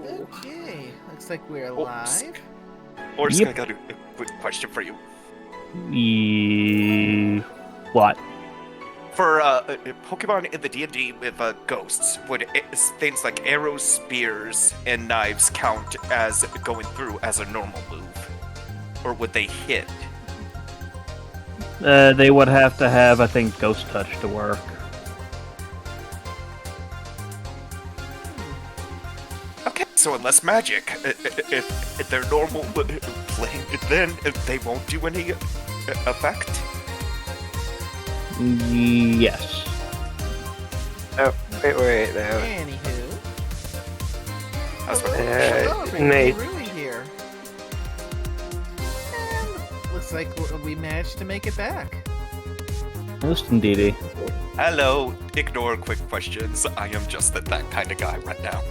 Okay, looks like we're Oh, live. Or Yep. I got a quick question for you. What? For Pokemon in the D&D with ghosts, would things like arrows, spears, and knives count as going through as a normal move? Or would they hit? They would have to have, I think, Ghost Touch to work. Okay, so unless magic, if they're normal playing, then they won't do any effect? Yes. Oh, wait, no. Anywho, That's what hello, everyone, Nate. Rui here. And looks like we managed to make it back. Most indeedy. Hello, ignore quick questions. I am just that kind of guy right now.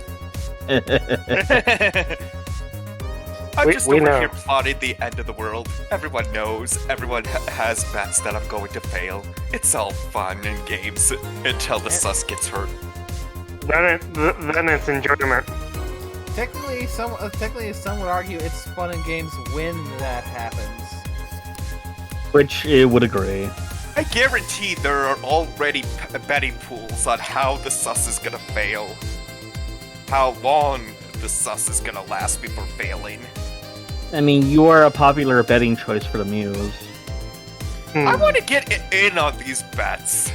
I'm We- just we over know. here plotting the end of the world. Everyone knows. Everyone has bets that I'm going to fail. It's all fun and games until the sus gets hurt. Then it's enjoyment. Technically, some would argue it's fun and games when that happens. Which it would agree. I guarantee there are already betting pools on how the sus is gonna fail. How long the sus is gonna last before failing. I mean, you are a popular betting choice for the Muse. I want to get in on these bets.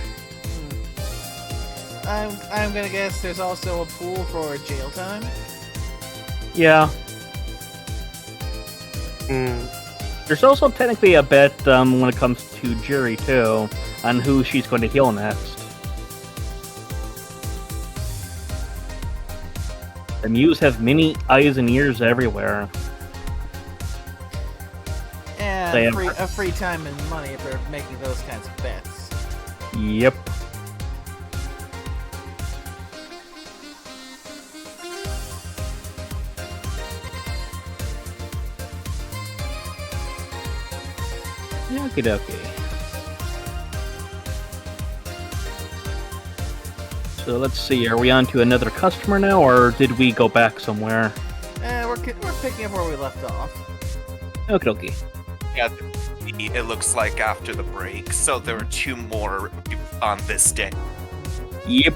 I'm gonna guess there's also a pool for jail time. Yeah. Hmm. There's also technically a bet when it comes to Jury, too, on who she's going to heal next. The Muse have many eyes and ears everywhere. And They have- free time and money if they're making those kinds of bets. Yep. Okie dokie. So let's see, are we on to another customer now, or did we go back somewhere? We're picking up where we left off. Okie dokie. Yeah, it looks like after the break. So there are 2 more on this day. Yep.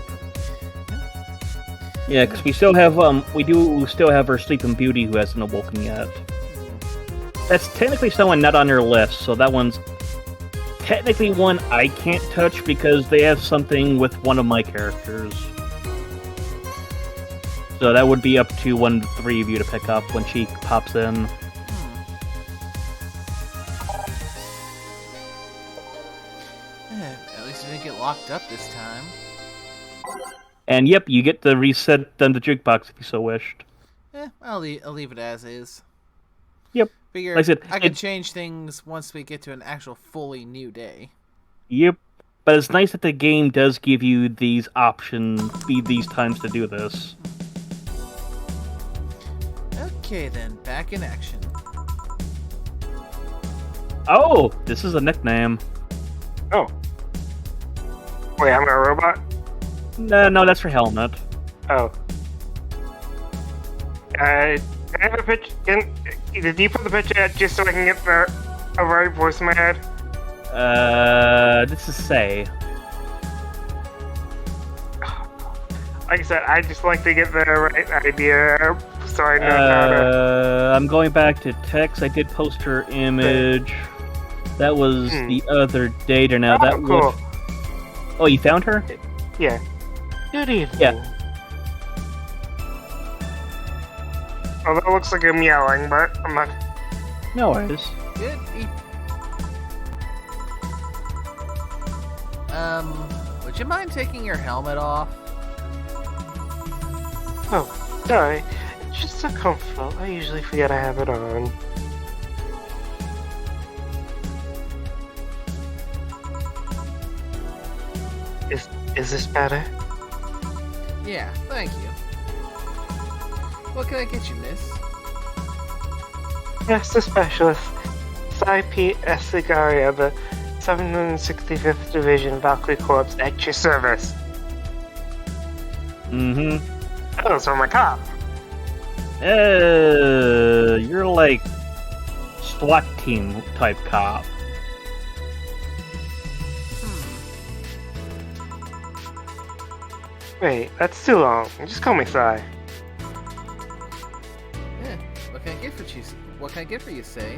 Yeah, because we still have, we do still have our Sleeping Beauty who hasn't awoken yet. That's technically someone not on your list, so that one's technically one I can't touch because they have something with one of my characters. So that would be up to 1 of the 3 of you to pick up when she pops in. At least we didn't get locked up this time. And yep, you get to reset them the jukebox if you so wished. I'll leave it as is. Yep. Figure Like I said, I can change things once we get to an actual fully new day. Yep. But it's nice that the game does give you these options, these times to do this. Okay then, back in action. Oh, this is a nickname. Oh. Wait, I'm a robot? No, that's for Helmet. Oh. Can I have a picture? Did you put the picture out just so I can get a right voice in my head? This is Say. Like I said, I just like to get the right idea so I know how to... I'm going back to text. I did post her image. That was the other day to now. That cool. was... Oh, you found her? Yeah. Good evening. Yeah. Although it looks like I'm yelling, but I'm not... No worries. Good. Would you mind taking your helmet off? Oh, sorry. It's just so comfortable. I usually forget I have it on. Is this better? Yeah, thank you. What can I get you, miss? Yes, the specialist. Cy P. Estigaria, the 765th Division Valkyrie Corps at your service. Mm-hmm. Oh, so I'm a cop. You're like SWAT team type cop. Wait, that's too long. Just call me Sai. Yeah. What can I get for you? What can I get for you, say?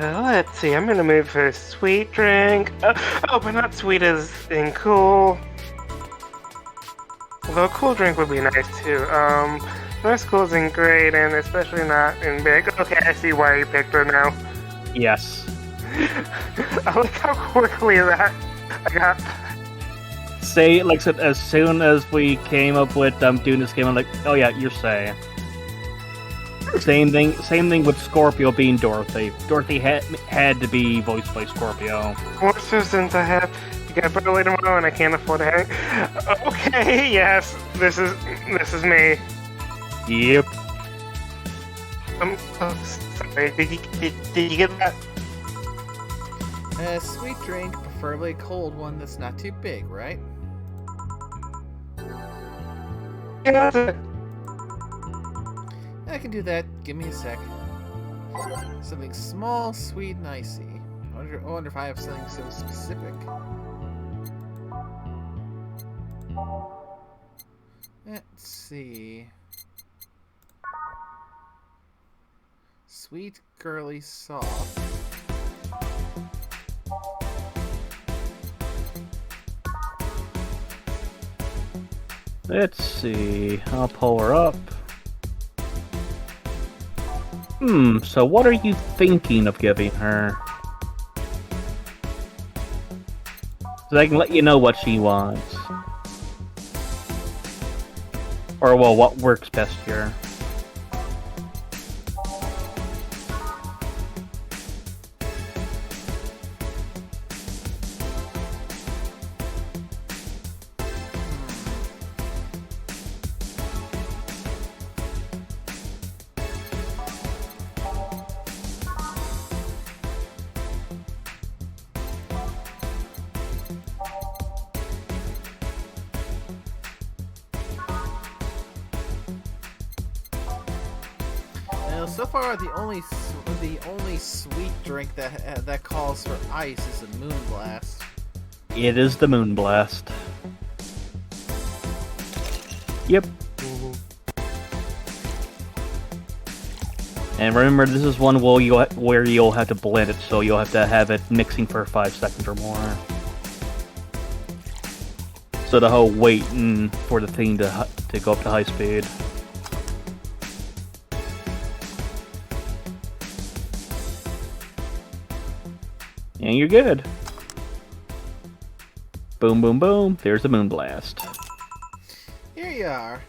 Let's see, I'm in the mood for a sweet drink. Oh, but not sweet as in cool. Although a cool drink would be nice too. Most cool isn't great, and especially not in big. Okay, I see why you picked her now. Yes. I like how quickly that I got. Say, like I said, as soon as we came up with doing this game, I'm like, oh yeah, you're Say. Same thing with Scorpio being Dorothy. Dorothy had to be voiced by Scorpio. What's since I have to get up early tomorrow and I can't afford to hang? Okay, yes, this is me. Yep. Oh, sorry. Did you get that? A sweet drink, preferably a cold one that's not too big, right? Yeah, that's it. I can do that. Give me a sec. Something small, sweet, and icy. I wonder if I have something so specific. Let's see. Sweet, girly, soft. Let's see. I'll pull her up. So what are you thinking of giving her? So I can let you know what she wants. Or, well, what works best here. Now, so far, the only sweet drink that calls for ice is a Moonblast. It is the Moonblast. Yep. And remember, this is one where you'll have to blend it, so you'll have to have it mixing for 5 seconds or more. So the whole waiting for the thing to go up to high speed. And you're good. Boom, boom, boom. There's the Moonblast. Here you are.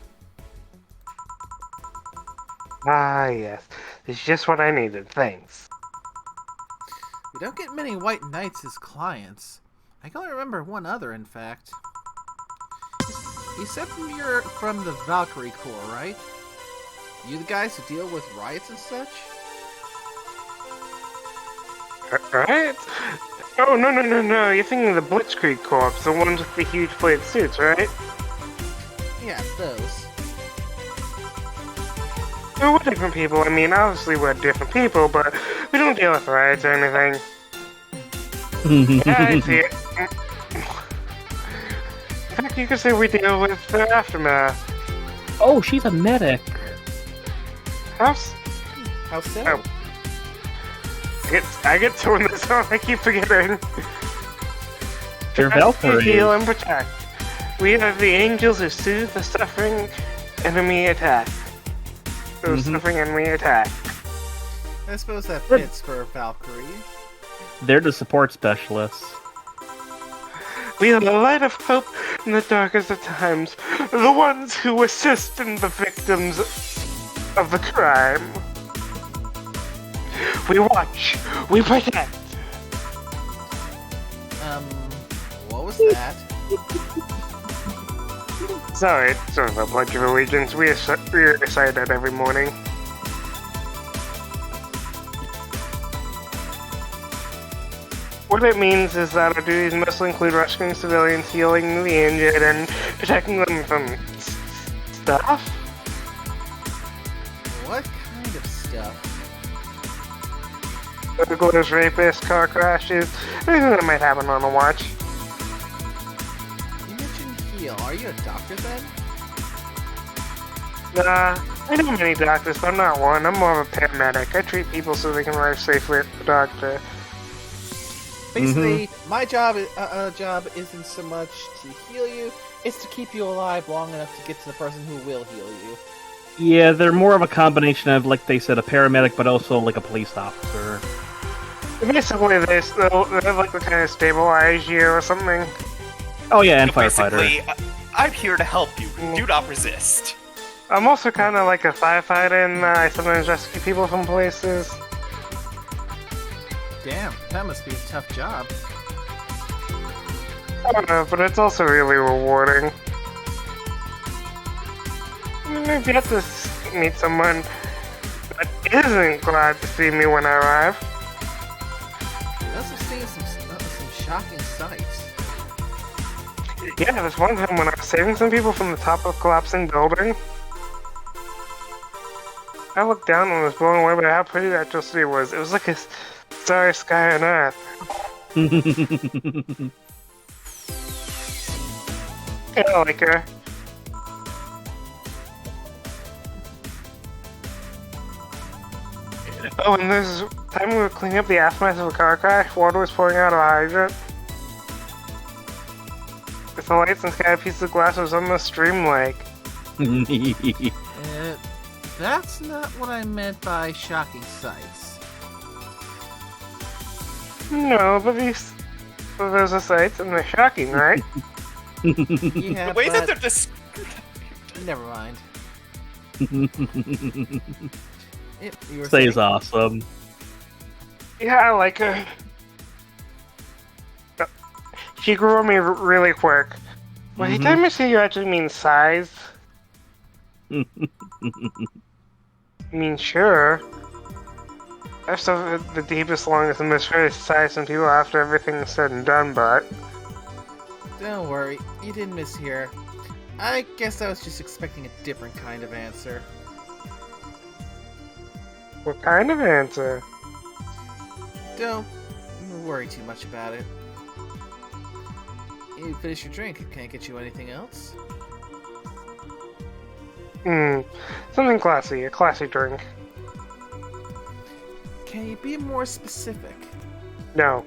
Ah, yes. It's just what I needed. Thanks. We don't get many white knights as clients. I can only remember one other, in fact. You said you're from the Valkyrie Corps, right? You the guys who deal with riots and such? Right? Oh, no. You're thinking of the Blitzkrieg Corps, the ones with the huge plated suits, right? Yeah, those. No, we're different people. I mean, obviously we're different people, but we don't deal with riots or anything. Yeah, I see it. In fact, you could say we deal with the aftermath. Oh, she's a medic. House? How so? Oh. I get to in this on, I keep forgetting. They're Protect, Valkyries. heal, and protect. We are the angels who soothe the suffering enemy attack. Suffering enemy attack. I suppose that fits for Valkyrie. They're the support specialists. We are the light of hope in the darkest of times. The ones who assist in the victims of the crime. We watch. We protect. What was that? Sorry, it's sort of a pledge of allegiance. We recite that every morning. What it means is that our duties mostly include rescuing civilians, healing the injured, and protecting them from stuff? What kind of stuff? Burglars, rapists, car crashes, anything that might happen on a watch. You mentioned heal. Are you a doctor then? Nah, I know many doctors, but I'm not one. I'm more of a paramedic. I treat people so they can arrive safely at the doctor. Basically, my job isn't so much to heal you, it's to keep you alive long enough to get to the person who will heal you. Yeah, they're more of a combination of, like they said, a paramedic, but also like a police officer. Basically, they're like the kind of stabilize you or something. Oh yeah, and So firefighter. basically, I'm here to help you. Do not resist. I'm also kind of like a firefighter, and I sometimes rescue people from places. Damn, that must be a tough job. I don't know, but it's also really rewarding. I mean, if you have to meet someone that isn't glad to see me when I arrive. You must have seen some shocking sights. Yeah, there's one time when I was saving some people from the top of a collapsing building. I looked down and was blown away by how pretty that city was. It was like a starry sky on Earth. Yeah, I like her. Oh, and there's time we were cleaning up the aftermath of a car crash. Water was pouring out of a hydrant. With the lights and sky, a piece of glass was on the stream lake. That's not what I meant by shocking sights. No, but those are sights and they're shocking, right? Yeah, The way that but they're just never mind. You were Stays saying? awesome. Yeah, I like her. She grew on me really quick. Well, he told me you actually mean size. I mean, sure. I've still the deepest, longest, and most very tiresome people after everything is said and done, but... Don't worry, you didn't mishear. I guess I was just expecting a different kind of answer. What kind of answer? Don't worry too much about it. You finish your drink. Can I get you anything else? Something classy, a classy drink. Can you be more specific? No.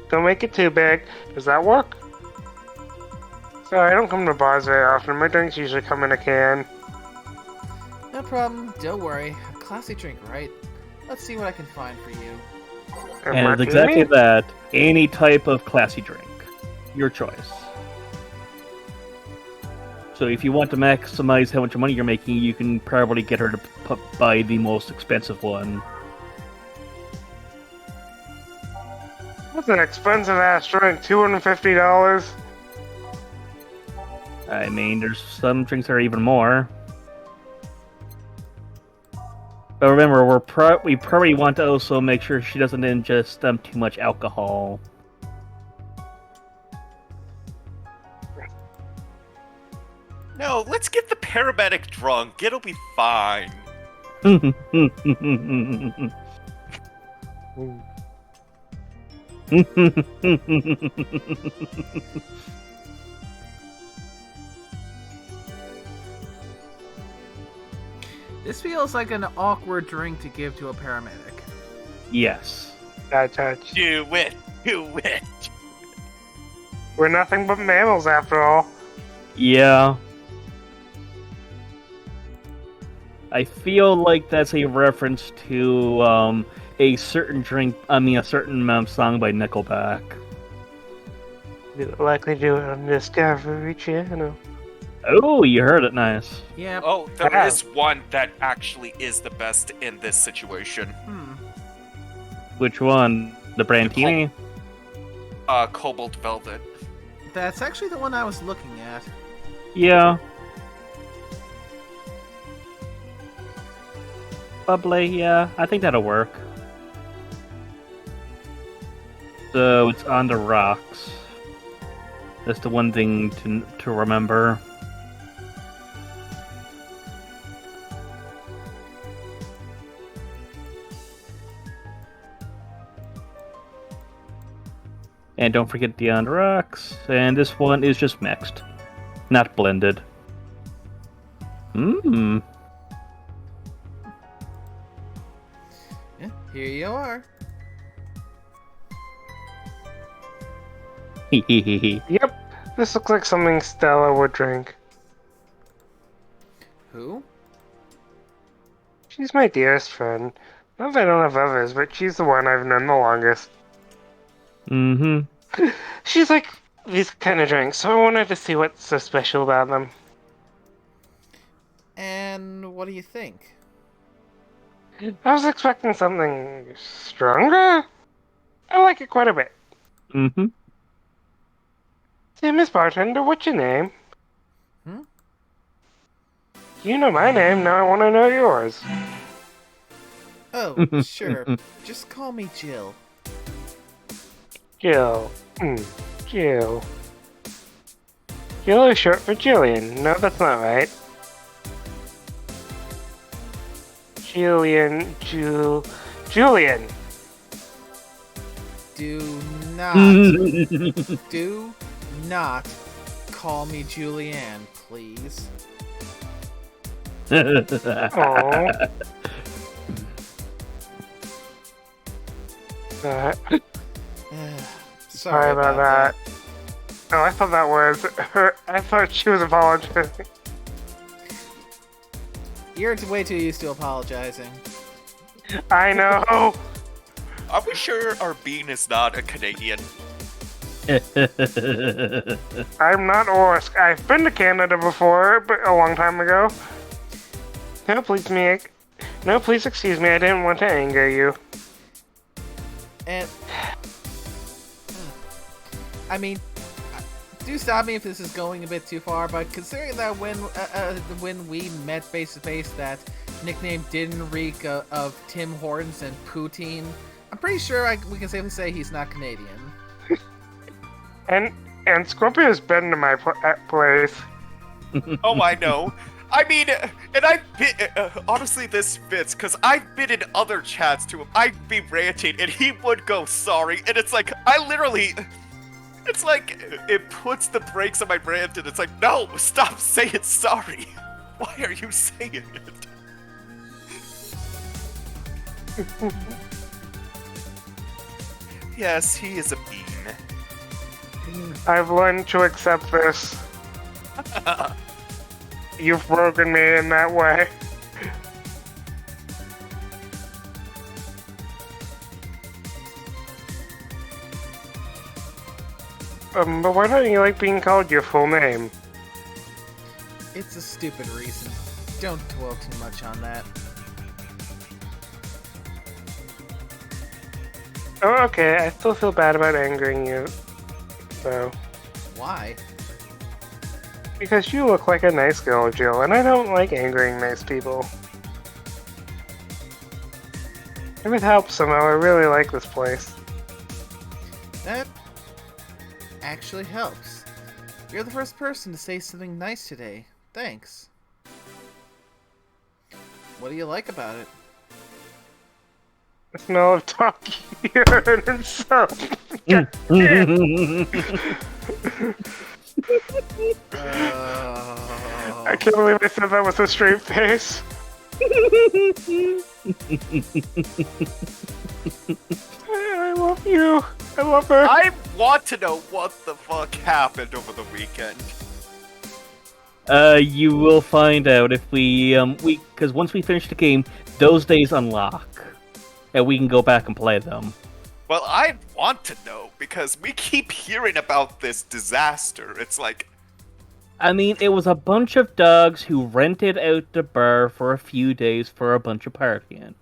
Don't make it too big. Does that work? Sorry, I don't come to bars very often. My drinks usually come in a can. No problem. Don't worry. A classy drink, right? Let's see what I can find for you. A And it's martini? exactly that. Any type of classy drink. Your choice. So if you want to maximize how much money you're making, you can probably get her to buy the most expensive one. That's an expensive ass drink. $250? I mean, there's some drinks that are even more. But remember, we probably want to also make sure she doesn't ingest too much alcohol. no. Let's get the paramedic drunk. It'll be fine. This feels like an awkward drink to give to a paramedic. Yes. Bad touch. Do it. Do it. We're nothing but mammals after all. Yeah. I feel like that's a reference to a certain a certain song by Nickelback. We'll likely do it on Discovery Channel. Oh, you heard it, nice. Yeah. Oh, there Yeah. is one that actually is the best in this situation. Which one? The Brantini? Cobalt Velvet. That's actually the one I was looking at. Yeah. Bubbly, yeah. I think that'll work. So it's on the rocks. That's the one thing to remember. And don't forget Beyond Rocks. And this one is just mixed, not blended. Mmm. Yeah, here you are. Yep, this looks like something Stella would drink. Who? She's my dearest friend. Not that I don't have others, but she's the one I've known the longest. Mm-hmm. She's like these kind of drinks, so I wanted to see what's so special about them. And what do you think? I was expecting something stronger. I like it quite a bit. Mm-hmm. Say, Miss Bartender, what's your name? Hmm? You know my name, now I want to know yours. Oh, sure. Just call me Jill. Jill. Jill. Jill is short for Jillian. No, that's not right. Julian. Do not call me Julianne, please. Aww. Sorry about that. Oh, I thought that was her. I thought she was apologizing. You're way too used to apologizing. I know. Are we sure our bean is not a Canadian? I'm not Orsk. I've been to Canada before, but a long time ago. No, please excuse me. I didn't want to anger you. And I mean, do stop me if this is going a bit too far, but considering that when we met face to face, that nickname didn't reek of Tim Hortons and poutine, I'm pretty sure we can safely say he's not Canadian. And Scorpio's been to my place. Oh, I know. I mean, and I've been, honestly, this fits, because I've been in other chats to him. I'd be ranting, and he would go sorry, and it's like, it's like, it puts the brakes on my rant, and it's like, no, stop saying sorry. Why are you saying it? Yes, he is a bean. I've learned to accept this. You've broken me in that way. But why don't you like being called your full name? It's a stupid reason. Don't dwell too much on that. Oh, okay, I still feel bad about angering you, though. Why? Because you look like a nice girl, Jill, and I don't like angering nice people. If it helps somehow, I really like this place. That actually helps. You're the first person to say something nice today. Thanks. What do you like about it? The smell of talking urine and soap. God damn. I can't believe I said that with a straight face. I love you. I love her. I want to know what the fuck happened over the weekend. You will find out if because once we finish the game, those days unlock, and we can go back and play them. Well, I want to know, because we keep hearing about this disaster. It's like... I mean, it was a bunch of dogs who rented out the bar for a few days for a bunch of partying.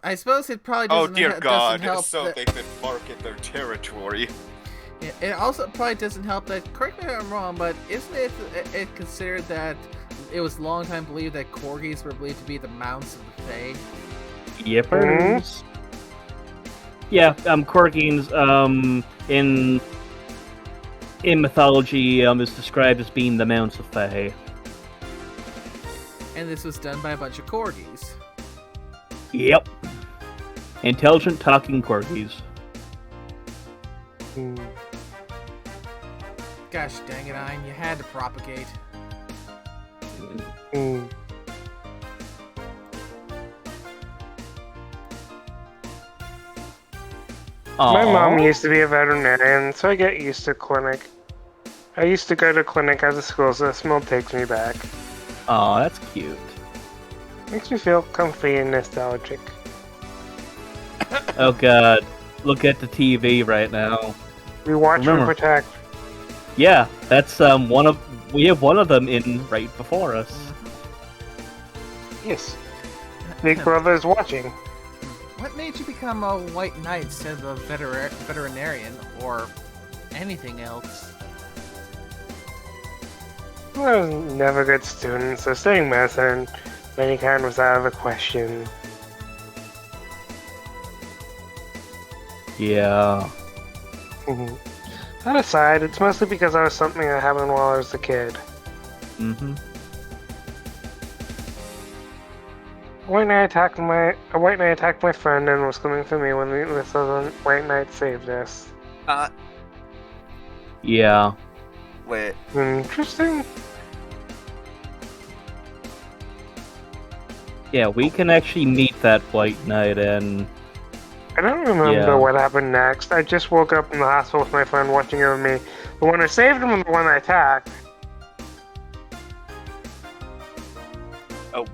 I suppose it probably doesn't, Oh dear God, help so that... they've been marking their territory. Yeah, it also probably doesn't help that, correct me if I'm wrong, but isn't it considered that it was long time believed that corgis were believed to be the mounts of the Fae? Yippers. Yeah, corgis, in mythology, is described as being the mounts of Fae. And this was done by a bunch of corgis. Yep. Intelligent talking corgis. Hmm. Gosh dang it, Ein, you had to propagate. Hmm. My mom used to be a veterinarian, so I get used to clinic. I used to go to clinic as a school, so the smell takes me back. Oh, that's cute. Makes me feel comfy and nostalgic. Oh god, look at the TV right now. We watch and Remember. protect. Yeah, that's one of we have one of them in right before us. Yes. Big Brother is watching. What made you become a white knight instead of a veterinarian or anything else? I was never a good student, so studying medicine of any kind was out of the question. Yeah. That aside, it's mostly because I was something that happened while I was a kid. Mm-hmm. A white knight attacked my friend and was coming for me when this other white knight saved us. Yeah. Wait. Interesting. Yeah, we can actually meet that white knight and I don't remember what happened next. I just woke up in the hospital with my friend watching over me. The one who saved him and the one I attacked. A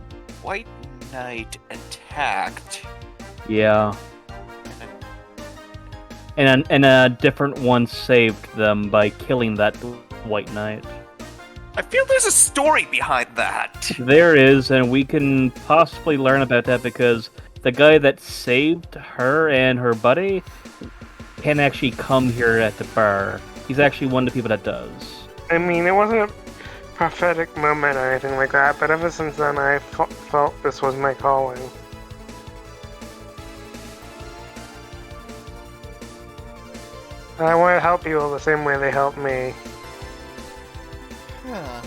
white knight attacked. yeah. And a different one saved them by killing that white knight. I feel there's a story behind that. There is, and we can possibly learn about that because the guy that saved her and her buddy can actually come here at the bar. He's actually one of the people that does. I mean, it wasn't a prophetic moment or anything like that, but ever since then I felt this was my calling. I want to help people the same way they helped me. Huh.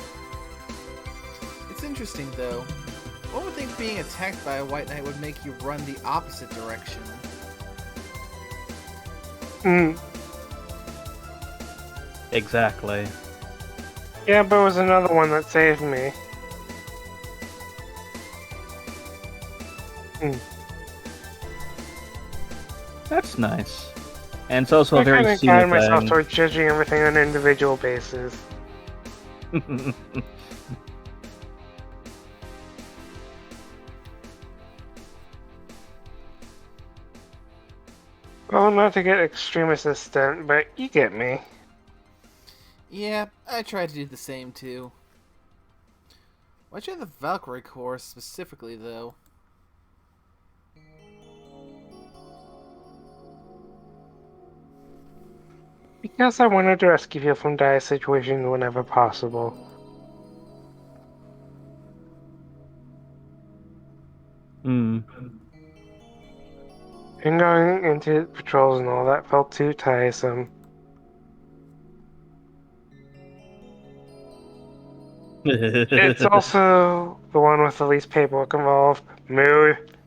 It's interesting, though. One would think being attacked by a white knight would make you run the opposite direction. Exactly. Yeah, but it was another one that saved me. That's nice. And it's also I very kind of soothing. guide myself towards judging everything on an individual basis. Well, not to get extreme assistant, but you get me. Yeah, I tried to do the same, too. Why'd you have the Valkyrie Corps specifically, though? Because I wanted to rescue people from dire situations whenever possible. Hmm. And going into patrols and all that felt too tiresome. It's also the one with the least paperwork involved. Mood.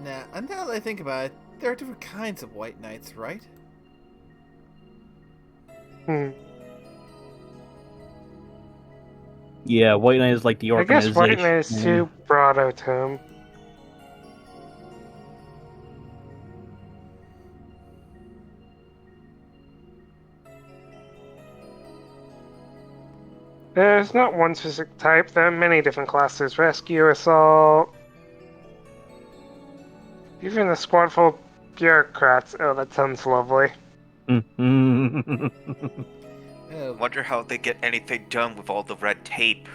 Nah, and now that I think about it, there are different kinds of white knights, right? Yeah, White Knight is like the I guess organization. White Knight is too broad a term. There's not one specific type, there are many different classes. Rescue, assault... Even a squad full of bureaucrats. Oh, that sounds lovely. Oh, Wonder how they get anything done with all the red tape.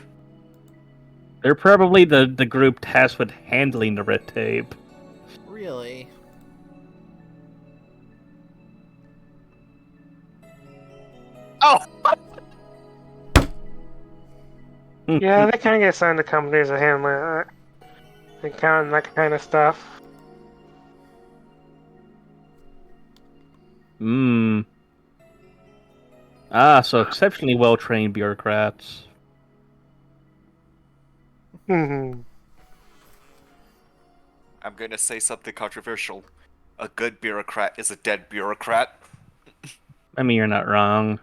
They're probably the group tasked with handling the red tape. really? Oh! Yeah, they kind of get assigned to companies that handle that. They count that kind of stuff. Hmm. Ah, so exceptionally well-trained bureaucrats. Hmm. I'm gonna say something controversial. A good bureaucrat is a dead bureaucrat. I mean, you're not wrong.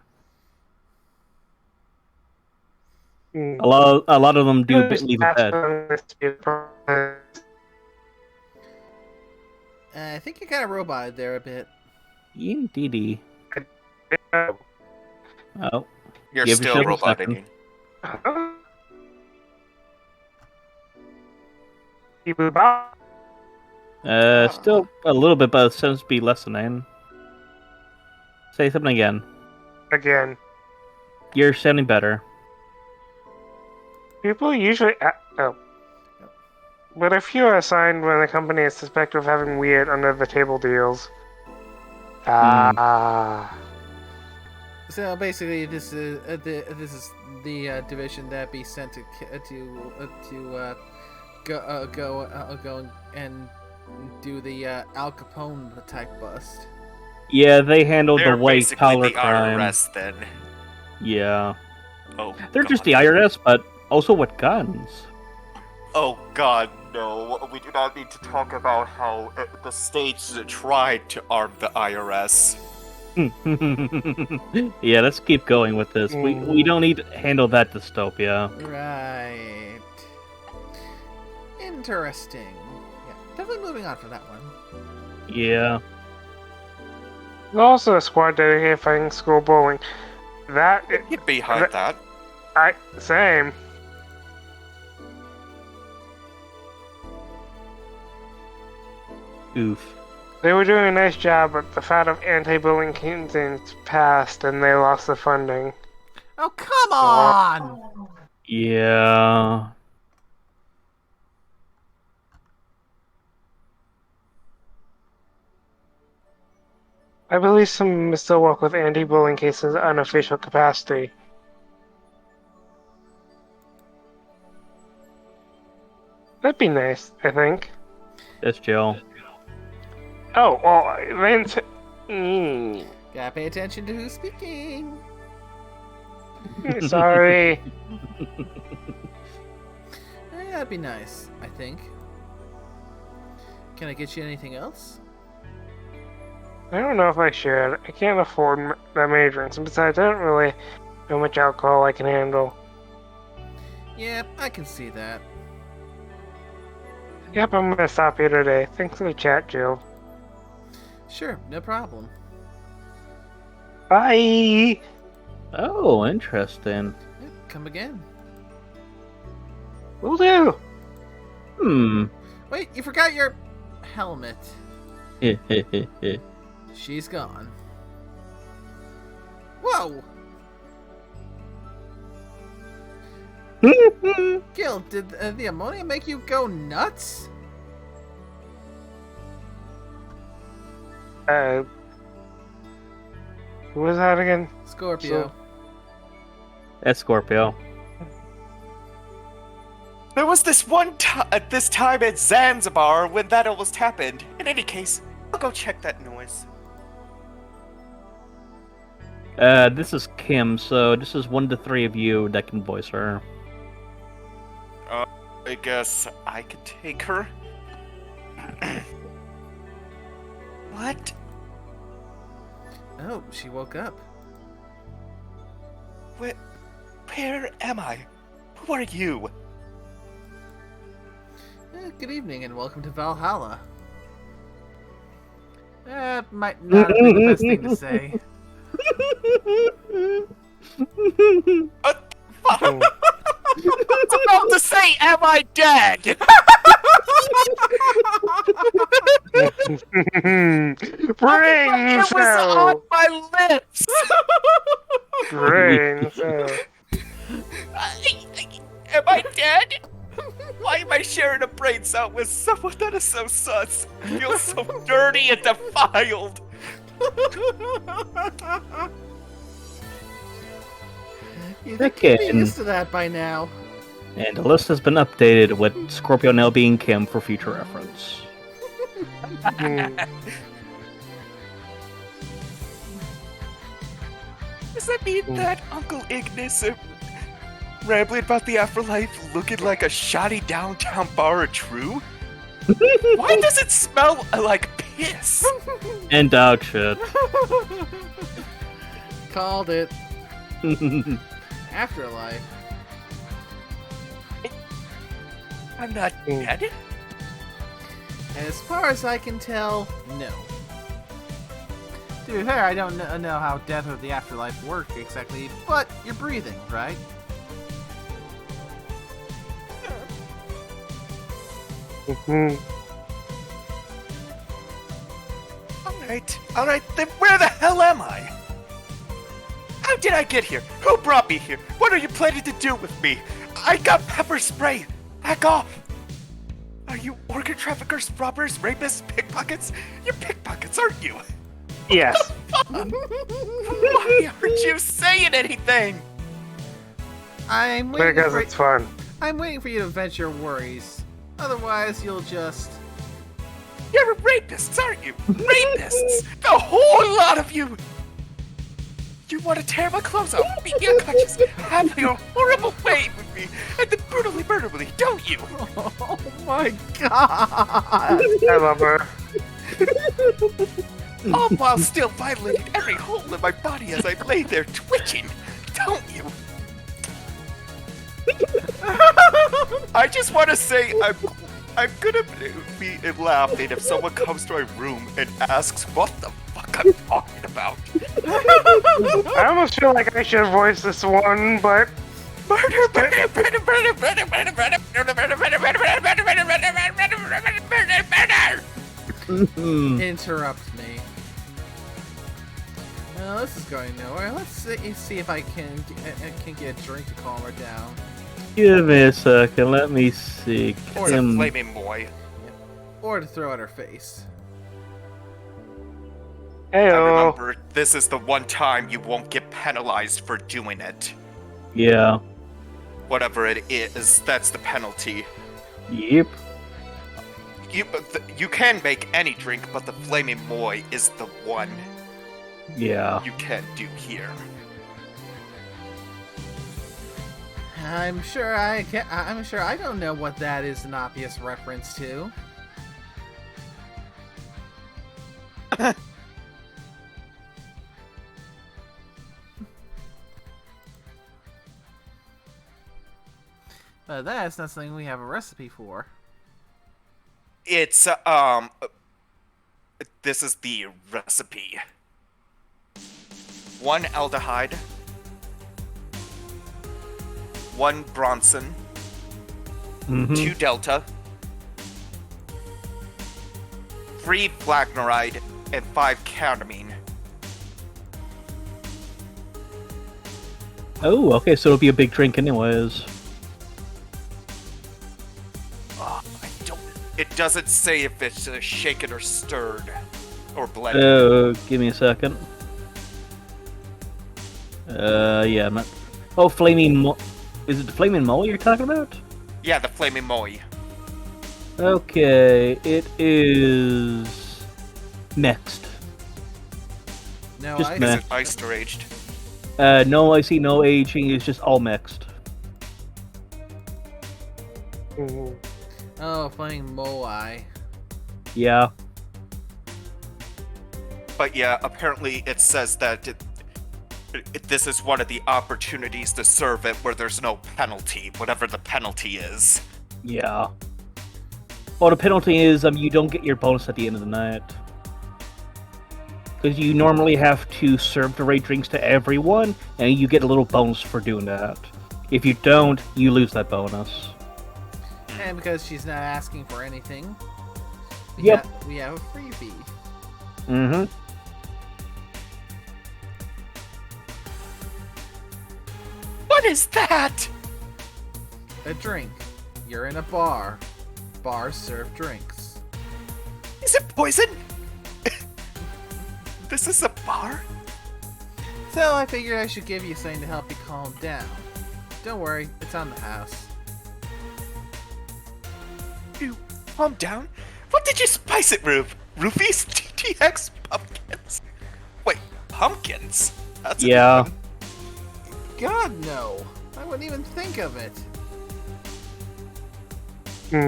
Hmm. A lot of them do Just leave a ask bed. them this to be a problem. I think you got a robot there a bit. Indeedy. Oh, You're give still yourself a second. roboting. Still a little bit, but it seems to be lessening. Say something again. Again, You're sounding better. people usually. Oh. But if you are assigned when the company is suspected of having weird under the table deals. Ah. So basically, this is the division that be sent to go and do the Al Capone type bust. Yeah, they handled They're the white basically collar the crime. IRS then. Yeah, Oh, they're God. just the IRS, but also with guns. Oh God, no. We do not need to talk about how the states tried to arm the IRS. Yeah, let's keep going with this. We don't need to handle that dystopia. Right. Interesting. Yeah, definitely moving on from that one. Yeah. There's also a squad dedicated to fighting school bullying. Get behind that. Same. Oof. They were doing a nice job, but the fat of anti-bullying campaigns passed and they lost the funding. Oh, come on! Yeah. I believe some still work with anti-bullying cases in unofficial capacity. That'd be nice, I think. That's Jill. Oh, well, Vince... Gotta pay attention to who's speaking. Sorry. That'd be nice, I think. Can I get you anything else? I don't know if I should. I can't afford that many drinks, and besides, I don't really know how much alcohol I can handle. Yeah, I can see that. Yep, I'm gonna stop here today. Thanks for the chat, Jill. Sure, no problem. Bye! Oh, interesting. Yep, come again. Will do! Hmm. Wait, you forgot your helmet. She's gone. Whoa! Gil, did the ammonia make you go nuts? Who was that again? Scorpio. That's Scorpio. There was this this time at Zanzibar when that almost happened. In any case, I'll go check that noise. This is Kim, so this is 1 to 3 of you that can voice her. I guess I could take her. What? Oh, she woke up. Where am I? Who are you? Good evening and welcome to Valhalla. Might not have been the best thing to say. I was about to say, am I dead? Brain It was on cell! my lips. Brain cell. Am I dead? Why am I sharing a brain cell with someone that is so sus? Feels so dirty and defiled. You think you'd be Frickin'. used to that by now. And the list has been updated with Scorpio now being Kim for future reference. Does that mean that Uncle Ignis rambling about the afterlife looking like a shoddy downtown bar are true? Why does it smell like hiss. And dog shit. Called it. Afterlife. I'm not dead? As far as I can tell, no. To be fair, I don't know how death or the afterlife work exactly, but you're breathing, right? Alright, then where the hell am I? How did I get here? Who brought me here? What are you planning to do with me? I got pepper spray! Back off! Are you organ traffickers, robbers, rapists, pickpockets? You're pickpockets, aren't you? Yes. Why aren't you saying anything? I'm waiting Because for it's fun. I'm waiting for you to vent your worries. Otherwise, you'll just... You're rapists, aren't you? Rapists! The whole lot of you! You want to tear my clothes off, beat me unconscious, have your horrible way with me, and then brutally murder me, don't you? Oh my god! I love her. All while still violating every hole in my body as I lay there twitching, don't you? I just want to say I'm gonna be laughing if someone comes to my room and asks what the fuck I'm talking about. I almost feel like I should voice this one, but Interrupt me. Well, this is going nowhere. Let's see if I can get a drink to calm her down. Give me a second, let me see. It's a flaming boy. Or to throw at her face. I heyo. remember, this is the one time you won't get penalized for doing it. Yeah. Whatever it is, that's the penalty. Yep. You can make any drink, but the flaming boy is the one Yeah. you can't do here. I'm sure I don't know what that is an obvious reference to. But that's not something we have a recipe for. It's, this is the recipe. 1 aldehyde, 1 Bronson, 2 Delta, 3 Flagnoride, and 5 Ketamine. Oh, okay, so it'll be a big drink anyways. It doesn't say if it's shaken or stirred or blended. Oh, give me a second. Yeah, I'm not... Oh, Is it the Flaming Mole you're talking about? Yeah, the flaming moi. Okay, it is... mixed. No, Just Is meh. it iced or aged? No IC, no aging, it's just all mixed. Oh, flaming moai. Yeah. But yeah, apparently it says that this is one of the opportunities to serve it where there's no penalty, whatever the penalty is. Yeah. Well, the penalty is you don't get your bonus at the end of the night. Because you normally have to serve the right drinks to everyone, and you get a little bonus for doing that. If you don't, you lose that bonus. And because she's not asking for anything, Yep. we have a freebie. Mm-hmm. What is that? A drink. You're in a bar. Bars serve drinks. Is it poison? This is a bar? So I figured I should give you something to help you calm down. Don't worry, it's on the house. You calm down? What did you spice it, Rube? Roofies? TTX? Pumpkins? Wait, pumpkins? That's a Yeah. new one. God, no! I wouldn't even think of it.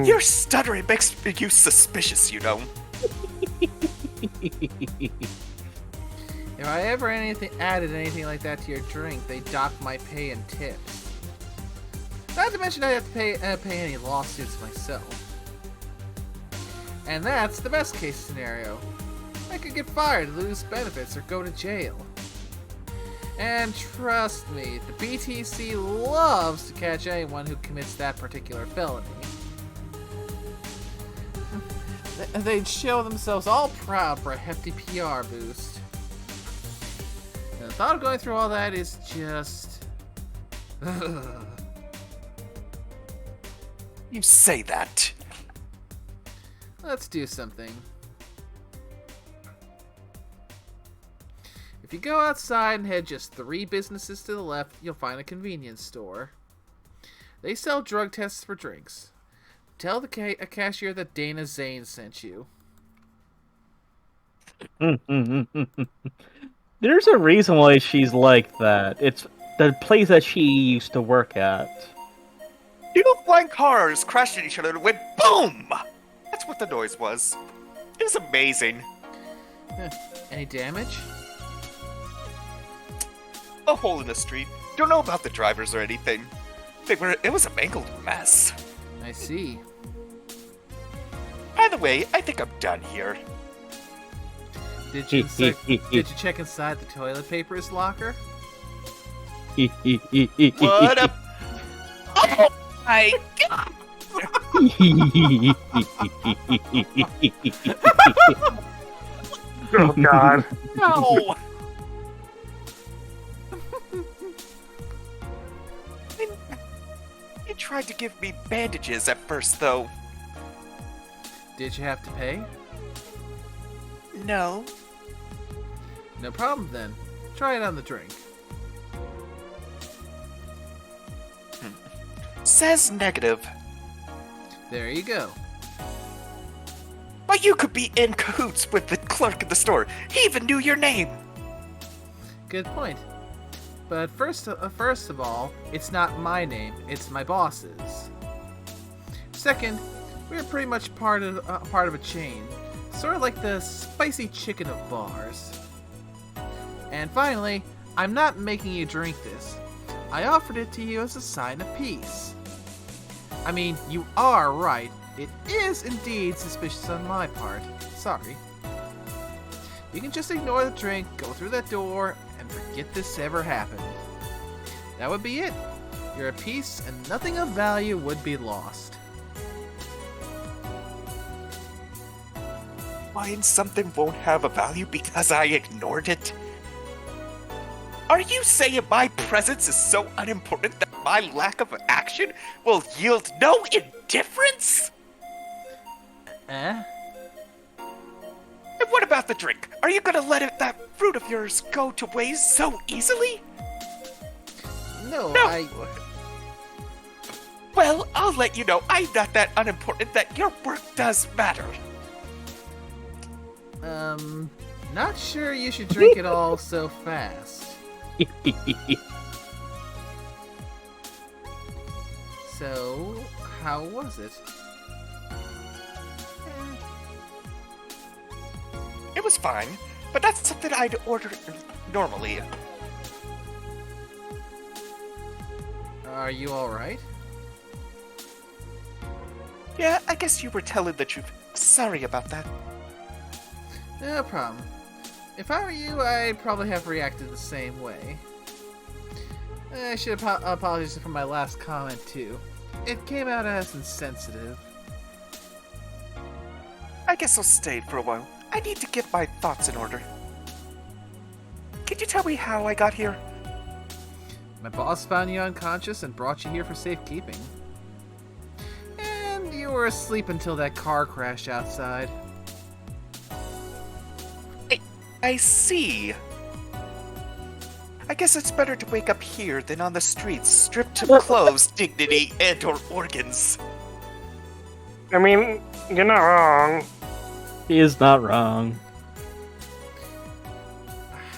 Your stuttering makes you suspicious, you know. If I ever added anything like that to your drink, they dock my pay and tips. Not to mention I have to pay any lawsuits myself. And that's the best case scenario. I could get fired, lose benefits, or go to jail. And trust me, the BTC loves to catch anyone who commits that particular felony. They'd show themselves all proud for a hefty PR boost. And the thought of going through all that is just... You say that. Let's do something. If you go outside and head just 3 businesses to the left, you'll find a convenience store. They sell drug tests for drinks. Tell the cashier that Dana Zane sent you. There's a reason why she's like that. It's the place that she used to work at. 2 flying cars crashed into each other and went boom! That's what the noise was. It was amazing. Any damage? A hole in the street. Don't know about the drivers or anything. It was a mangled mess. I see. By the way, I think I'm done here. Did you check inside the toilet paper's locker? What up? Oh my god! Oh god. No! You tried to give me bandages at first, though. Did you have to pay? No. No problem then. Try it on the drink. Says negative. There you go. But you could be in cahoots with the clerk at the store. He even knew your name. Good point. But first of all, it's not my name, it's my boss's. Second, we're pretty much part of a chain, sort of like the spicy chicken of bars. And finally, I'm not making you drink this. I offered it to you as a sign of peace. I mean, you are right. It is indeed suspicious on my part. Sorry. You can just ignore the drink, go through that door, and forget this ever happened. That would be it. You're at peace, and nothing of value would be lost. Why something won't have a value because I ignored it? Are you saying my presence is so unimportant that my lack of action will yield no indifference? Eh? And what about the drink? Are you gonna let that fruit of yours go to waste so easily? No, No. Well, I'll let you know I'm not that unimportant that your work does matter. Not sure you should drink it all so fast. So, how was it? It was fine, but that's something I'd order normally. Are you alright? Yeah, I guess you were telling the truth. Sorry about that. No problem. If I were you, I'd probably have reacted the same way. I should apologize for my last comment, too. It came out as insensitive. I guess I'll stay for a while. I need to get my thoughts in order. Can you tell me how I got here? My boss found you unconscious and brought you here for safekeeping. And you were asleep until that car crashed outside. I see. I guess it's better to wake up here than on the streets, stripped of clothes, dignity, and/or organs. I mean, you're not wrong. He is not wrong.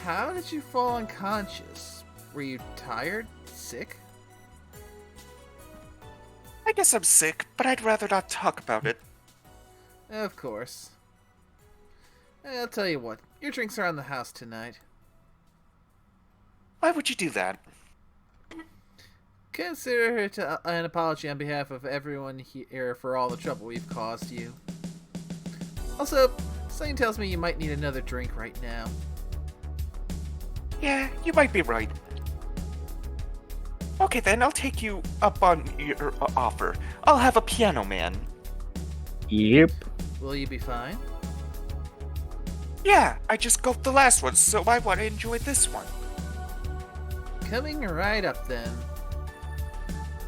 How did you fall unconscious? Were you tired? Sick? I guess I'm sick, but I'd rather not talk about it. Of course. I'll tell you what. Your drinks are on the house tonight. Why would you do that? Consider it an apology on behalf of everyone here for all the trouble we've caused you. Also, something tells me you might need another drink right now. Yeah, you might be right. Okay, then I'll take you up on your offer. I'll have a piano man. Yep. Will you be fine? Yeah, I just gulped the last one, so I want to enjoy this one. Coming right up then.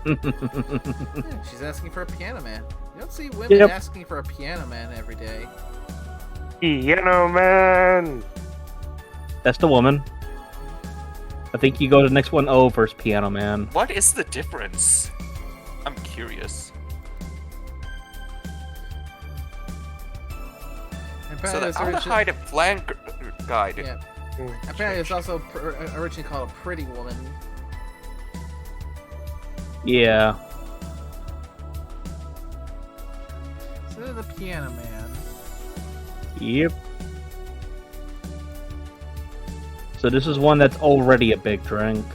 Yeah, she's asking for a piano man. You don't see women Yep. asking for a piano man every day. Piano man. That's the woman. I think you go to the next one over, Piano Man. What is the difference? I'm curious. And So apparently the it's origi- aldehyde and flank guide. Yeah. Apparently it's also originally called a pretty woman. Yeah. So they're the piano man. Yep. So this is one that's already a big drink.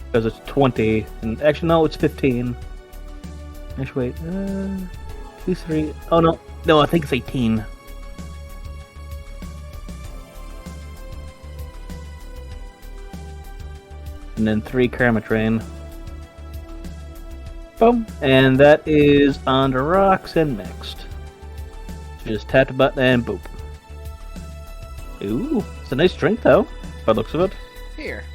Because it's 20. And actually, no, it's 15. Actually, wait. 2, 3. Oh, no. No, I think it's 18. And then 3 Karmatrain. Boom. And that is on the rocks and mixed. So just tap the button and boop. Ooh, it's a nice drink though, by the looks of it. Here.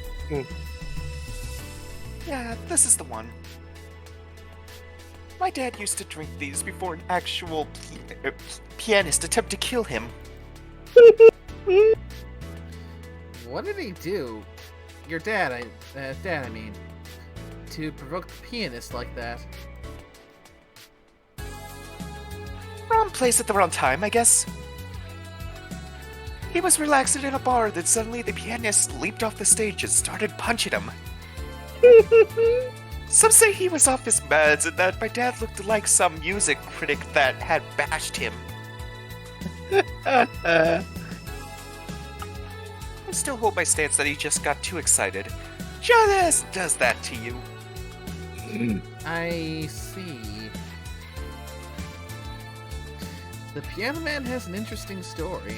Yeah, this is the one. My dad used to drink these before an actual pianist attempted to kill him. What did he do? Your dad, I mean. To provoke the pianist like that. Wrong place at the wrong time, I guess. He was relaxing in a bar, then suddenly the pianist leaped off the stage and started punching him. Some say he was off his meds and that my dad looked like some music critic that had bashed him. I still hold my stance that he just got too excited. Jonas does that to you. I see. The Piano Man has an interesting story.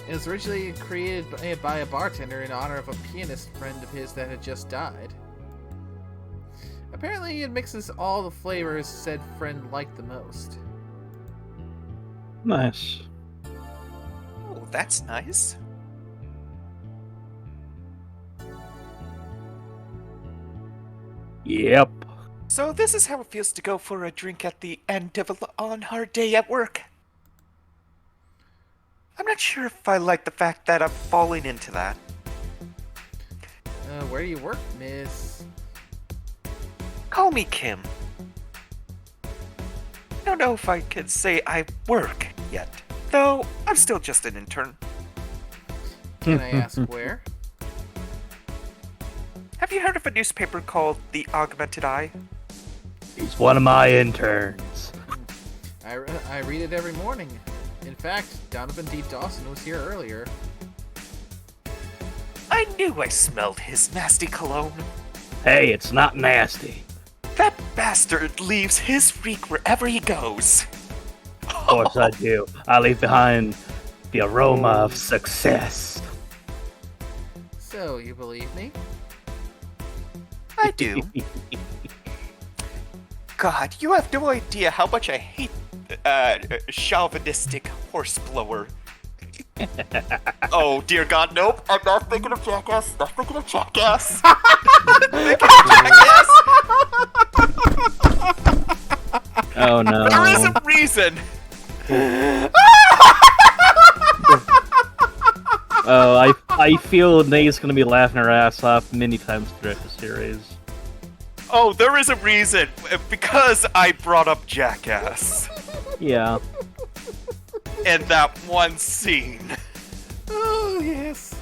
It was originally created by a bartender in honor of a pianist friend of his that had just died. Apparently, it mixes all the flavors said friend liked the most. Nice. Oh, that's nice. Yep. So this is how it feels to go for a drink at the end of a long, hard day at work. I'm not sure if I like the fact that I'm falling into that. Where do you work, miss? Call me Kim. I don't know if I could say I work yet, though I'm still just an intern. Can I ask where? Have you heard of a newspaper called The Augmented Eye? He's one of my interns. I read it every morning. In fact, Donovan D. Dawson was here earlier. I knew I smelled his nasty cologne. Hey, it's not nasty. That bastard leaves his reek wherever he goes. Of course I do. I leave behind the aroma of success. So, you believe me? I do. God, you have no idea how much I hate chauvinistic horseblower. Oh dear God, nope! I'm not thinking of Jackass. Not thinking of Jackass. Thinking of Jackass. Oh no. There is a reason. Oh, I feel Nate's gonna be laughing her ass off many times throughout the series. Oh, there is a reason. Because I brought up Jackass Yeah. in that one scene. Oh, yes.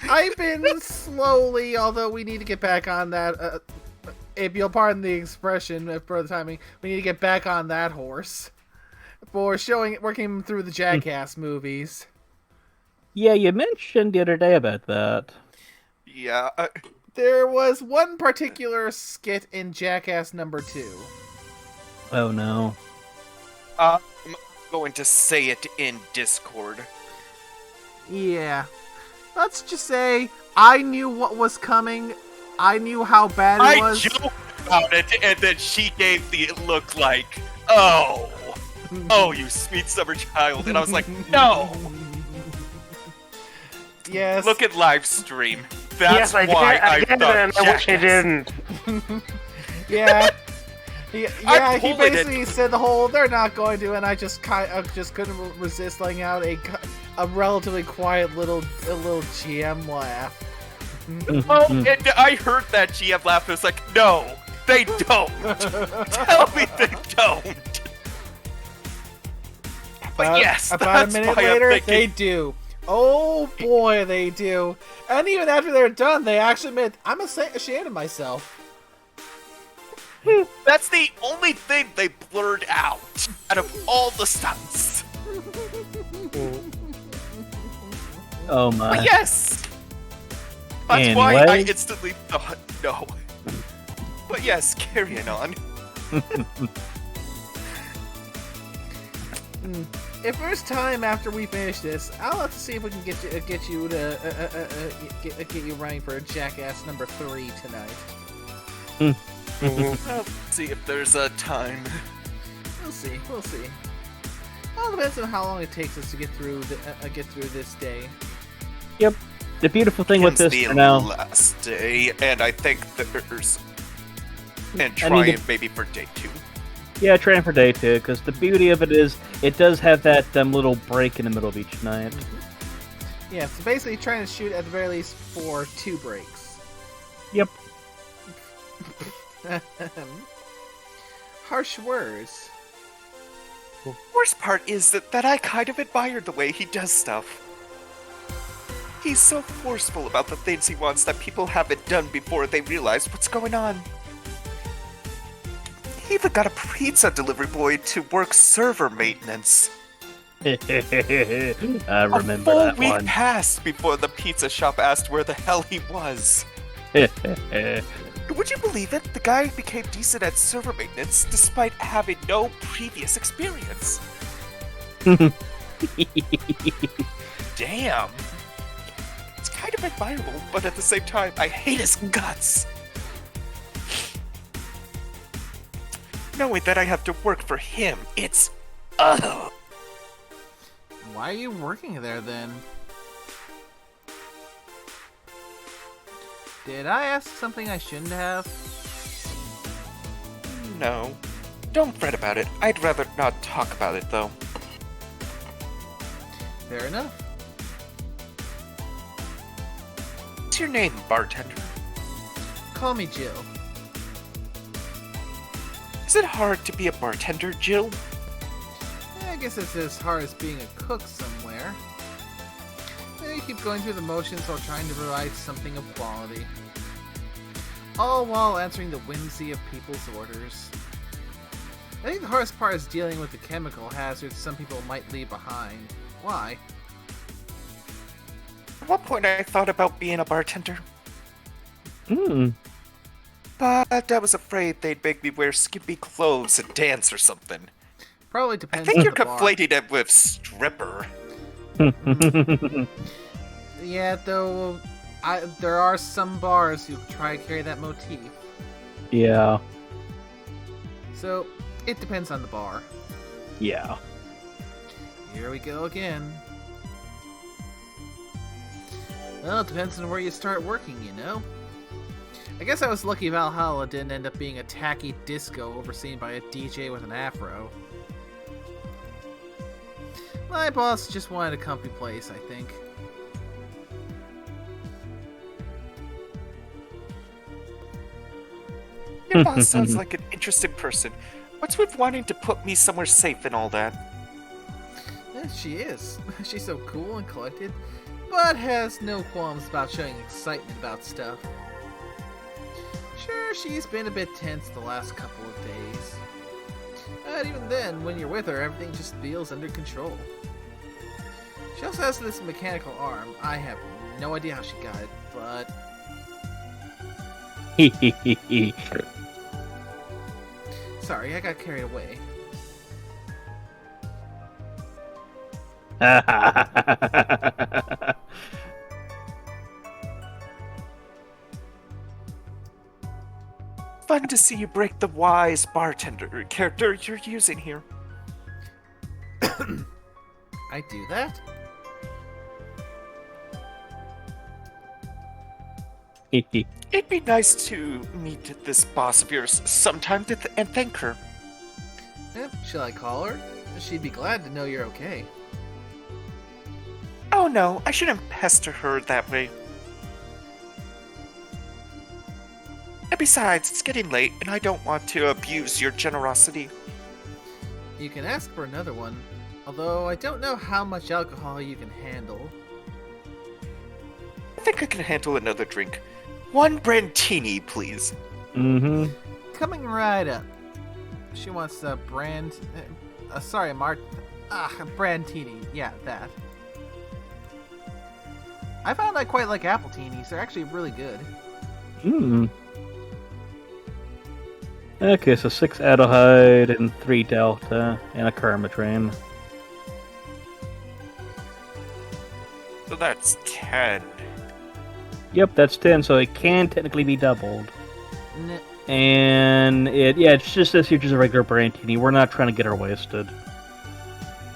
I've been slowly, although we need to get back on that, if you'll pardon the expression for the timing, we need to get back on that horse. for working through the Jackass movies. Yeah, you mentioned the other day about that. Yeah. There was one particular skit in Jackass number 2. Oh no. I'm going to say it in Discord. Yeah. Let's just say I knew what was coming. I knew how bad it I was. joked about it, and then she gave the look like, oh, you sweet summer child. And I was like, no. Yes. Look at live stream. That's yes, why I I did, thought and I wish I Jackass. didn't. Yeah. Yeah, he pulling basically said the whole "they're not going to," and I just couldn't resist letting out a relatively quiet little GM laugh. Oh, and I heard that GM laugh. It was like, no, they don't. Tell me they don't. But yes, about that's a minute why later, I'm thinking, they do. Oh boy, they do. And even after they're done, they actually admit, I'm ashamed of myself. that's the only thing they blurred out of all the stunts. Oh my. But yes, that's why I Anyway. instantly thought no. But yes, carrying on. If there's time after we finish this, I'll have to see if we can get you to get you running for Jackass number 3 tonight. Let's see if there's a time. We'll see. All depends on how long it takes us to get through this day. Yep. The beautiful thing with It's this the for now. last day, and I think there's and I need try to- it maybe for day 2. Yeah, trying for day 2, because the beauty of it is it does have that little break in the middle of each night. Yeah, so basically trying to shoot at the very least for 2 breaks. Yep. Harsh words. Worst part is that I kind of admire the way he does stuff. He's so forceful about the things he wants that people have it done before they realize what's going on. He even got a pizza delivery boy to work server maintenance. I A remember full that week one. passed before the pizza shop asked where the hell he was. Would you believe it? The guy became decent at server maintenance despite having no previous experience. Damn. It's kind of admirable, but at the same time, I hate his guts. Knowing that I have to work for him, it's... ugh. Why are you working there then? Did I ask something I shouldn't have? No. Don't fret about it. I'd rather not talk about it, though. Fair enough. What's your name, bartender? Call me Jill. Is it hard to be a bartender, Jill? I guess it's as hard as being a cook somewhere. You keep going through the motions while trying to provide something of quality. All while answering the whimsy of people's orders. I think the hardest part is dealing with the chemical hazards some people might leave behind. Why? At one point I thought about being a bartender, Hmm. but I was afraid they'd make me wear skimpy clothes and dance or something. Probably I depends think on you're the bar. conflating it with stripper. Yeah, though, there are some bars who try to carry that motif. Yeah. So, it depends on the bar. Yeah. Here we go again. Well, it depends on where you start working, you know? I guess I was lucky Valhalla didn't end up being a tacky disco overseen by a DJ with an afro. My boss just wanted a comfy place, I think. Your boss sounds like an interesting person. What's with wanting to put me somewhere safe and all that? Yeah, she is. She's so cool and collected, but has no qualms about showing excitement about stuff. Sure, she's been a bit tense the last couple of days. But even then, when you're with her, everything just feels under control. She also has this mechanical arm. I have no idea how she got it, but... Sorry, I got carried away. Fun to see you break the wise bartender character you're using here. I do that? It'd be nice to meet this boss of yours sometime and thank her. Shall I call her? She'd be glad to know you're okay. Oh no, I shouldn't pester her that way. And besides, it's getting late and I don't want to abuse your generosity. You can ask for another one, although I don't know how much alcohol you can handle. I think I can handle another drink. One Brandtini, please. Mm-hmm. Coming right up. She wants a Brandtini. Yeah, that. I found I quite like apple teenies. They're actually really good. Hmm. Okay, so 6 Adelhyde and 3 Delta and a Karmatrain. So that's 10. Yep, that's 10, so it can technically be doubled. And it's just this here, just a regular Brandtini. We're not trying to get her wasted.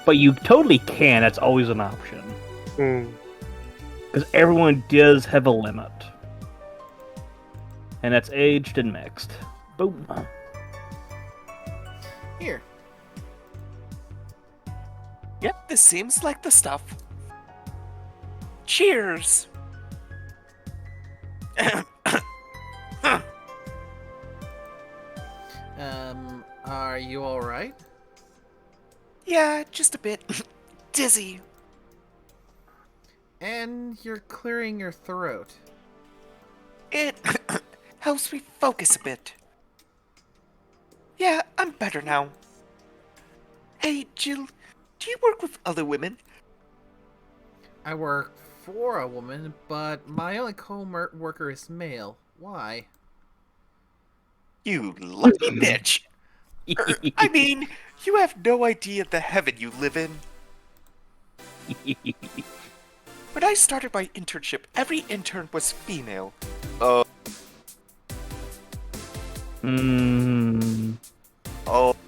But you totally can, that's always an option. Because everyone does have a limit. And that's aged and mixed. Boom. Here. Yep, this seems like the stuff. Cheers! Are you alright? Yeah, just a bit dizzy. And you're clearing your throat. It helps me focus a bit. Yeah, I'm better now. Hey, Jill, do you work with other women? I work for a woman, but my only co-worker is male. Why? You lucky bitch. I mean, you have no idea the heaven you live in. When I started my internship, every intern was female. Oh,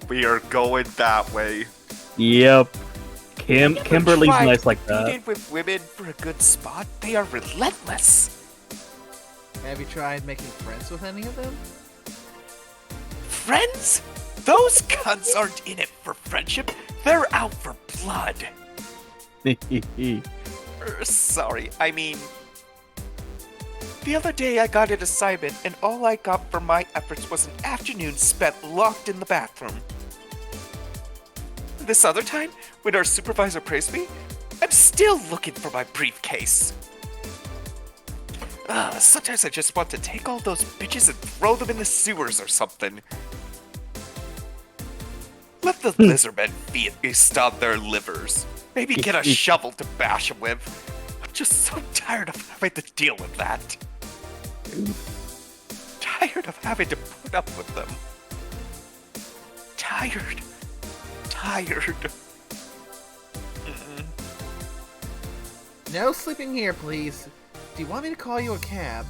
we are going that way. Yep. Kimberly's nice like that. Competed with women for a good spot. They are relentless. Have you tried making friends with any of them? Friends? Those cunts aren't in it for friendship. They're out for blood. Sorry, I mean... The other day I got an assignment and all I got for my efforts was an afternoon spent locked in the bathroom. This other time, when our supervisor praised me, I'm still looking for my briefcase. Sometimes I just want to take all those bitches and throw them in the sewers or something. Let the lizardmen feast on their livers. Maybe get a shovel to bash them with. I'm just so tired of having to deal with that. Tired of having to put up with them. Tired. No sleeping here, please. Do you want me to call you a cab?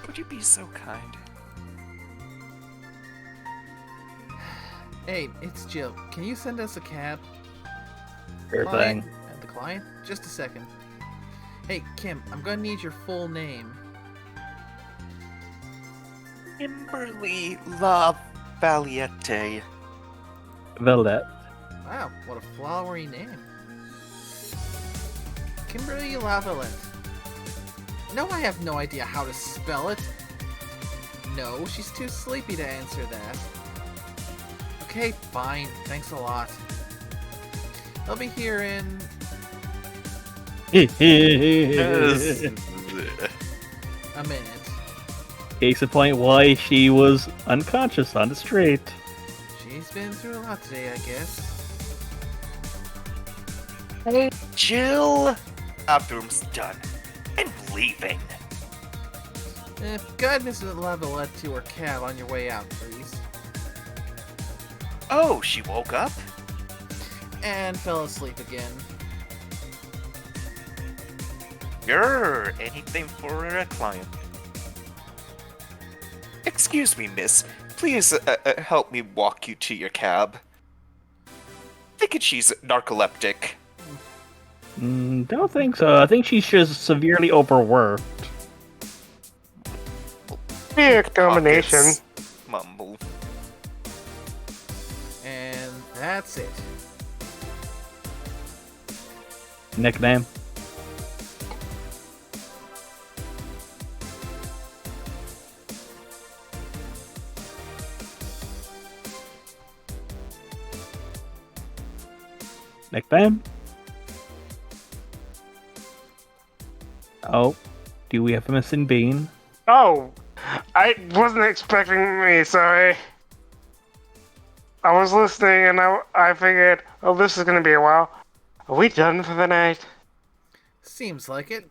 Would you be so kind? Hey, it's Jill. Can you send us a cab? Sure thing. The client? Just a second. Hey, Kim, I'm gonna need your full name. Kimberly La Valiente. Velvet. Wow, what a flowery name. Kimberly Lavalette. No, I have no idea how to spell it. No, she's too sleepy to answer that. Okay, fine. Thanks a lot. I'll be here in... a minute. Case in point, why she was unconscious on the street. He's been through a lot today, I guess. Hey, Jill! Bathroom's done. I'm leaving. Go ahead, Mrs. Lavalette, to her cab on your way out, please. Oh, she woke up? And fell asleep again. Grr, anything for a client. Excuse me, miss. Please help me walk you to your cab. Thinking she's narcoleptic. Don't think so. I think she's just severely overworked. Be a combination. Pockets. Mumble. And that's it. Nickname? Nickname? Oh, do we have a missing bean? Oh, I wasn't expecting me, sorry. I was listening and I figured, oh, this is gonna be a while. Are we done for the night? Seems like it.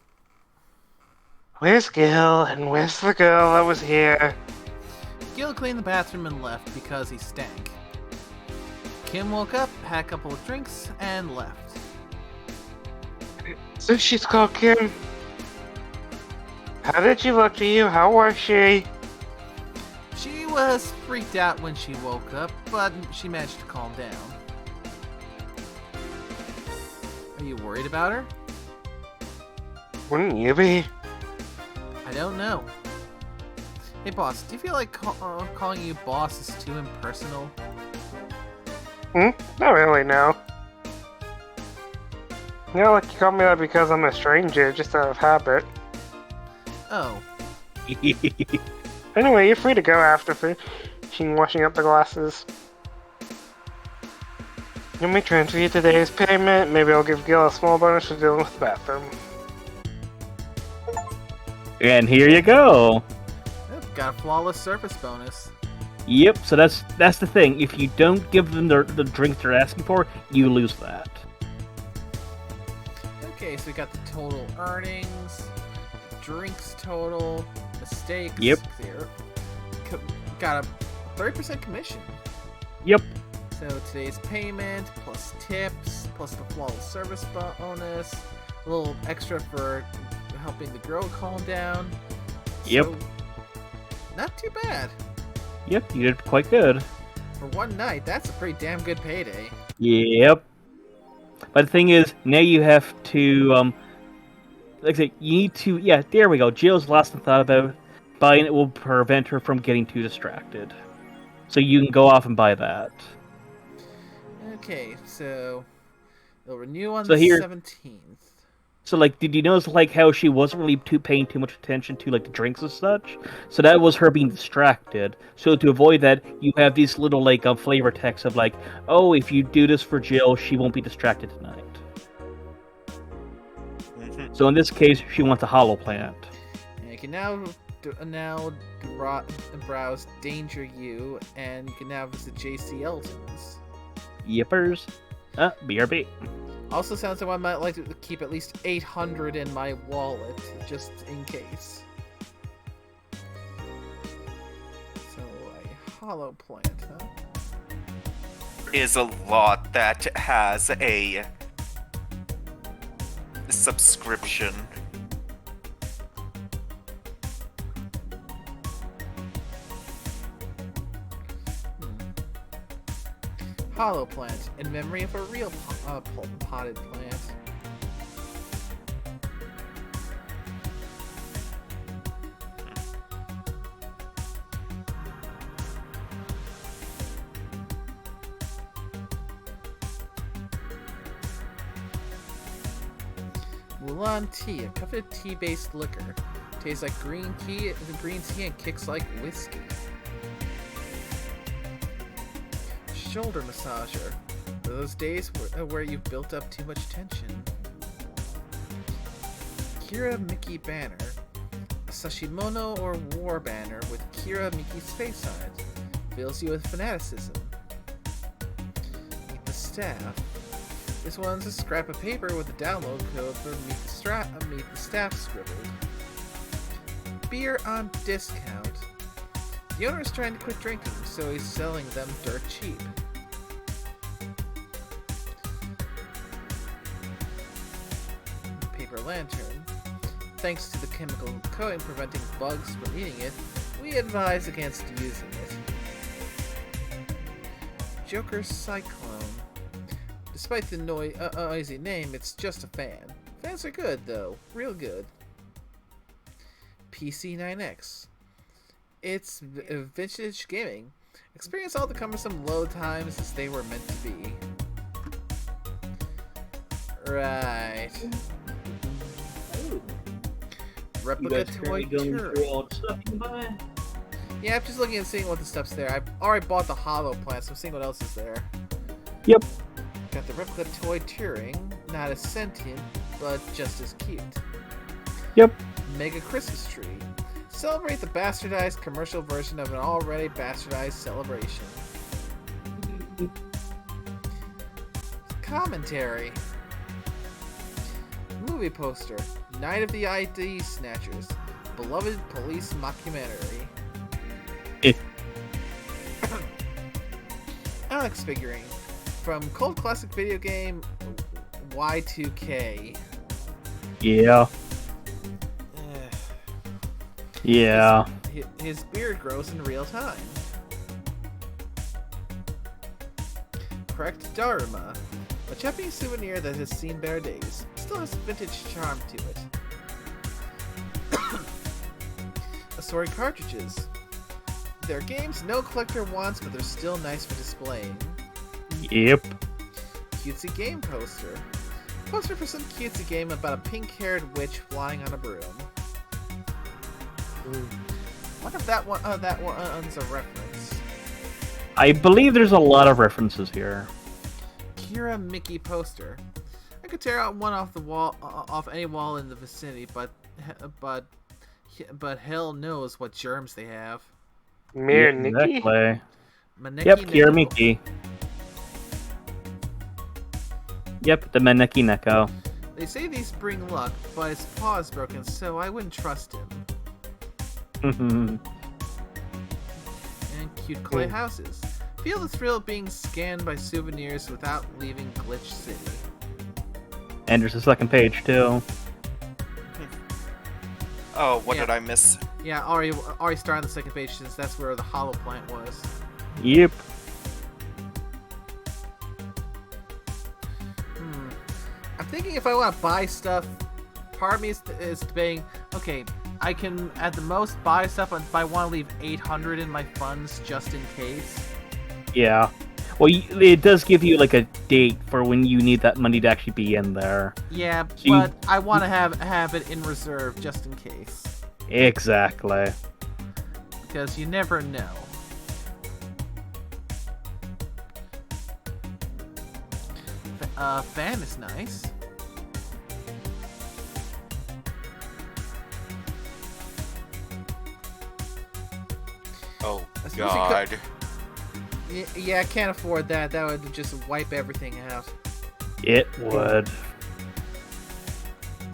Where's Gil and where's the girl that was here? Gil cleaned the bathroom and left because he stank. Kim woke up, had a couple of drinks, and left. So she's called Kim. How did she look to you? How was she? She was freaked out when she woke up, but she managed to calm down. Are you worried about her? Wouldn't you be? I don't know. Hey boss, do you feel like calling you boss is too impersonal? Not really, no. You know, like you call me that because I'm a stranger, just out of habit. Oh, Anyway, you're free to go after finishing washing up the glasses. Let me transfer you today's payment. Maybe I'll give Gil a small bonus for dealing with the bathroom. And here you go. got a flawless service bonus. Yep, so that's the thing. If you don't give them the drink they're asking for, you lose that. Okay, so we got the total earnings, drinks total, mistakes. Yep. Got a 30% commission. Yep. So today's payment, plus tips, plus the flawless service bonus, a little extra for helping the girl calm down. Yep. So, not too bad. Yep, you did quite good. For one night, that's a pretty damn good payday. Yep. But the thing is, now you have to, like I said, you need to, yeah, there we go. Jill's lost the thought about buying it will prevent her from getting too distracted. So you can go off and buy that. Okay, so they'll renew on So the here- 17th. So, like, did you notice, like, how she wasn't really paying too much attention to, like, the drinks and such? So that was her being distracted. So to avoid that, you have these little, like, flavor texts of, like, oh, if you do this for Jill, she won't be distracted tonight. Mhm. So in this case, she wants a hollow plant. And you can now browse Danger U, and you can now visit JC Elton's. Yippers. BRB. Also sounds like I might like to keep at least 800 in my wallet, just in case. So, a hollow plant, huh? Is a lot that has a subscription. Hollow plant, in memory of a real potted plant. Mulan tea, a coveted tea-based liquor. Tastes like green tea and kicks like whiskey. Shoulder massager. For those days where you've built up too much tension. Kira Miki banner. A Sashimono or war banner with Kira Miki's face on it. Fills you with fanaticism. staff. This one's a scrap of paper with a download code for meet the staff scribbled. Beer on discount. The owner is trying to quit drinking, so he's selling them dirt cheap. Paper lantern. Thanks to the chemical coating preventing bugs from eating it, we advise against using it. Joker Cyclone. Despite the noisy name, it's just a fan. Fans are good, though. Real good. PC9X. It's vintage gaming. Experience all the cumbersome load times as they were meant to be. Right. Replica toy turret. Yeah, I'm just looking and seeing what the stuff's there. I've already bought the hollow plant, so I'm seeing what else is there. Yep. Got the replica toy Turing, not as sentient, but just as cute. Yep. Mega Christmas tree. Celebrate the bastardized commercial version of an already bastardized celebration. Commentary. Movie poster. Night of the ID Snatchers. Beloved police mockumentary. Alex figurine. From cult classic video game Y2K. Yeah. Yeah. His beard grows in real time. Correct Dharma. A Japanese souvenir that has seen better days. Still has vintage charm to it. Assorted cartridges. They're games no collector wants, but they're still nice for displaying. Yep. Cutesy game poster. Poster for some cutesy game about a pink-haired witch flying on a broom. What if that one's a reference? I believe there's a lot of references here. Kira Mickey poster. I could tear out one off the wall, off any wall in the vicinity, but hell knows what germs they have. Mere Yeah, Nikki? exactly. Maneki Yep, Neko. Kiramiki. Yep, the Maneki Neko. They say these bring luck, but his paw is broken, so I wouldn't trust him. And cute clay houses. Feel the thrill of being scanned by souvenirs without leaving Glitch City. And there's a second page, too. Oh, what Yeah. did I miss? Yeah, already started on the second page since that's where the hollow plant was. Yep. I'm thinking if I want to buy stuff, part of me is debating, okay, I can at the most buy stuff if I want to leave 800 in my funds just in case. Yeah. Well, it does give you, like, a date for when you need that money to actually be in there. Yeah, So you- but I want to have it in reserve just in case. Exactly. Because you never know. Fan is nice. Oh, I suppose God. Yeah, I can't afford that. That would just wipe everything out. It would.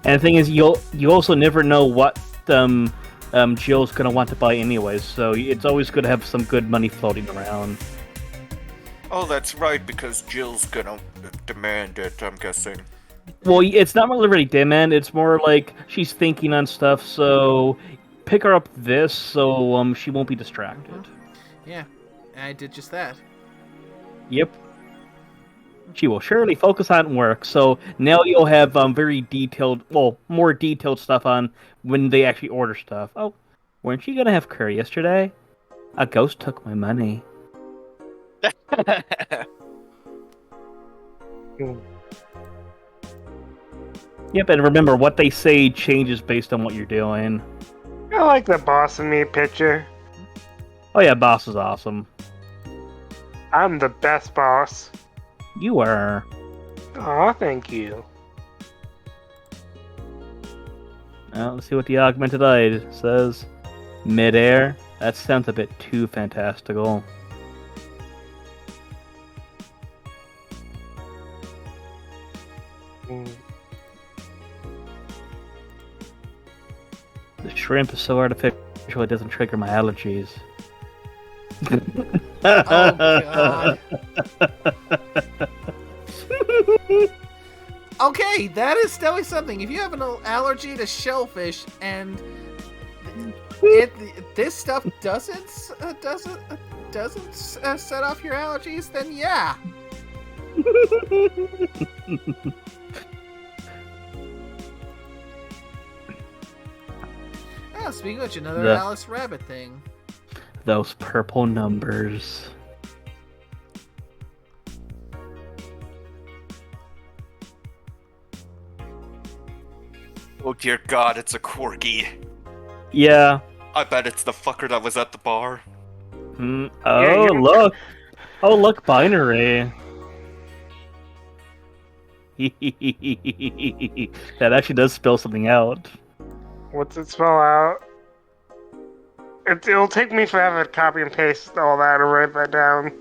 And the thing is, you also never know what Jill's gonna want to buy anyways, so it's always good to have some good money floating around. Oh, that's right, because Jill's gonna demand it, I'm guessing. Well, it's not really demand, it's more like she's thinking on stuff, so pick her up this so she won't be distracted. Yeah, and I did just that. Yep. She will surely focus on work, so now you'll have very detailed, well, more detailed stuff on when they actually order stuff. Oh, weren't you gonna have curry yesterday? A ghost took my money. Yep, and remember, what they say changes based on what you're doing. I like the boss of me picture. Oh yeah, boss is awesome. I'm the best boss. You are. Aw, thank you. Well, let's see what the augmented eye says. Midair? That sounds a bit too fantastical. The shrimp is so artificial it doesn't trigger my allergies. Oh god. Okay, that is telling something. If you have an allergy to shellfish and this stuff doesn't set off your allergies, then yeah. Oh, speaking of which, another Alice Rabbit thing. Those purple numbers. Oh dear God, it's a corgi. Yeah. I bet it's the fucker that was at the bar. Oh, Yeah, look. Oh, look, binary. That actually does spell something out. What's it spell out? It'll take me forever to copy and paste all that and write that down.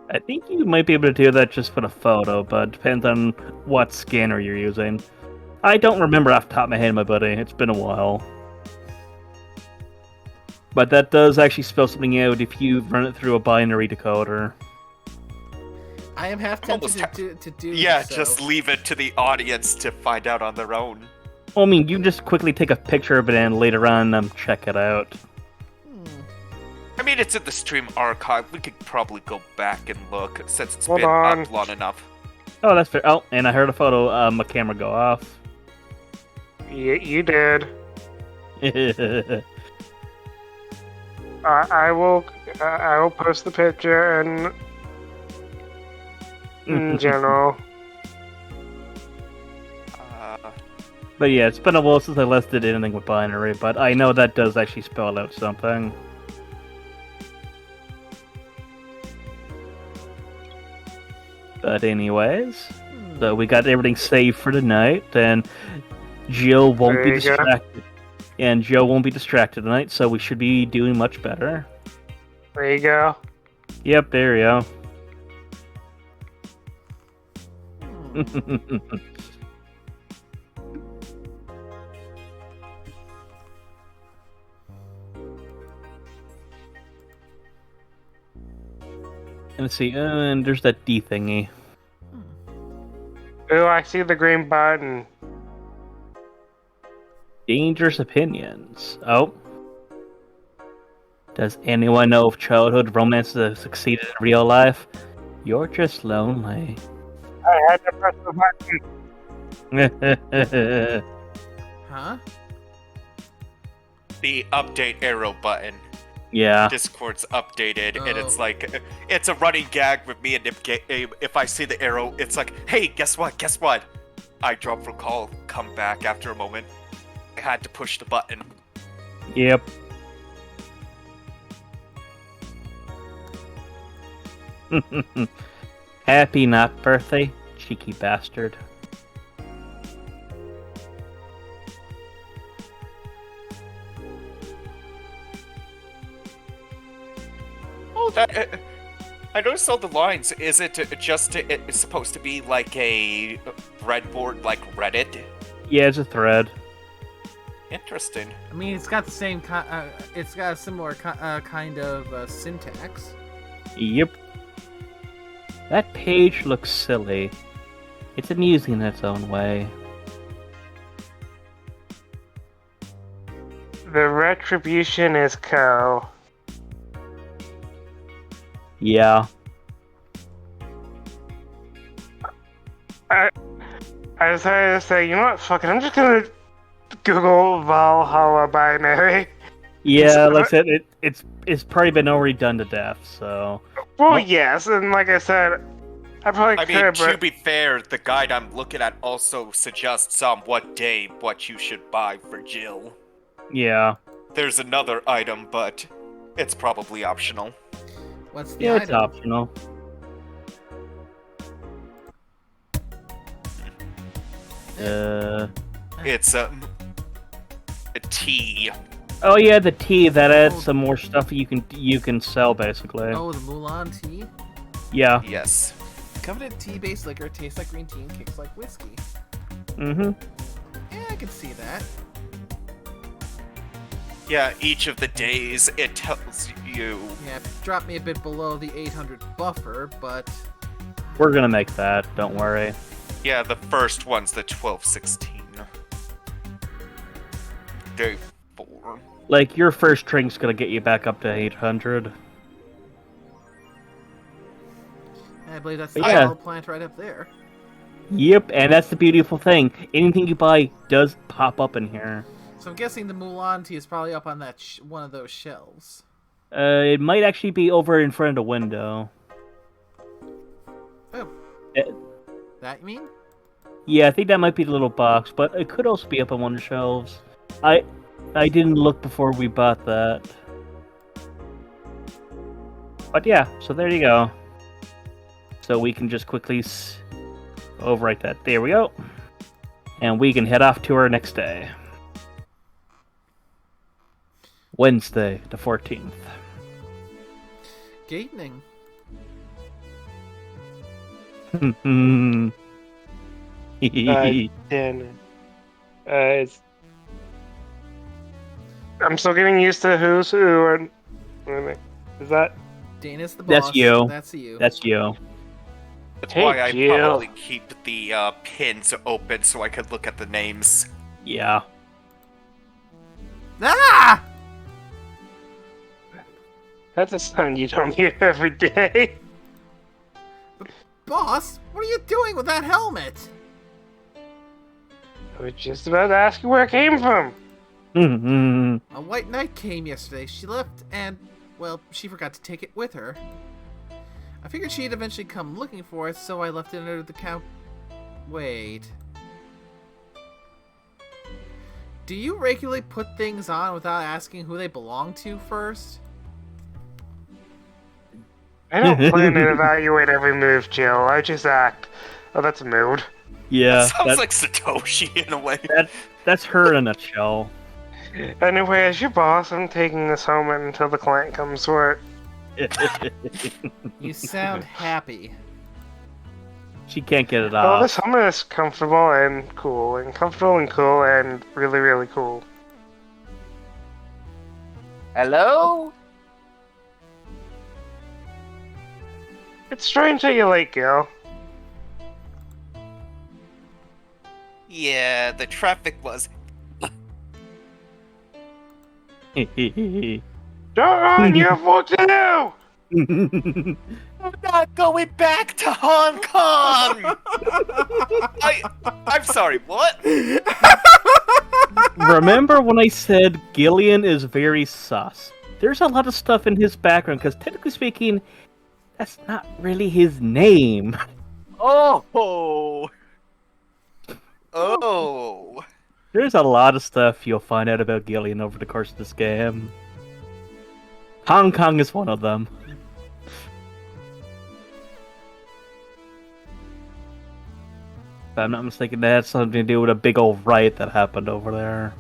I think you might be able to do that just for the photo, but it depends on what scanner you're using. I don't remember off the top of my head, my buddy. It's been a while. But that does actually spell something out if you run it through a binary decoder. I am half tempted to do Yeah, so. just leave it to the audience to find out on their own. Well, I mean, you just quickly take a picture of it and later on check it out. I mean, it's in the stream archive. We could probably go back and look since it's Hold been on. up long enough. Oh, that's fair. Oh, and I heard a photo, my camera go off. You did. I will post the picture and in general. But yeah, it's been a while since I last did anything with binary, but I know that does actually spell out something. But anyways, so we got everything saved for tonight, and Jill won't There be you go. distracted. And Jill won't be distracted tonight, so we should be doing much better. There you go. Yep, there we go. Let's see, and there's that D thingy. Ooh, I see the green button. Dangerous opinions. Oh. Does anyone know if childhood romances have succeeded in real life? You're just lonely. I had to press the button. Huh? The update arrow button. Yeah. Discord's updated, and it's Oh. like, it's a running gag with me and Nip Game. If I see the arrow, it's like, hey, guess what? Guess what? I drop for call, come back after a moment. I had to push the button. Yep. Happy not birthday, cheeky bastard. Oh, that. I noticed all the lines. Is it just it's supposed to be like a breadboard like Reddit? Yeah, it's a thread. Interesting. I mean, it's got the same. It's got a similar kind of syntax. Yep. That page looks silly. It's amusing in its own way. The retribution is co. Yeah. I decided to say, you know what, fuck it, I'm just gonna Google Valhalla binary. Yeah, like I said, it's probably been already done to death, so... Well, Oh. yes, and like I said, I probably I could, mean, but to be fair, the guide I'm looking at also suggests on what day what you should buy for Jill. Yeah. There's another item, but it's probably optional. What's the Yeah, it's item? optional. It's a tea. Oh yeah, the tea that adds some more stuff you can sell basically. Oh, the Mulan tea. Yeah. Yes. Coveted tea-based liquor tastes like green tea and kicks like whiskey. Mm-hmm. Yeah, I can see that. Yeah, each of the days it tells you. Yeah, it dropped me a bit below the 800 buffer, but We're gonna make that, don't worry. Yeah, the first one's the 1216. Day 4. Like, your first drink's gonna get you back up to 800. I believe that's the Yeah. power plant right up there. Yep, and that's the beautiful thing. Anything you buy does pop up in here. So I'm guessing the Mulan tea is probably up on that one of those shelves. It might actually be over in front of the window. Oh, Uh, that you mean? Yeah, I think that might be the little box, but it could also be up on one of the shelves. I didn't look before we bought that. But yeah, so there you go. So we can just quickly overwrite that. There we go. And we can head off to our next day. Wednesday, the 14th. Good evening. Then, I'm still getting used to who's who. And wait a minute, is that? Dana's the boss. That's you. That's you. That's you. That's Hey, why I Jill. probably keep the pins open so I could look at the names. Yeah. Ah! That's a sound you don't hear every day. Boss, what are you doing with that helmet? I was just about to ask you where it came from. A white knight came yesterday. She left and, well, she forgot to take it with her. I figured she'd eventually come looking for it, so I left it under the count. Wait. Do you regularly put things on without asking who they belong to first? I don't plan to evaluate every move, Jill. I just act. Oh, that's a mood. Yeah, Sounds like Satoshi in a way. that's her in a nutshell. Anyway, as your boss, I'm taking this home until the client comes for it. You sound happy. She can't get it Oh, off. this helmet is comfortable and cool, and comfortable and cool, and really, really cool. Hello? It's strange that you're late, Gil. Yeah, the traffic was. Don't run, you have work to do! I'm not going back to Hong Kong! I'm sorry, what? Remember when I said Gillian is very sus? There's a lot of stuff in his background, because technically speaking, that's not really his name. Oh! Oh! There's a lot of stuff you'll find out about Gillian over the course of this game. Hong Kong is one of them. If I'm not mistaken, that had something to do with a big old riot that happened over there.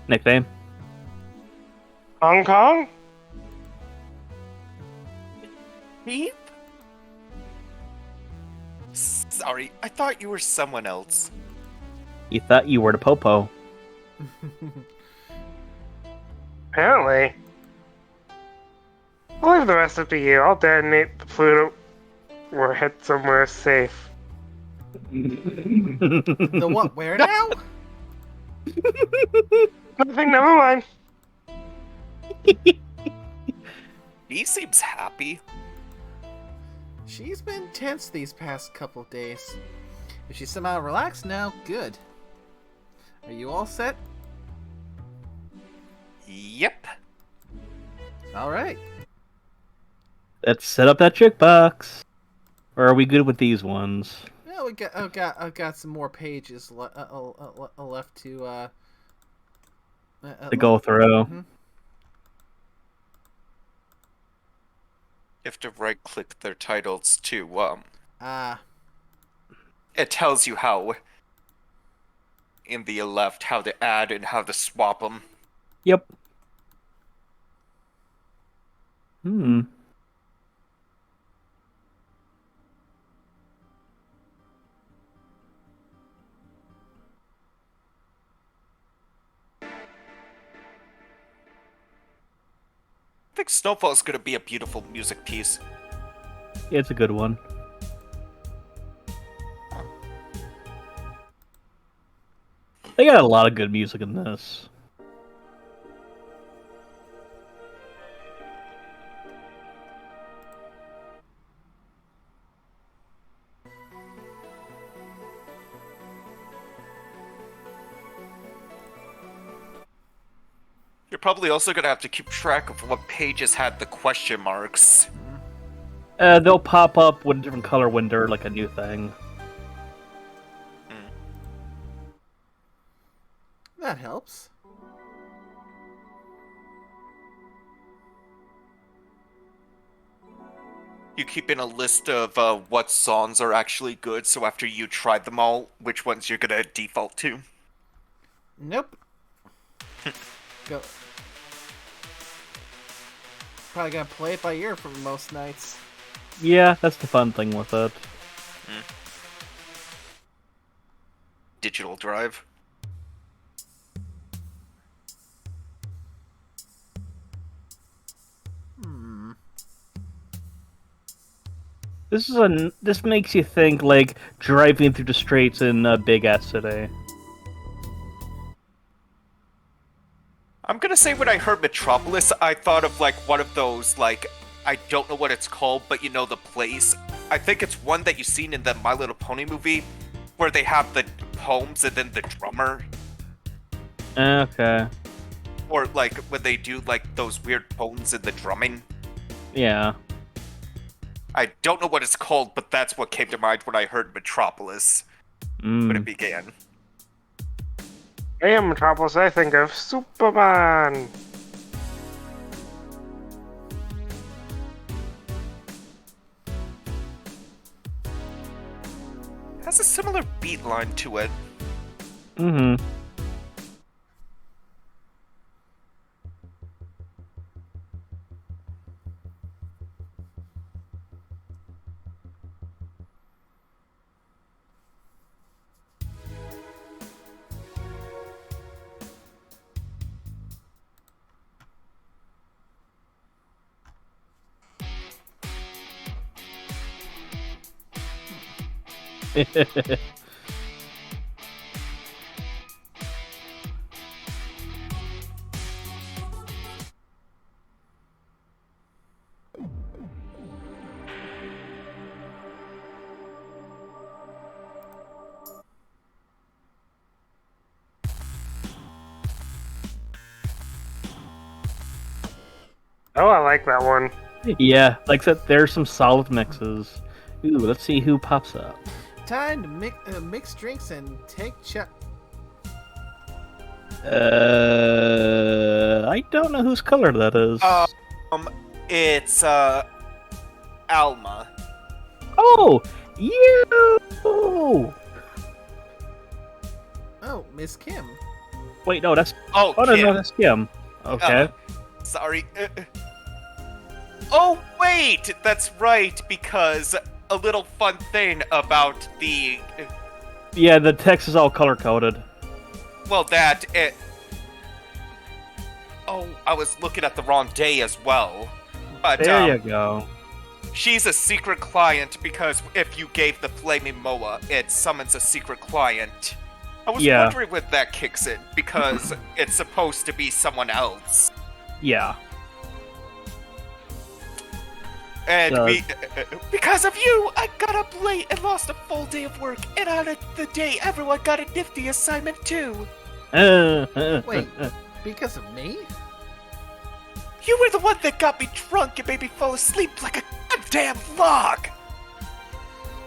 Nickname? Hong Kong? Beep? Sorry, I thought you were someone else. You thought you were the Popo. Apparently. I'll leave the rest up to you. I'll detonate the food or head somewhere safe. The what? Where now? Nothing, never mind. He seems happy. She's been tense these past couple of days. If she's somehow relaxed now, good. Are you all set? Yep. Alright. Let's set up that jukebox. Or are we good with these ones? Yeah, I've got some more pages left to To go through. Mhm. You have to right-click their titles to, Ah, it tells you how, in the left, how to add and how to swap them. Yep. Hmm. think Snowfall's gonna be a beautiful music piece. It's a good one. They got a lot of good music in this. You're probably also gonna have to keep track of what pages had the question marks. They'll pop up with a different color when they're like a new thing. That helps. You keep in a list of what songs are actually good, so after you try them all, which ones you're gonna default to. Nope. Go. Probably gonna play it by ear for most nights. Yeah, that's the fun thing with it. Digital drive. This makes you think like driving through the streets in Big Ass City. I'm gonna say when I heard Metropolis, I thought of like one of those, like, I don't know what it's called, but you know the place. I think it's one that you've seen in the My Little Pony movie, where they have the poems and then the drummer. Okay. Or like when they do like those weird poems and the drumming. Yeah. I don't know what it's called, but that's what came to mind when I heard Metropolis when it began. Hey, Metropolis, I think of Superman. Has a similar beat line to it. Mm-hmm. Oh, I like that one. Yeah, like I said, there's some solid mixes. Ooh, let's see who pops up. Time to mix drinks and take I don't know whose color that is. It's Alma. Oh, you! Oh, Miss Kim. Wait, no, that's. Oh, Oh no, Kim. no, that's Kim. Okay. Sorry. Oh, wait! That's right, because a little fun thing about the... Yeah, the text is all color coded. Well, Oh, I was looking at the wrong day as well. But, There you go. she's a secret client because if you gave the Flaming Moa, it summons a secret client. I was Yeah. wondering when that kicks in, because it's supposed to be someone else. Yeah. And Does. because of you, I got up late and lost a full day of work, and out of the day, everyone got a nifty assignment too. Wait, because of me? You were the one that got me drunk and made me fall asleep like a goddamn log!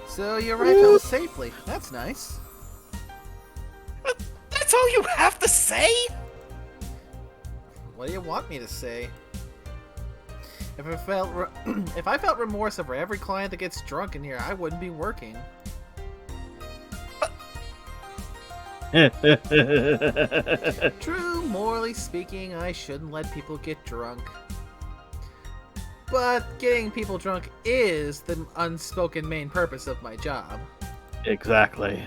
So you arrived home safely. That's nice. That's all you have to say? What do you want me to say? If I felt remorse over every client that gets drunk in here, I wouldn't be working. True, morally speaking, I shouldn't let people get drunk. But getting people drunk is the unspoken main purpose of my job. Exactly.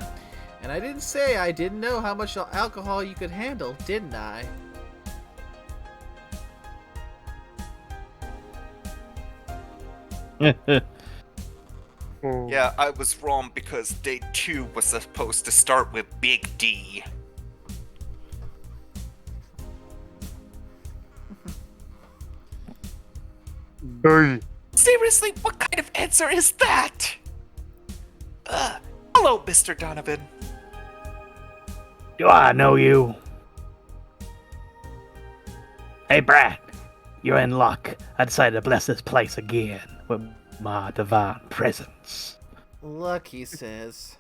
And I didn't say I didn't know how much alcohol you could handle, didn't I? Yeah, I was wrong because day 2 was supposed to start with Big D. Hey. Seriously, what kind of answer is that? Hello, Mr. Donovan. Do I know you? Hey, Brad. You're in luck. I decided to bless this place again with my divine presence. Luck, he says.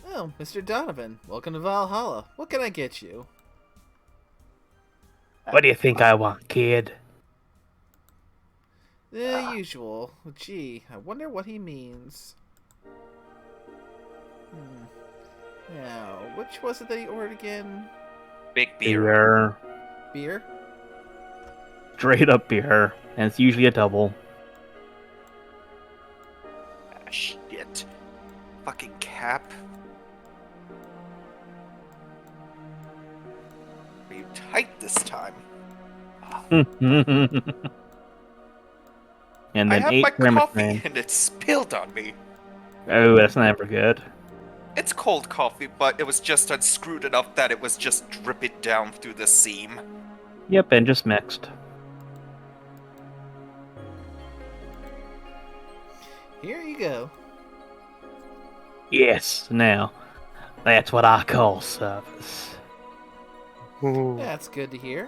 Oh, Mr. Donovan, welcome to Valhalla. What can I get you? What do you think I want, kid? The usual. Gee, I wonder what he means. Now, which was it that he ordered again? Big beer. Beer. Beer? Straight up beer. And it's usually a double. Ah, shit. Fucking Cap. Are you tight this time? And I then have 8 my Grimace coffee Man. and it spilled on me. Oh, that's never good. It's cold coffee, but it was just unscrewed enough that it was just dripping down through the seam. Yep, and just mixed. Here you go. Yes, now. That's what I call service. That's good to hear.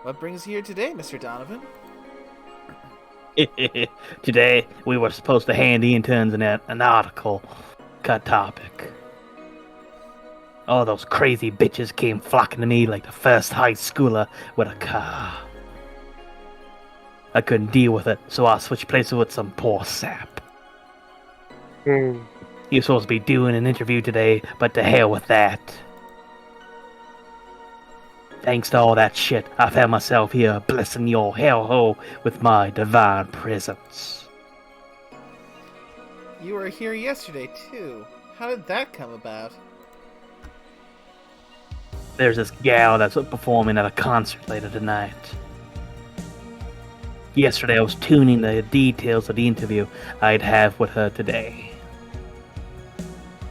What brings you here today, Mr. Donovan? Today, we were supposed to hand the interns an article. Cut topic. All those crazy bitches came flocking to me like the first high schooler with a car. I couldn't deal with it, so I switched places with some poor sap. You're supposed to be doing an interview today, but to hell with that. Thanks to all that shit, I found myself here blessing your hellhole with my divine presence. You were here yesterday, too. How did that come about? There's this gal that's performing at a concert later tonight. Yesterday I was tuning the details of the interview I'd have with her today.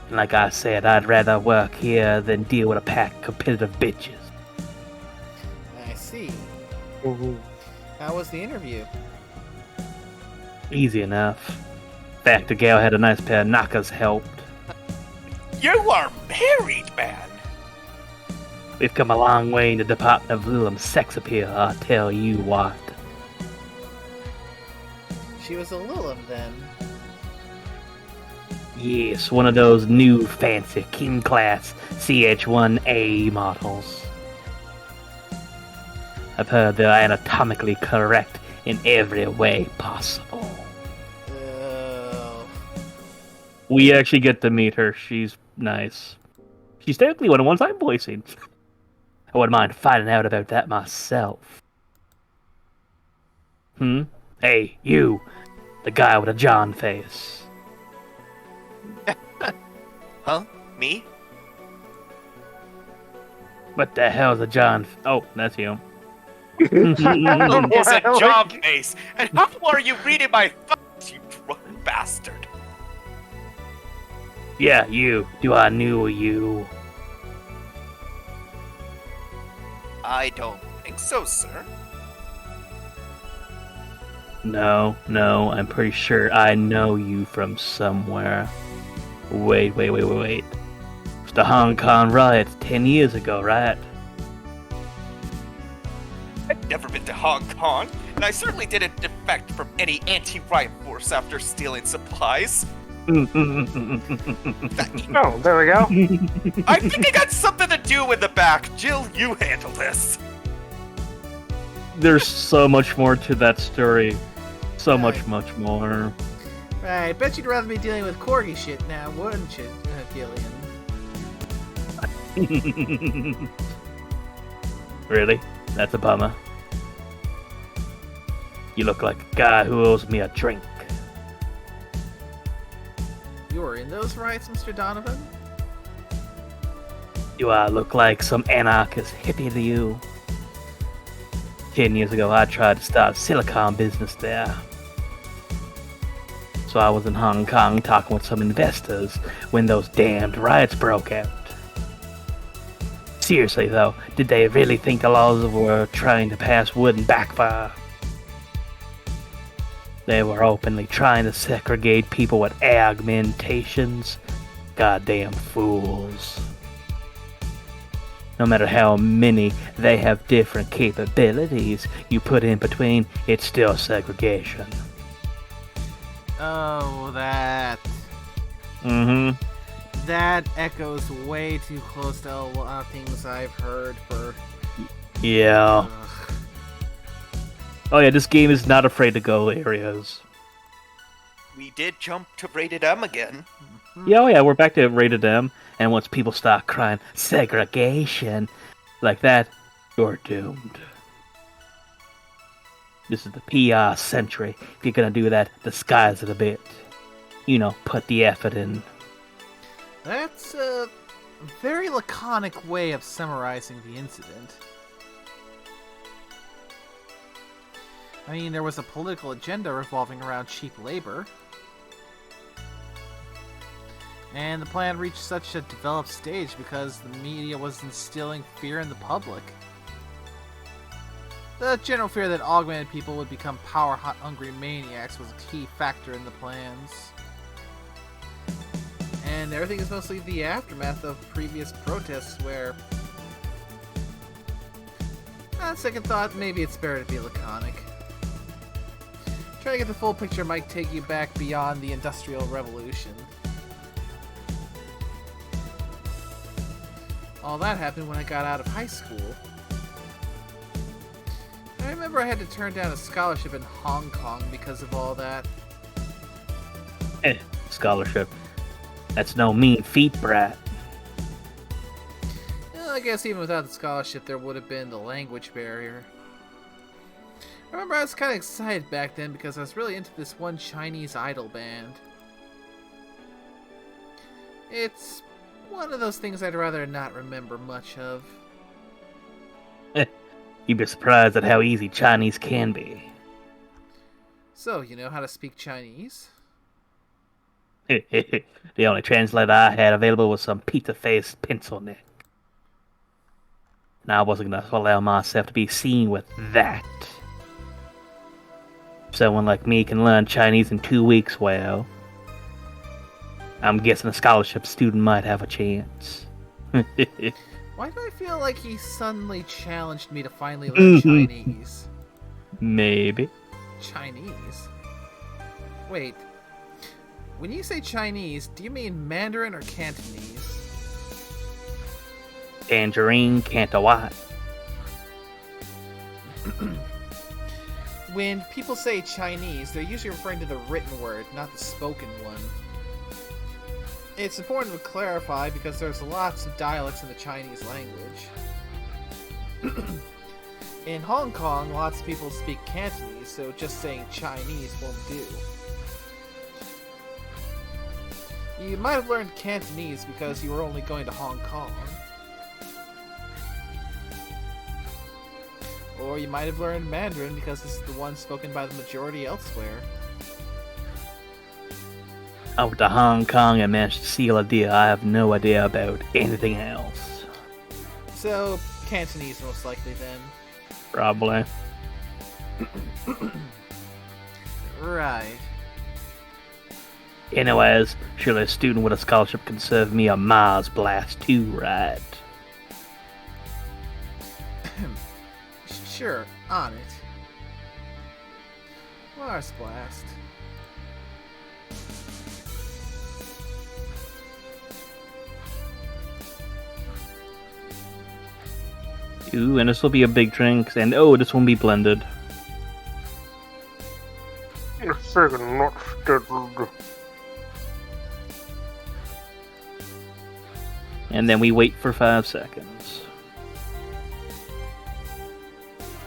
And like I said, I'd rather work here than deal with a pack of competitive bitches. I see. How was the interview? Easy enough. In fact, the gal had a nice pair of knockers helped. You are married, man! We've come a long way in the department of Lilim's sex appeal, I'll tell you what. She was a Lilim, then. Yes, one of those new fancy King Class CH-1A models. I've heard they're anatomically correct in every way possible. We actually get to meet her. She's nice. She's technically one of the ones I'm voicing. I wouldn't mind finding out about that myself. Hey, you. The guy with a John face. Huh? Me? What the hell's a John? Oh, that's you. It's a job face! And how are you reading my thoughts, you drunken bastard? Yeah, you. Do I know you? I don't think so, sir. No, I'm pretty sure I know you from somewhere. Wait. It was the Hong Kong riots 10 years ago, right? I've never been to Hong Kong, and I certainly didn't defect from any anti-riot force after stealing supplies. Oh, there we go. I think I got something to do with the back. Jill, you handle this. There's so much more to that story. So much more. Right, bet you'd rather be dealing with corgi shit now, wouldn't you, Gillian? Really? That's a bummer. You look like a guy who owes me a drink. You were in those riots, Mr. Donovan? Do I look like some anarchist hippie to you? 10 years ago, I tried to start a silicon business there. So I was in Hong Kong talking with some investors when those damned riots broke out. Seriously though, did they really think the laws were trying to pass wouldn't backfire? They were openly trying to segregate people with augmentations. Goddamn fools. No matter how many they have different capabilities you put in between, it's still segregation. Oh, that. Mm-hmm. That echoes way too close to a lot of things I've heard for. Yeah. Ugh. Oh yeah, this game is not afraid to go areas. We did jump to rated M again. Yeah, oh yeah, we're back to rated M, and once people start crying segregation like that, you're doomed. This is the PR century. If you're gonna do that, disguise it a bit. You know, put the effort in. That's a very laconic way of summarizing the incident. I mean, there was a political agenda revolving around cheap labor. And the plan reached such a developed stage because the media was instilling fear in the public. The general fear that augmented people would become power-hungry maniacs was a key factor in the plans. And everything is mostly the aftermath of previous protests where, on second thought, maybe it's better to be laconic. Trying to get the full picture might take you back beyond the Industrial Revolution. All that happened when I got out of high school. I remember I had to turn down a scholarship in Hong Kong because of all that. Scholarship. That's no mean feat, brat. Well, I guess even without the scholarship, there would have been the language barrier. I remember I was kind of excited back then because I was really into this one Chinese idol band. It's one of those things I'd rather not remember much of. You'd be surprised at how easy Chinese can be. So, you know how to speak Chinese? The only translator I had available was some pizza-faced pencil neck. And I wasn't going to allow myself to be seen with that. If someone like me can learn Chinese in 2 weeks, well, I'm guessing a scholarship student might have a chance. Why do I feel like he suddenly challenged me to finally learn Chinese? Maybe. Chinese? Wait. When you say Chinese, do you mean Mandarin or Cantonese? Tangerine, Cantonese. When people say Chinese, they're usually referring to the written word, not the spoken one. It's important to clarify because there's lots of dialects in the Chinese language. In Hong Kong, lots of people speak Cantonese, so just saying Chinese won't do. You might have learned Cantonese because you were only going to Hong Kong. Or you might have learned Mandarin because this is the one spoken by the majority elsewhere. I went to Hong Kong and managed to seal a deal. I have no idea about anything else. So, Cantonese most likely then. Probably. Right. Anyways, surely a student with a scholarship can serve me a Mars blast too, right? Sure, on it. Mars Blast. Ooh, and this will be a big drink, and oh, this won't be blended. Friggin' not scheduled. And then we wait for 5 seconds.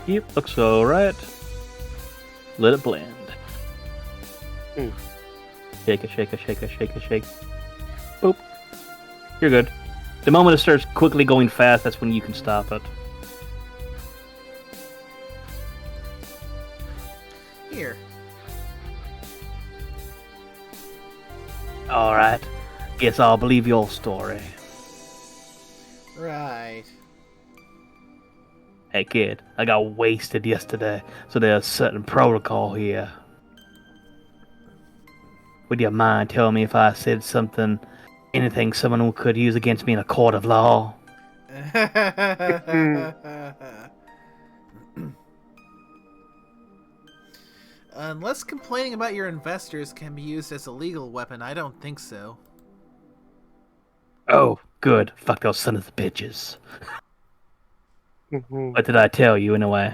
Yep, looks alright. Let it blend. Shake it, shake it, shake it, shake it, shake. Boop. You're good. The moment it starts quickly going fast, that's when you can stop it. Here. Yes, I'll believe your story. Right. Hey kid, I got wasted yesterday, so there's a certain protocol here. Would you mind telling me if I said anything someone could use against me in a court of law? Unless complaining about your investors can be used as a legal weapon, I don't think so. Oh, good. Fuck those son of the bitches. Mhm. What did I tell you, anyway?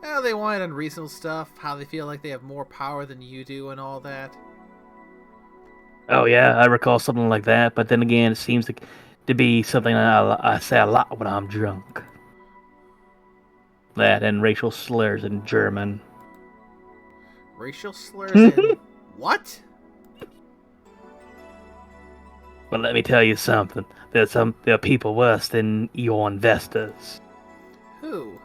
Well, they wanted unreasonable stuff, how they feel like they have more power than you do and all that. Oh, yeah, I recall something like that, but then again, it seems to be something I say a lot when I'm drunk. That and racial slurs in German. Racial slurs and... What? But let me tell you something. There are people worse than your investors. Who?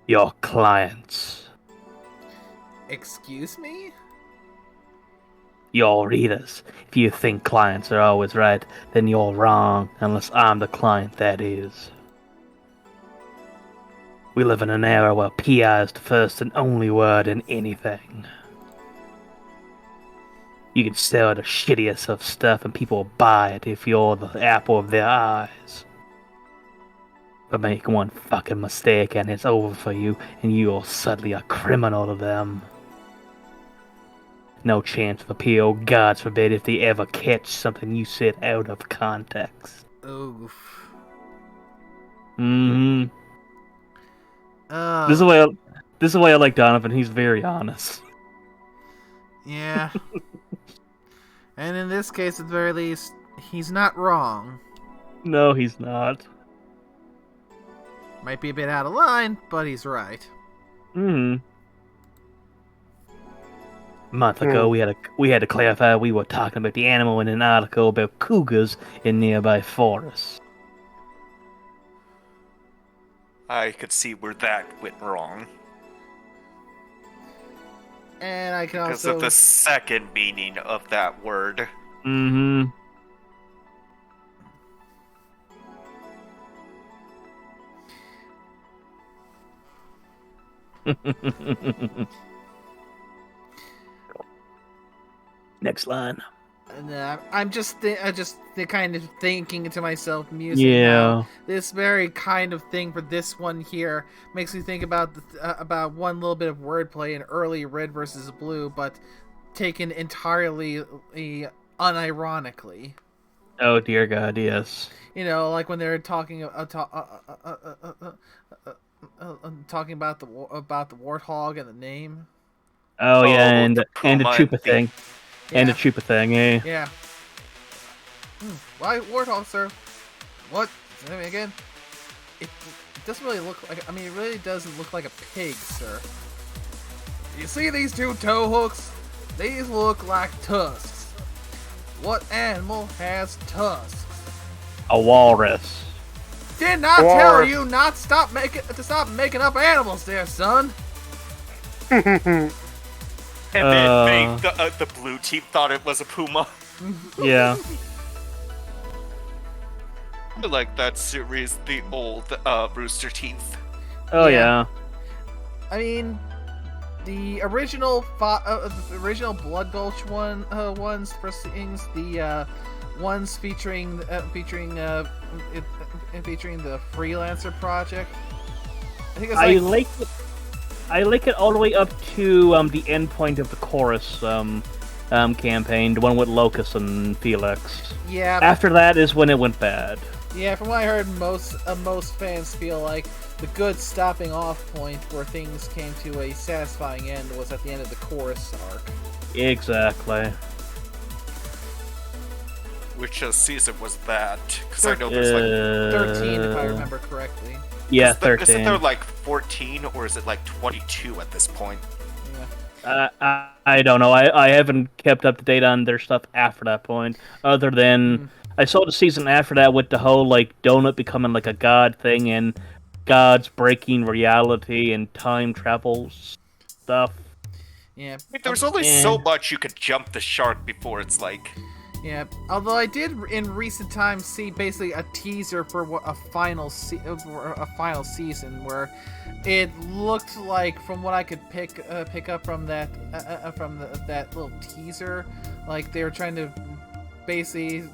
Your clients. Excuse me? Your readers. If you think clients are always right, then you're wrong, unless I'm the client, that is. We live in an era where PI is the first and only word in anything. You can sell the shittiest of stuff and people will buy it if you're the apple of their eyes. But make one fucking mistake and it's over for you, and you're suddenly a criminal to them. No chance of appeal, God forbid, if they ever catch something you said out of context. Oof. Mm-hmm. Uh, This is the way I like Donovan. He's very honest. yeah. And in this case, at the very least, he's not wrong. No, he's not. Might be a bit out of line, but he's right. Hmm. A month ago, we had to clarify we were talking about the animal in an article about cougars in nearby forests. I could see where that went wrong. And I can Because also... of the second meaning of that word. Mm-hmm. Next line. And, I'm just kind of thinking to myself, musing how this very kind of thing for this one here makes me think about about one little bit of wordplay in early Red versus Blue, but taken entirely unironically. Oh dear God, yes. You know, like when they're talking talking about the warthog and the name. Oh yeah, and the Puma Chupa thing. Yeah. And the Chupa thing, eh? Yeah. Why warthog, sir? What? Say me again? It doesn't really look like... I mean, it really doesn't look like a pig, sir. You see these two toe hooks? These look like tusks. What animal has tusks? A walrus. Did not tell you not to stop making up animals there, son. And then the blue team thought it was a puma. Yeah. I like that series, the old Rooster Teeth. Oh yeah. I mean, the original Blood Gulch ones proceedings, the ones featuring the Freelancer project. I think it's I like it all the way up to the end point of the chorus campaign, the one with Locust and Felix. Yeah. After that is when it went bad. Yeah, from what I heard, most fans feel like the good stopping off point where things came to a satisfying end was at the end of the chorus arc. Exactly. Which season was that? Because I know there's like 13, if I remember correctly. Yeah, 13. Isn't there like 14, or is it like 22 at this point? Yeah. I don't know. I haven't kept up to date on their stuff after that point. Other than I saw the season after that with the whole like donut becoming like a god thing and gods breaking reality and time travel stuff. Yeah. There's only so much you could jump the shark before it's like. Yeah, although I did in recent times see basically a teaser for a final season where it looked like, from what I could pick up from that that little teaser, like they were trying to basically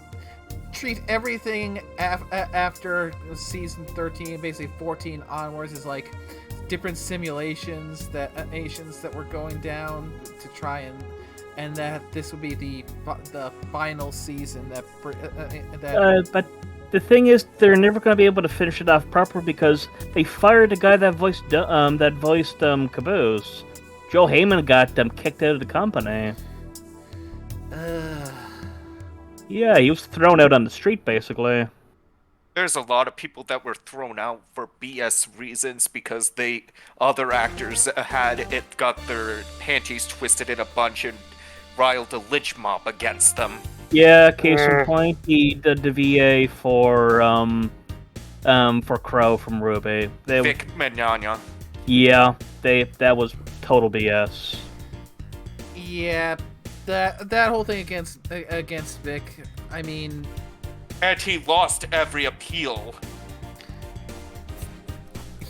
treat everything after season 13, basically 14 onwards, is like different simulations that were going down to try and that this would be the final season But the thing is, they're never going to be able to finish it off proper because they fired the guy that voiced Caboose. Joe Heyman got them kicked out of the company. Yeah, he was thrown out on the street, basically. There's a lot of people that were thrown out for BS reasons because other actors got their panties twisted in a bunch and riled a lynch mob against them. Yeah, case in point, he did the VA for Crow from Ruby. Vic Mignogna. Yeah, that was total BS. Yeah, that whole thing against Vic, I mean. And he lost every appeal.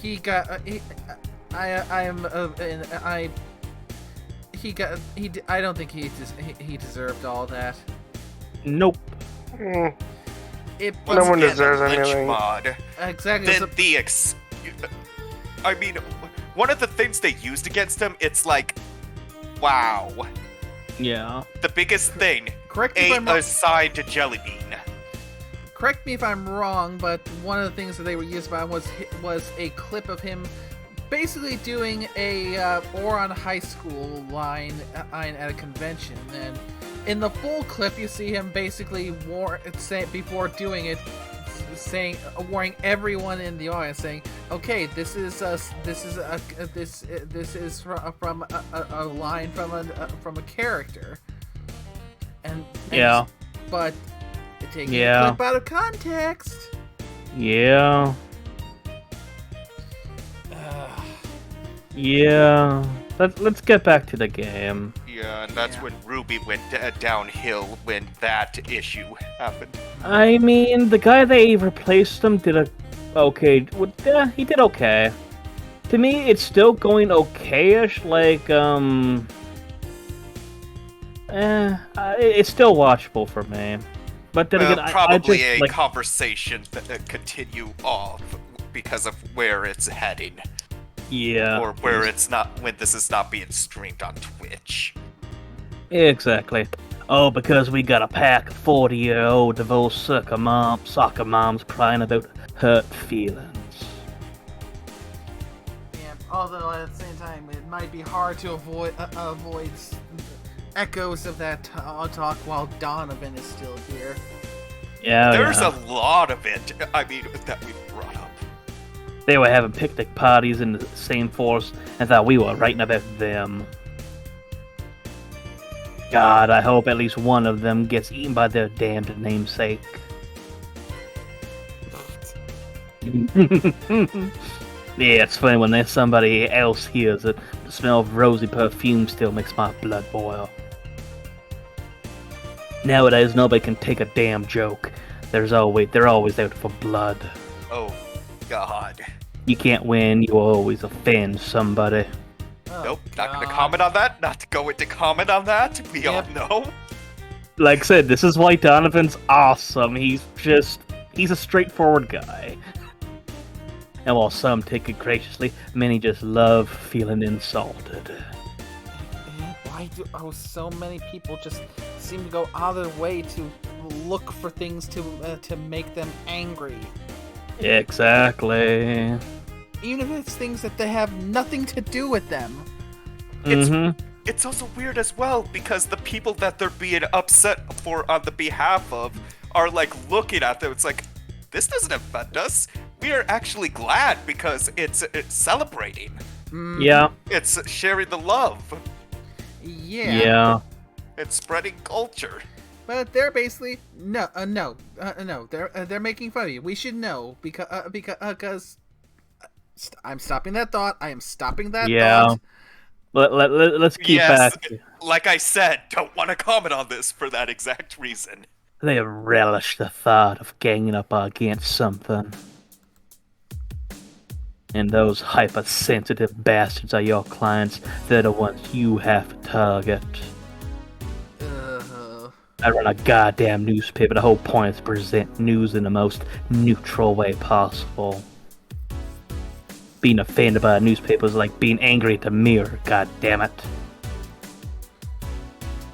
He got. I don't think he deserved all that. Nope. No one deserves anything. Mod. Exactly. I mean, one of the things they used against him, it's like, wow. Yeah. The biggest thing. Correct me if I'm wrong. Aside to Jellybean. Correct me if I'm wrong, but one of the things that they were used by was a clip of him basically doing a Oron High School line at a convention, and in the full clip you see him basically before doing it, warning everyone in the audience, saying, "Okay, this is from a line from a character," and yeah, but taking the clip out of context. Yeah. Yeah. Let's get back to the game. Yeah, and that's when Ruby went downhill when that issue happened. I mean, the guy they replaced him did he did okay. To me, it's still going okay-ish. Like, it's still watchable for me. But then again, probably I just, conversation that continue off because of where it's heading. Yeah. Or where it's not, when this is not being streamed on Twitch. Exactly. Oh, because we got a pack of 40-year-old divorced soccer moms crying about hurt feelings. Yeah, although at the same time, it might be hard to avoid echoes of that talk while Donovan is still here. Yeah, there's a lot of it, I mean, that we brought up. They were having picnic parties in the same forest and thought we were writing about them. God, I hope at least one of them gets eaten by their damned namesake. Yeah, it's funny when there's somebody else hears it. The smell of rosy perfume still makes my blood boil. Nowadays, nobody can take a damn joke. They're always out for blood. Oh, God. You can't win, you always offend somebody. Oh, nope, not gonna comment on that. Not going to comment on that. We all know. Like I said, this is why Donovan's awesome. He's a straightforward guy. And while some take it graciously, many just love feeling insulted. Why do so many people just seem to go out of their way to look for things to make them angry? Exactly. Even if it's things that they have nothing to do with them. It's also weird as well because the people that they're being upset for on the behalf of are like looking at them. It's like, this doesn't offend us. We are actually glad because it's celebrating. Yeah. It's sharing the love. Yeah. It's spreading culture. But they're basically no. They're making fun of you. We should know because I'm stopping that thought. I am stopping that thought. Let's keep Yes, back. like I said, don't want to comment on this for that exact reason. They relish the thought of ganging up against something. And those hypersensitive bastards are your clients. They're the ones you have to target. I run a goddamn newspaper. The whole point is to present news in the most neutral way possible. Being offended by a newspaper is like being angry at the mirror. God damn it.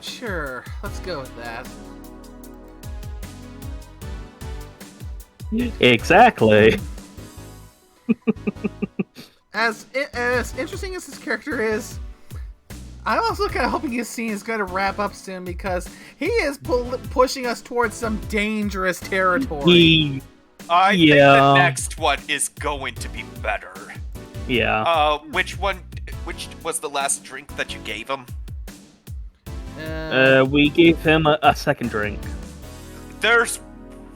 Sure, let's go with that. Exactly. As interesting as this character is, I'm also kind of hoping his scene is going to wrap up soon because he is pushing us towards some dangerous territory. I think the next one is going to be better. Yeah. Which was the last drink that you gave him? We gave him a second drink. There's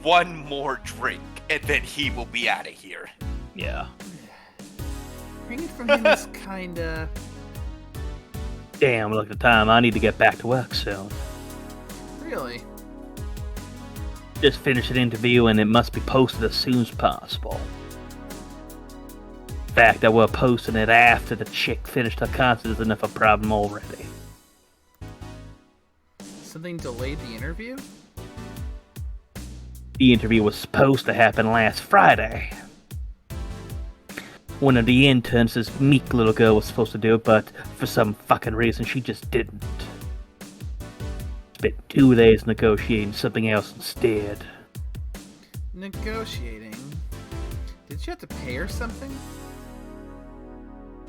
one more drink, and then he will be out of here. Yeah. Hearing it from him is kinda... Damn, look at the time. I need to get back to work soon. Really? Just finished an interview and it must be posted as soon as possible. The fact that we're posting it after the chick finished her concert is enough of a problem already. Something delayed the interview? The interview was supposed to happen last Friday. One of the interns, this meek little girl, was supposed to do it, but for some fucking reason she just didn't. Spent 2 days negotiating something else instead. Negotiating? Did you have to pay her something?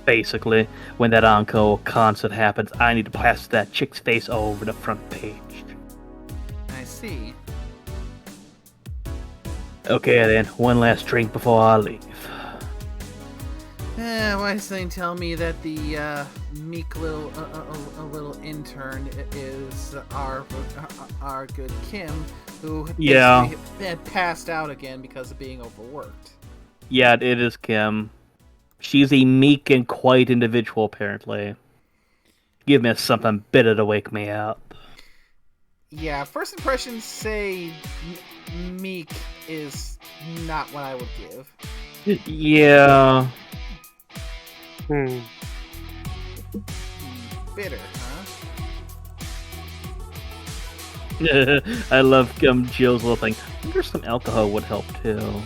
Basically, when that encore concert happens, I need to plaster that chick's face all over the front page. I see. Okay then, one last drink before I leave. Why does something tell me that the meek little little intern is our good Kim, who had passed out again because of being overworked? Yeah, it is Kim. She's a meek and quiet individual, apparently. Give me something bitter to wake me up. Yeah, first impressions say meek is not what I would give. Yeah. Bitter, huh? I love Jill's little thing. I wonder if some alcohol would help too.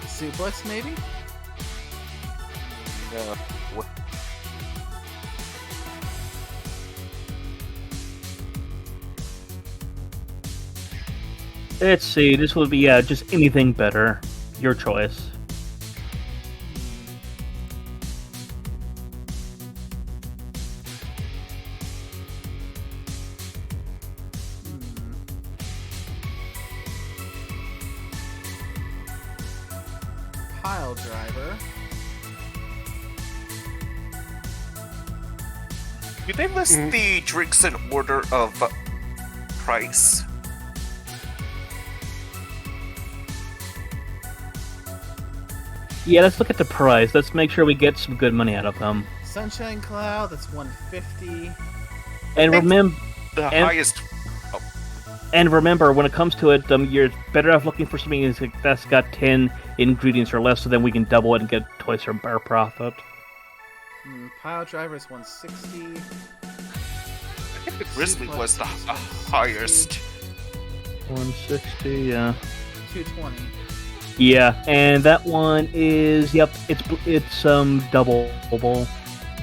Suplex, maybe? No. Let's see, this would be just anything better. Your choice. Pile driver. Do they list the drinks in order of price? Yeah, let's look at the price. Let's make sure we get some good money out of them. Sunshine Cloud, that's 150. And remember, Highest. And remember, when it comes to it, you're better off looking for something that's got 10 ingredients or less, so then we can double it and get twice our profit. Pile driver is 160. I think the Grizzly was the highest. 160, yeah. 220. Yeah, and that one is it's doubleable.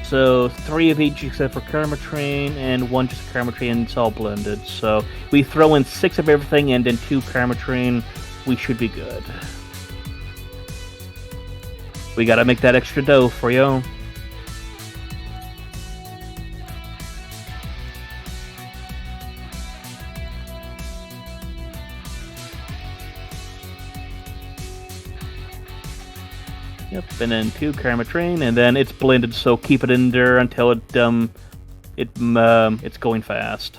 So 3 of each except for Karma Train, and 1 just Karma Train, and it's all blended. So we throw in 6 of everything and then 2 Karma Train, we should be good. We gotta make that extra dough for you. Yep, and then 2 Karma Train, and then it's blended, so keep it in there until it's going fast.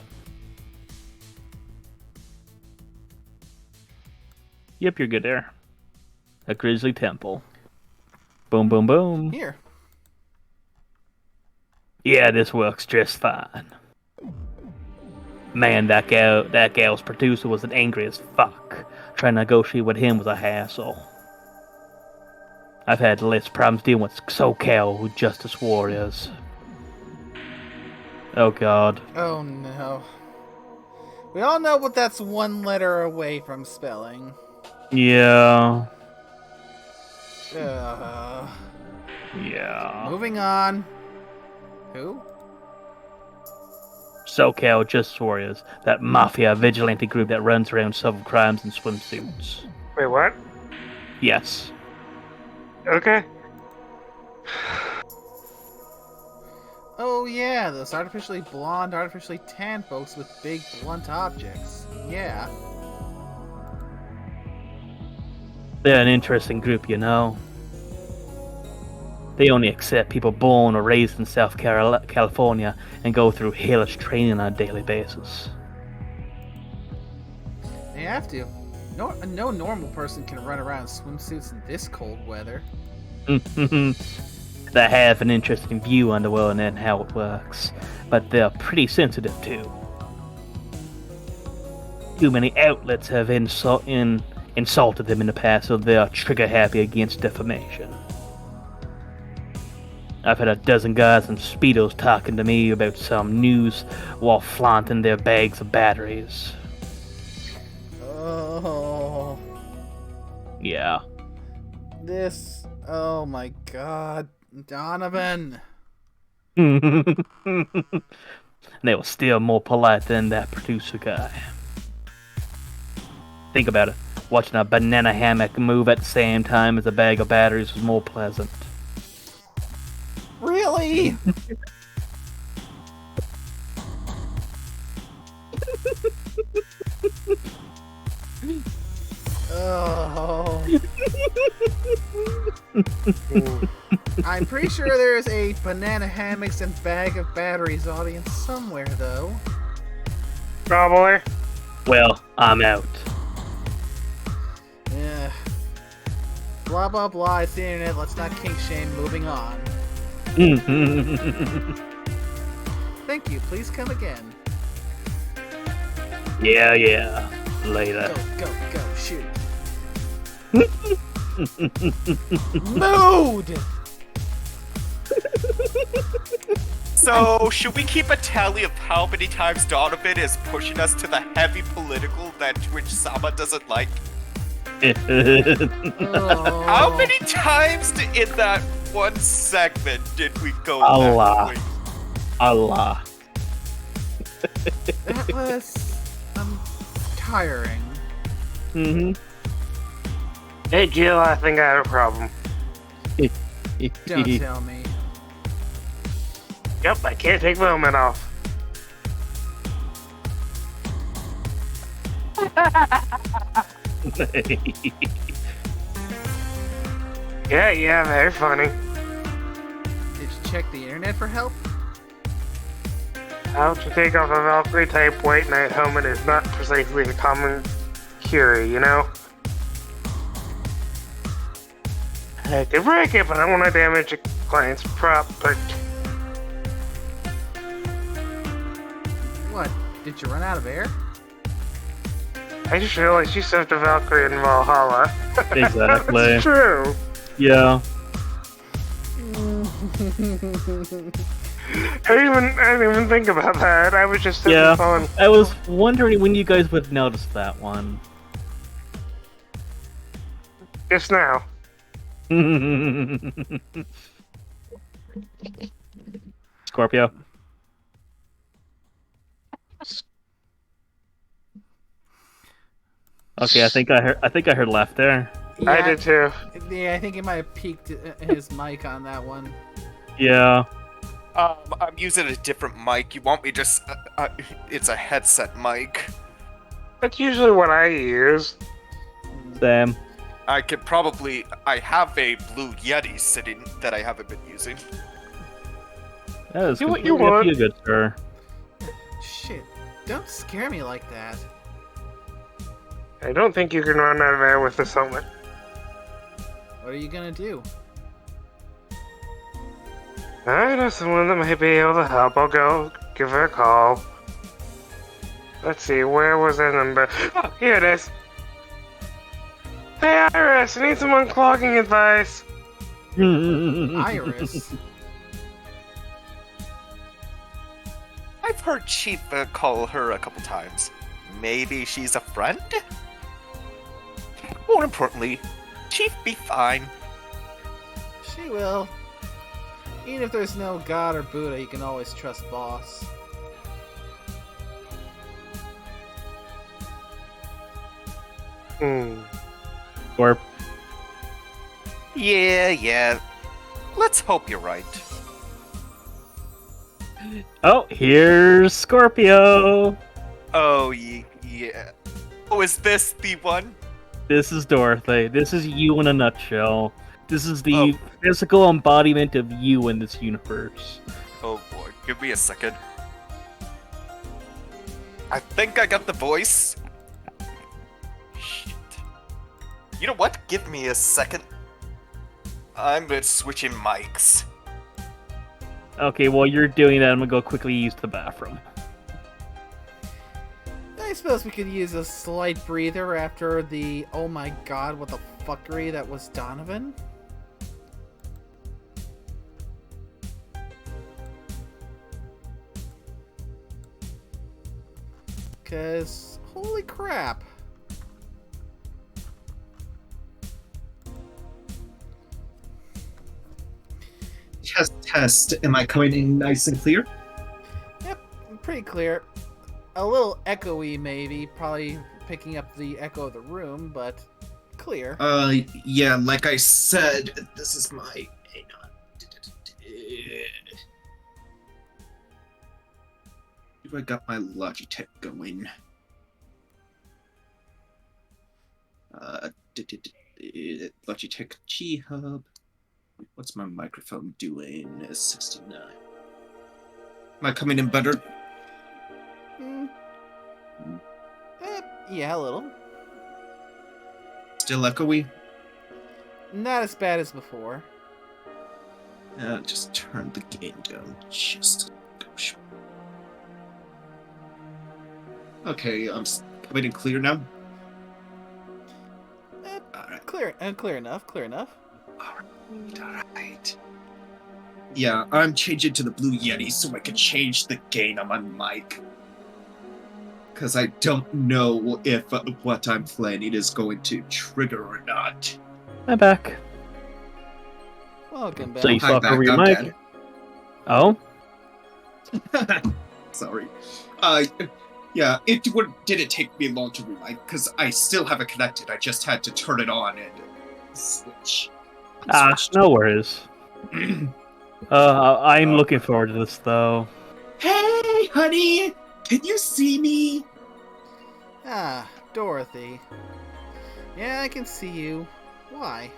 Yep, you're good there. A Grizzly Temple. Boom, boom, boom. Here. Yeah, this works just fine. Man, that gal's producer was an angry as fuck. Trying to negotiate with him was a hassle. I've had less problems dealing with SoCal Justice Warriors. Oh god. Oh no. We all know what that's one letter away from spelling. Yeah. Uh, Yeah. moving on. Who? SoCal Justice Warriors, that mafia vigilante group that runs around solving crimes in swimsuits. Wait, what? Yes. Okay. Oh yeah, those artificially blonde, artificially tan folks with big blunt objects. Yeah. They're an interesting group, you know. They only accept people born or raised in South California and go through hellish training on a daily basis. They have to. No normal person can run around in swimsuits in this cold weather. They have an interesting view on the world and how it works, but they're pretty sensitive too. Too many outlets have insulted them in the past, so they are trigger happy against defamation. I've had a dozen guys in Speedos talking to me about some news while flaunting their bags of batteries. Oh. Yeah. This. Oh my god. Donovan. They were still more polite than that producer guy. Think about it. Watching a banana hammock move at the same time as a bag of batteries was more pleasant. Really? Oh. I'm pretty sure there's a banana hammocks and bag of batteries audience somewhere, though. Probably. Well, I'm out. Yeah. Blah blah blah, it's the internet, let's not kink shame, moving on. Thank you, please come again. Yeah. Later. Go, shoot. Mood! So, should we keep a tally of how many times Donovan is pushing us to the heavy political that Twitch Sama doesn't like? Oh. How many times in that one segment did we go Allah. that way? Allah. That was tiring. Hey, Jill, I think I have a problem. Don't tell me. Yep, I can't take my helmet off. Yeah, very funny. Did you check the internet for help? How to take off a Valkyrie type white knight helmet is not precisely a common cure, you know? I could break it, but I don't want to damage a client's prop, but... What? Did you run out of air? I just realized you served a Valkyrie in Valhalla. Exactly. That's true. Yeah. I didn't even think about that. I was just Yeah. fun. I was wondering when you guys would notice that one. Just now. Scorpio. Okay, I think I heard left there. Yeah, I did too. Yeah, I think he might have peaked his mic on that one. Yeah. I'm using a different mic. You want me just... it's a headset mic. That's usually what I use. Sam. I could probably... I have a Blue Yeti sitting that I haven't been using. That is Do what you completely up to want. you, good sir. Shit, don't scare me like that. I don't think you can run out of air with this helmet. What are you gonna do? I know someone that might be able to help. I'll go give her a call. Let's see, where was that number? Oh, here it is. Hey Iris, I need some unclogging advice. Iris. I've heard Chief call her a couple times. Maybe she's a friend? More importantly, Chief be fine. She will. Even if there's no God or Buddha, you can always trust Boss. Or Yeah. Let's hope you're right. oh, here's Scorpio. Oh, yeah. Oh, is this the one? This is Dorothy. This is you in a nutshell. This is the physical embodiment of you in this universe. Oh boy, give me a second. I think I got the voice. Shit. You know what? Give me a second. I'm switching mics. Okay, while you're doing that, I'm gonna go quickly use the bathroom. I suppose we could use a slight breather after the oh my god, what the fuckery that was Donovan. Cause holy crap. Test. Am I coming in nice and clear? Yep, pretty clear. A little echoey maybe, probably picking up the echo of the room, but clear. Yeah, like I said, this is my... Hang on. I got my Logitech going. Logitech G-Hub. What's my microphone doing? 69. Am I coming in better? Yeah, a little. Still echoey? Not as bad as before. Just turn the gain down just a skosh. Okay, I'm coming in clear now? Alright. Clear enough. Alright. Yeah, I'm changing to the Blue Yeti so I can change the gain on my mic. Because I don't know if what I'm planning is going to trigger or not. I'm back. Welcome back. So you Hi, swapped back, over your I'm mic? Oh? Sorry. Yeah, it didn't take me long to remind, because I still have it connected. I just had to turn it on and switch. No worries. I'm looking forward to this, though. Hey, honey! Can you see me? Ah, Dorothy. Yeah, I can see you. Why?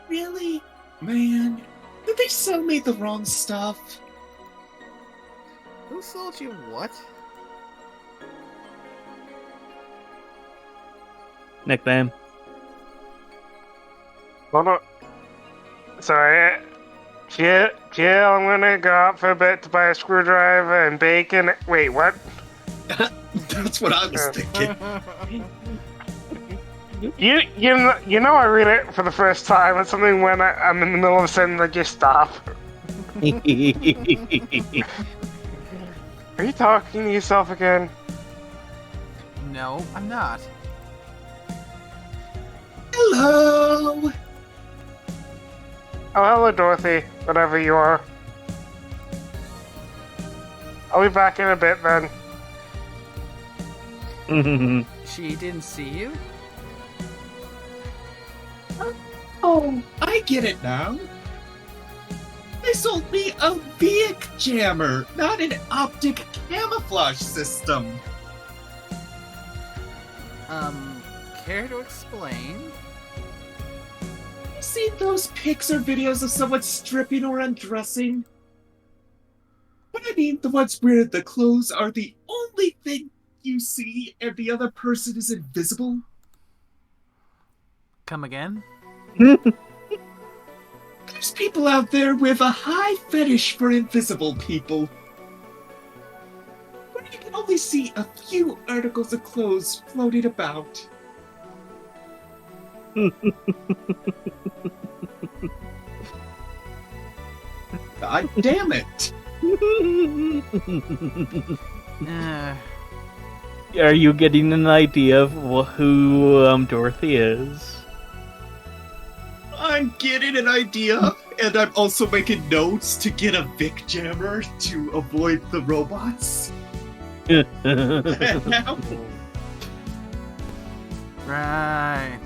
Really? Man, did they sell me the wrong stuff? Who sold you what? Nickname. Hold on. Sorry. Jill, I'm gonna go out for a bit to buy a screwdriver and bacon. Wait, what? That's what I was thinking. You know I read it for the first time. It's something when I'm in the middle of a sentence, I just stop. Are you talking to yourself again? No, I'm not. Hello! Oh, hello, Dorothy. Whatever you are. I'll be back in a bit then. She didn't see you? Oh, I get it now. They sold me a VIC jammer, not an optic camouflage system. Care to explain? You seen those pics or videos of someone stripping or undressing? What I mean, the ones where the clothes are the only thing you see and the other person is invisible? Come again? There's people out there with a high fetish for invisible people. Where you can only see a few articles of clothes floating about. God damn it! Uh, Are you getting an idea of who Dorothy is? I'm getting an idea, and I'm also making notes to get a Vic jammer to avoid the robots. And now, right.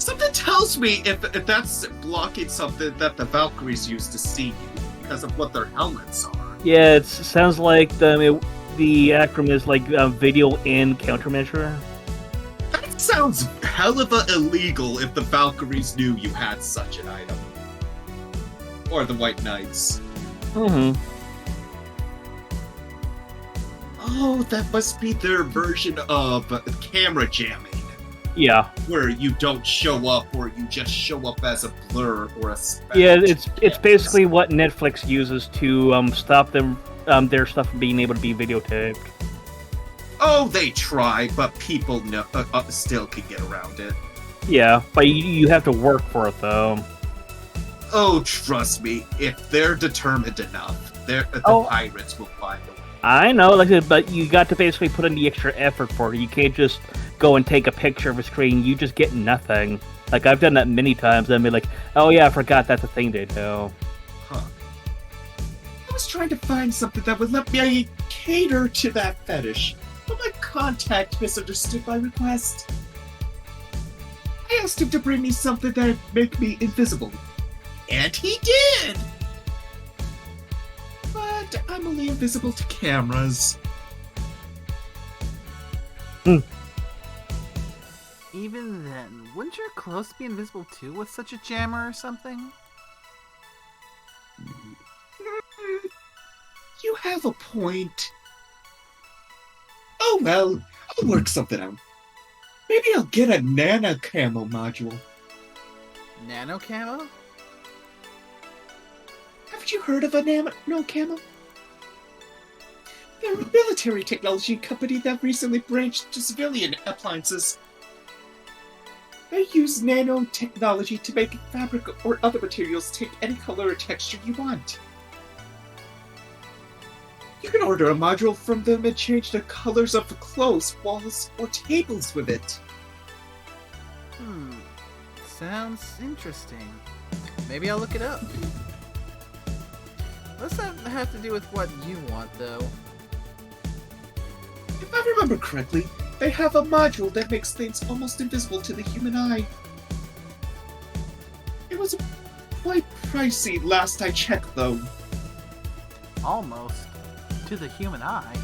something tells me if that's blocking something that the Valkyries use to see you because of what their helmets are. Yeah, it sounds like the acronym is like video and countermeasure. That sounds hell of a illegal if the Valkyries knew you had such an item. Or the White Knights. Mm-hmm. Oh, that must be their version of camera jamming. Yeah. Where you don't show up, or you just show up as a blur or a speck. Yeah, it's basically what Netflix uses to stop them their stuff from being able to be videotaped. Oh, they try, but people still can get around it. Yeah, but you have to work for it though. Oh, trust me, if they're determined enough, the pirates will find a way. I know, like, but you got to basically put in the extra effort for it. You can't just go and take a picture of a screen. You just get nothing. Like, I've done that many times, and be like, oh yeah, I forgot that's a thing they do. Huh. I was trying to find something that would let me cater to that fetish, but my contact misunderstood my request. I asked him to bring me something that'd make me invisible, and he did! But I'm only invisible to cameras. Even then, wouldn't your clothes be invisible too with such a jammer or something? You have a point. Oh well, I'll work something out. Maybe I'll get a nano camo module. Nano camo? Haven't you heard of a nano camo? They're a military technology company that recently branched to civilian appliances. They use nanotechnology to make fabric or other materials take any color or texture you want. You can order a module from them and change the colors of the clothes, walls, or tables with it. Sounds interesting. Maybe I'll look it up. What's that have to do with what you want, though? If I remember correctly, they have a module that makes things almost invisible to the human eye. It was quite pricey last I checked, though. Almost. To the human eye.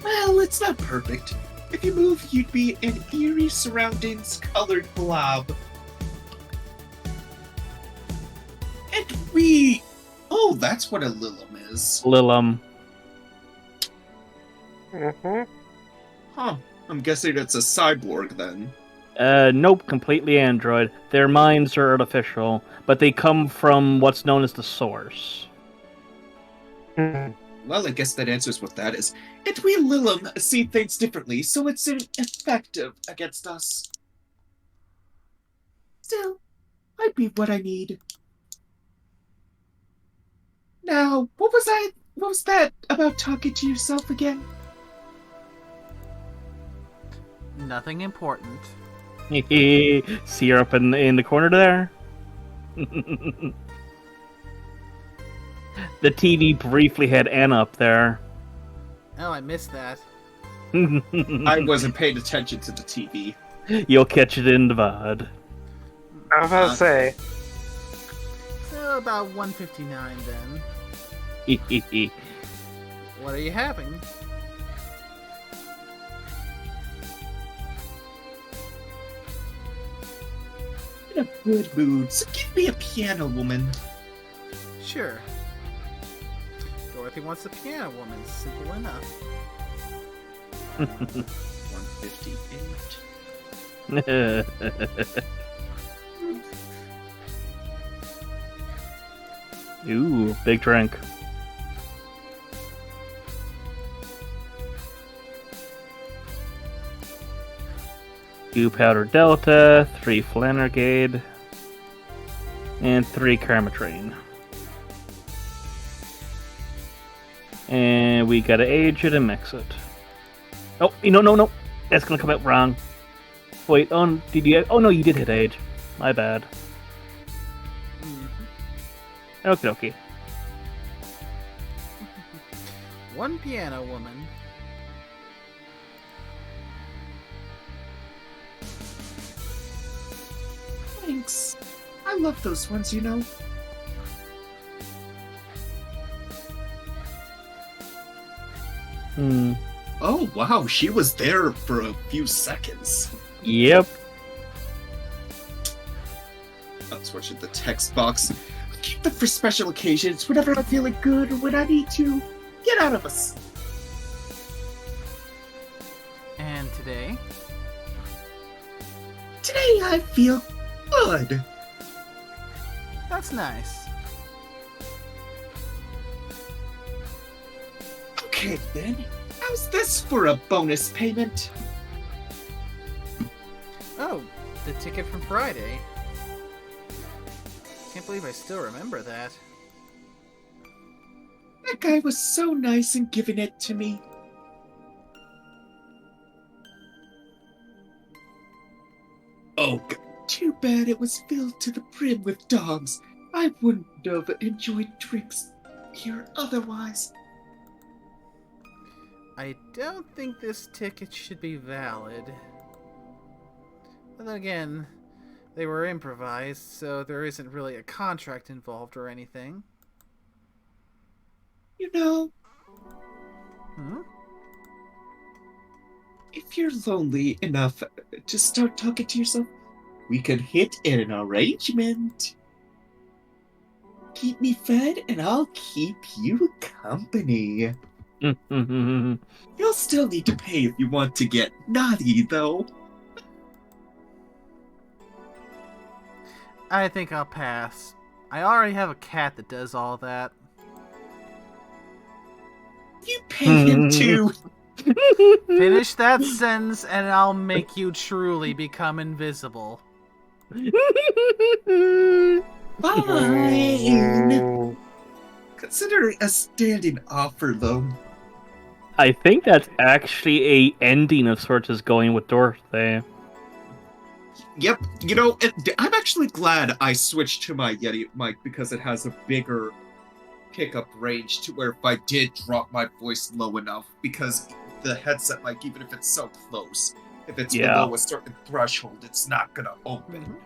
Well, it's not perfect. If you move, you'd be an eerie surroundings colored blob. And we... Oh, that's what a Lilum is. Lilum. Huh. I'm guessing it's a cyborg, then. Nope, completely android. Their minds are artificial, but they come from what's known as the source. Well, I guess that answers what that is. And we Lilum see things differently, so it's effective against us. Still, might be what I need. Now, what was that about talking to yourself again? Nothing important. See her up in the corner there? The TV briefly had Anna up there. Oh, I missed that. I wasn't paying attention to the TV. You'll catch it in the VOD. I was about to say, So about 1:59 then. What are you having? In a good mood, so give me a piano woman. Sure. Dorothy wants a piano woman. Simple enough. 158. Ooh, big drink. Two powder delta, 3 Flannergade, and 3 Karmatrain. And we gotta age it and mix it. Oh, no. That's gonna come out wrong. Wait, did you? Oh no, you did hit age. My bad. Okie dokie. One piano woman. Thanks. I love those ones, you know. Oh, wow, she was there for a few seconds. Yep. I'll switch to the text box. I keep them for special occasions, whenever I'm feeling good or when I need to get out of us. And today? Today I feel good. That's nice. Okay, then. How's this for a bonus payment? Oh, the ticket from Friday. Can't believe I still remember that. That guy was so nice in giving it to me. Oh, too bad it was filled to the brim with dogs. I wouldn't have enjoyed drinks here otherwise. I don't think this ticket should be valid. But then again, they were improvised, so there isn't really a contract involved or anything. You know, Hmm? if you're lonely enough to start talking to yourself, we could hit an arrangement. Keep me fed and I'll keep you company. You'll still need to pay if you want to get naughty, though. I think I'll pass. I already have a cat that does all that. You pay him too. Finish that sentence and I'll make you truly become invisible. Fine. Consider it a standing offer, though. I think that's actually a ending of sorts is going with Dorothy. Yep, you know, I'm actually glad I switched to my Yeti mic because it has a bigger pickup range to where if I did drop my voice low enough, because the headset mic, even if it's so close, if it's below a certain threshold, it's not gonna open.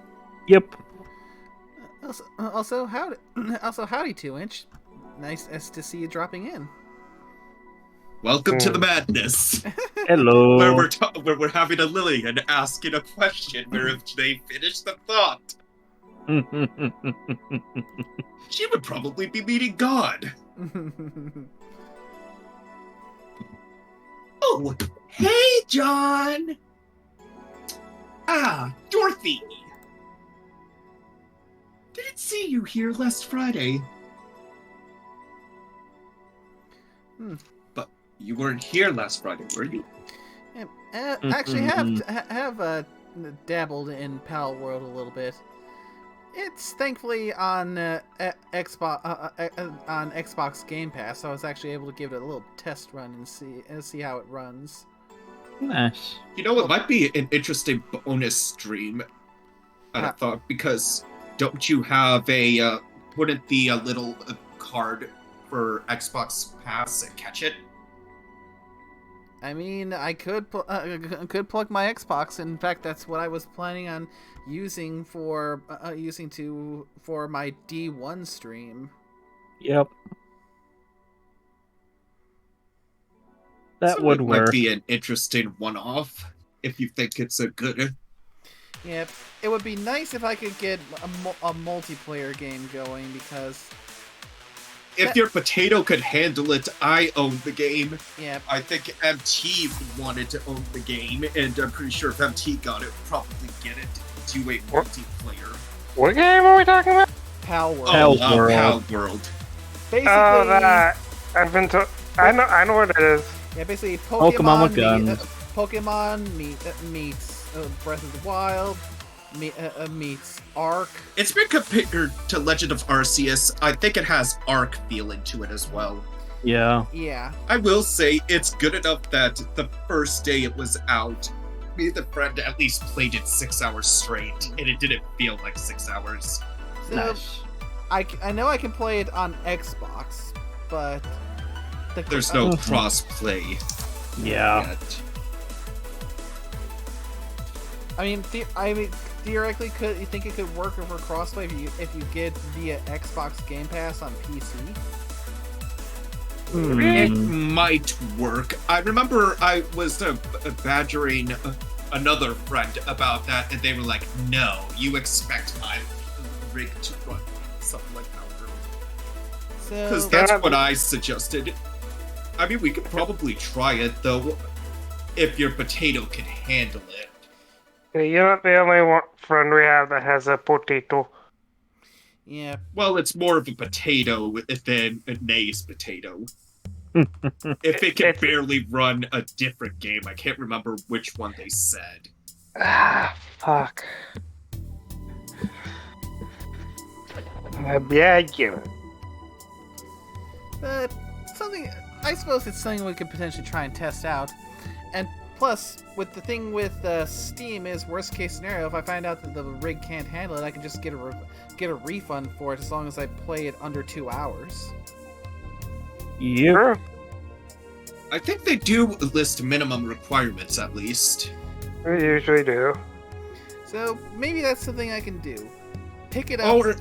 Yep. Also, howdy, 2-inch. Nice to see you dropping in. Welcome to the madness, Hello. where we're having a Lily and asking a question where if they finish the thought, she would probably be meeting God. Oh, hey, John! Ah, Dorothy! Didn't see you here last Friday. But you weren't here last Friday, were you? Actually, have dabbled in Pal World a little bit. It's thankfully on Xbox Game Pass, so I was actually able to give it a little test run and see how it runs. Nice. You know, it might be an interesting bonus stream. I thought, because don't you have a wouldn't the little card for Xbox Pass catch it? I mean, I could plug my Xbox. In fact, that's what I was planning on using for my D1 stream. Yep. That would work. Might be an interesting one-off if you think it's a good. Yeah, it would be nice if I could get a multiplayer game going, because if your potato could handle it, I own the game. Yeah. I think MT wanted to own the game, and I'm pretty sure if MT got it, probably get it to a multiplayer. What game are we talking about? Pal World. Pal World. Basically, Oh, that. I've been to. I know what it is. yeah, basically Pokemon with guns. Pokemon meets Breath of the Wild meets Ark. It's been compared to Legend of Arceus. I think it has Ark feeling to it as well. Yeah. Yeah. I will say it's good enough that the first day it was out, me and the friend at least played it 6 hours straight, and it didn't feel like 6 hours. So, Nice. I know I can play it on Xbox, but There's no cross-play Yeah. yet. I mean, theoretically, you think it could work over crossplay if you get via Xbox Game Pass on PC? It might work. I remember I was badgering another friend about that, and they were like, no, you expect my rig to run something like that. Because So that's what I suggested. I mean, we could probably try it, though, if your potato can handle it. You're not the only friend we have that has a potato. yeah, Well, it's more of a potato than a Nay's potato. If it can barely run a different game, I can't remember which one they said. Ah, fuck. Yeah, I get it. but something. I suppose it's something we could potentially try and test out. And plus, with the thing with Steam is worst case scenario. If I find out that the rig can't handle it, I can just get a refund for it as long as I play it under 2 hours. Yep. Sure. I think they do list minimum requirements, at least. We usually do. So maybe that's something I can do. Pick it up. Or,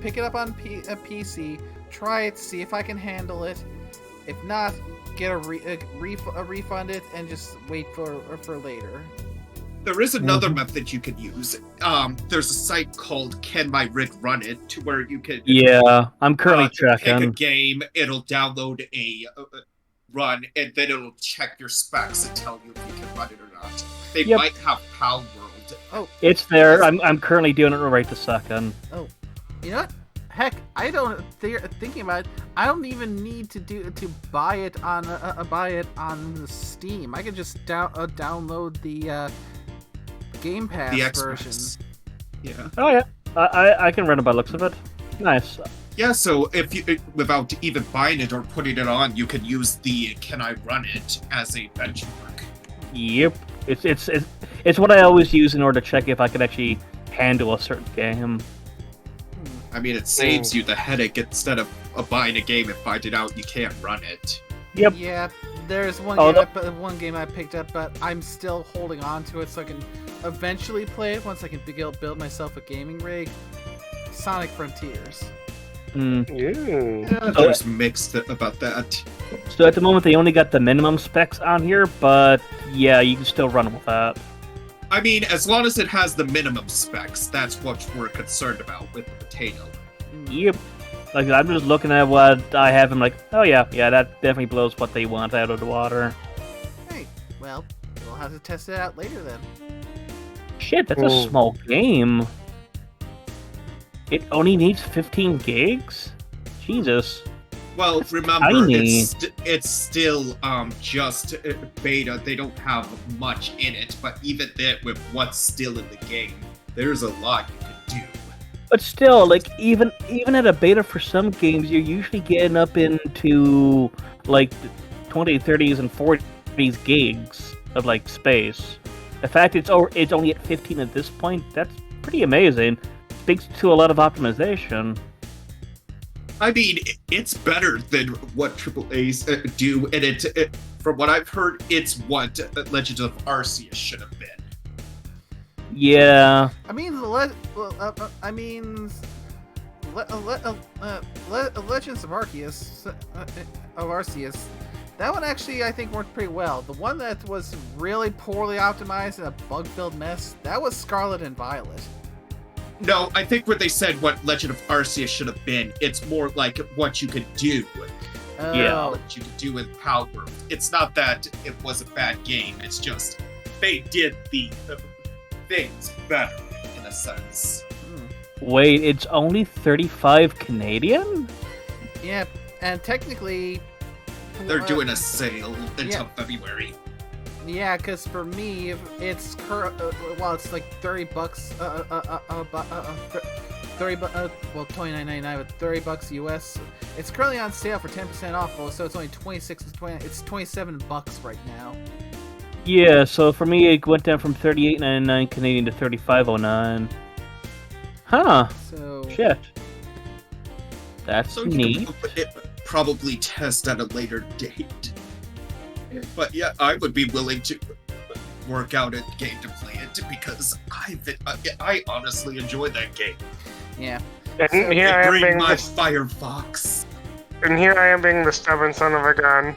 Pick it up on a PC. Try it. See if I can handle it. If not, get a refund it and just wait for later. there is another method you can use. There's a site called Can My Rig Run It, to where you can Yeah, I'm currently pick a checking. game, it'll download a run, and then it'll check your specs and tell you if you can run it or not. They Yep. might have Pal World. Oh, It's there. I'm currently doing it right this second. you know what? Heck, I don't. Thinking about it, I don't even need to buy it on Steam. I could just download the Game Pass The version. Xbox. Yeah. Oh yeah, I can run it by the looks of it. Nice. Yeah, so if you, without even buying it or putting it on, you can use the Can I Run It as a benchmark. Yep. It's what I always use in order to check if I can actually handle a certain game. I mean, it saves you the headache instead of buying a game and finding out you can't run it. Yep. Yeah, there's one game I picked up, but I'm still holding on to it so I can eventually play it once I can build myself a gaming rig. Sonic Frontiers. Yeah, there's mixed about that. So at the moment they only got the minimum specs on here, but yeah, you can still run with that. I mean, as long as it has the minimum specs, that's what we're concerned about with the potato. Yep. Like I'm just looking at what I have. I'm like, oh yeah, that definitely blows what they want out of the water. Hey, well, we'll have to test it out later then. Shit, that's a small game. It only needs 15 gigs? Jesus. Well, That's remember, tiny. it's still just beta. They don't have much in it, but even then, with what's still in the game, there's a lot you can do. But still, like even at a beta for some games, you're usually getting up into like 20s, 30s, and 40s gigs of like space. The fact it's only at 15 at this point, that's pretty amazing. Speaks to a lot of optimization. I mean, it's better than what AAA's do, and it, from what I've heard, it's what Legends of Arceus should have been. Yeah. I mean, Legends of Arceus, that one actually I think worked pretty well. The one that was really poorly optimized and a bug-filled mess, that was Scarlet and Violet. No, I think what they said what Legend of Arceus should have been, it's more like what you could do. Yeah. What you could do with Power. It's not that it was a bad game, it's just they did the things better, in a sense. Wait, it's only 35 Canadian? Yeah, and technically... They're doing a sale until February. Yeah, because for me, it's it's like $30. Well, $29.99, but $30 US. It's currently on sale for 10% off, so it's only it's $27 right now. Yeah, so for me it went down from 38.99 Canadian to 35.09. Huh. So Shit. That's So neat. you can probably test at a later date. But yeah, I would be willing to work out a game to play it because I honestly enjoy that game. yeah. And here I am Bring being my the, Firefox. and here I am being the stubborn son of a gun.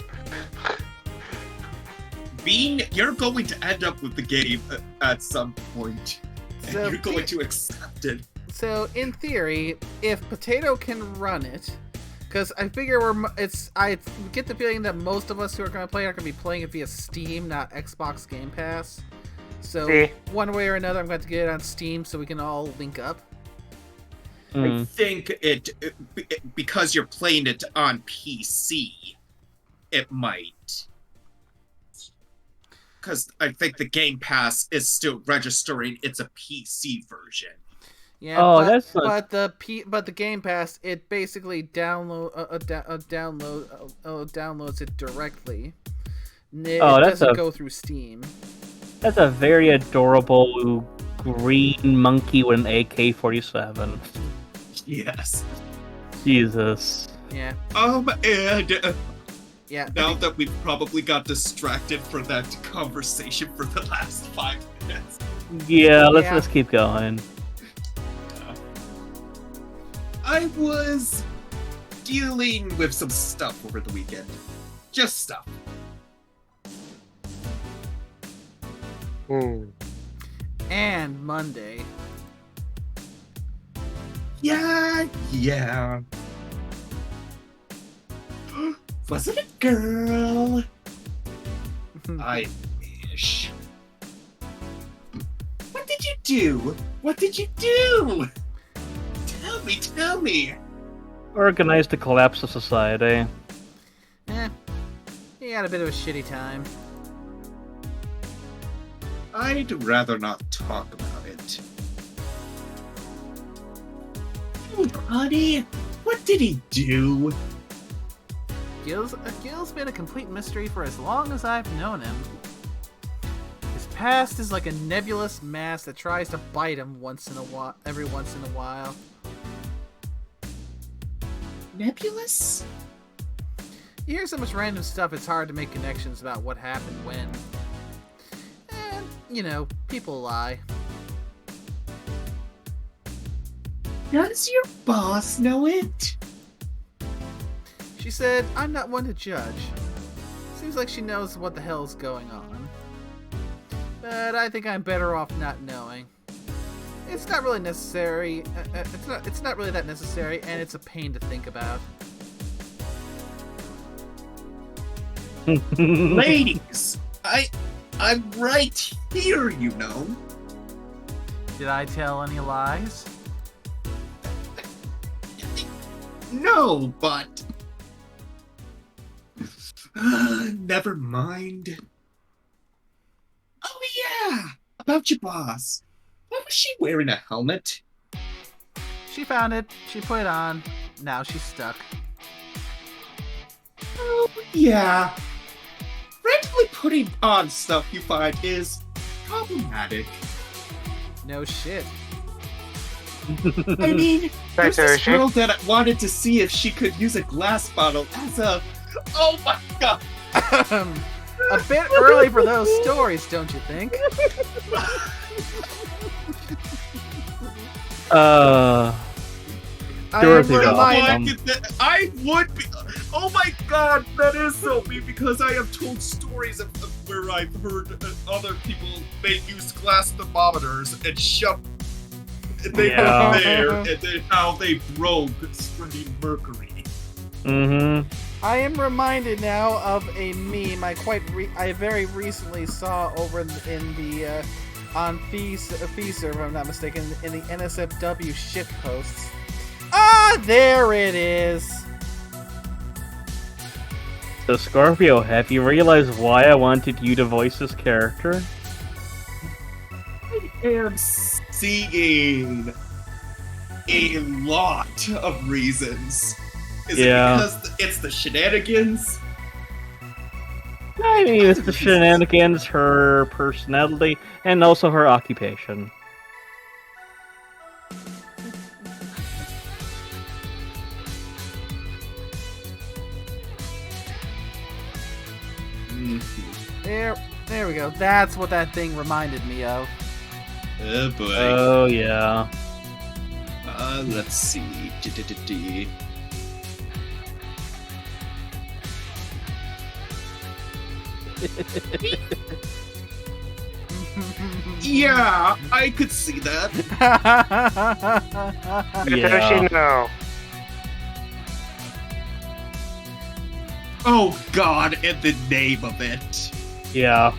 You're going to end up with the game at some point, and So you're going to accept it. So in theory, if Potato can run it, because I figure I get the feeling that most of us who are going to play are going to be playing it via Steam, not Xbox Game Pass. So See? one way or another, I'm going to get it on Steam so we can all link up. I think because you're playing it on PC, it might. Because I think the Game Pass is still registering it's a PC version. Yeah, Oh, but, that's not- but the Game Pass, it basically downloads it directly. It that's doesn't a- go through Steam. That's a very adorable green monkey with an AK-47. Yes. Jesus. Yeah, And yeah. now that we've probably got distracted from that conversation for the last 5 minutes. Yeah, Yeah. let's keep going. I was dealing with some stuff over the weekend. Just stuff. And Monday. Yeah. Was it a girl? I wish. What did you do? What did you do? Tell me. Organized the collapse of society. He had a bit of a shitty time. I'd rather not talk about it. Oh, honey, what did he do? Gil's been a complete mystery for as long as I've known him. His past is like a nebulous mass that tries to bite him every once in a while. Nebulous? You hear so much random stuff, it's hard to make connections about what happened when. And, people lie. Does your boss know it? She said, I'm not one to judge. Seems like she knows what the hell's going on. But I think I'm better off not knowing. It's not really necessary. It's not really that necessary, and it's a pain to think about. Ladies, I'm right here, you know. Did I tell any lies? No, but... never mind. Oh yeah, about your boss. Why was she wearing a helmet? She found it, she put it on, now she's stuck. Oh yeah. Randomly putting on stuff you find is problematic. No shit. I mean, there's this Seriously? girl that wanted to see if she could use a glass bottle as a... Oh my god! A bit early for those stories, don't you think? Dorothy I am Ross. reminded- I would be... Oh my god, that is so me because I have told stories of where I've heard other people, they use glass thermometers and shove They Yeah. were there, and then how they broke spreading mercury. Mm-hmm. I am reminded now of a meme I very recently saw over in the on Feezer, if I'm not mistaken, in the NSFW shit posts. Ah, there it is. So, Scorpio, have you realized why I wanted you to voice this character? I am seeing a lot of reasons. Is Yeah. it because it's the shenanigans? I mean, it's the shenanigans, her personality, and also her occupation. There we go. That's what that thing reminded me of. Oh boy. Oh, yeah. Let's see. Yeah, I could see that. Satoshi, no. Oh god, in the name of it. Yeah.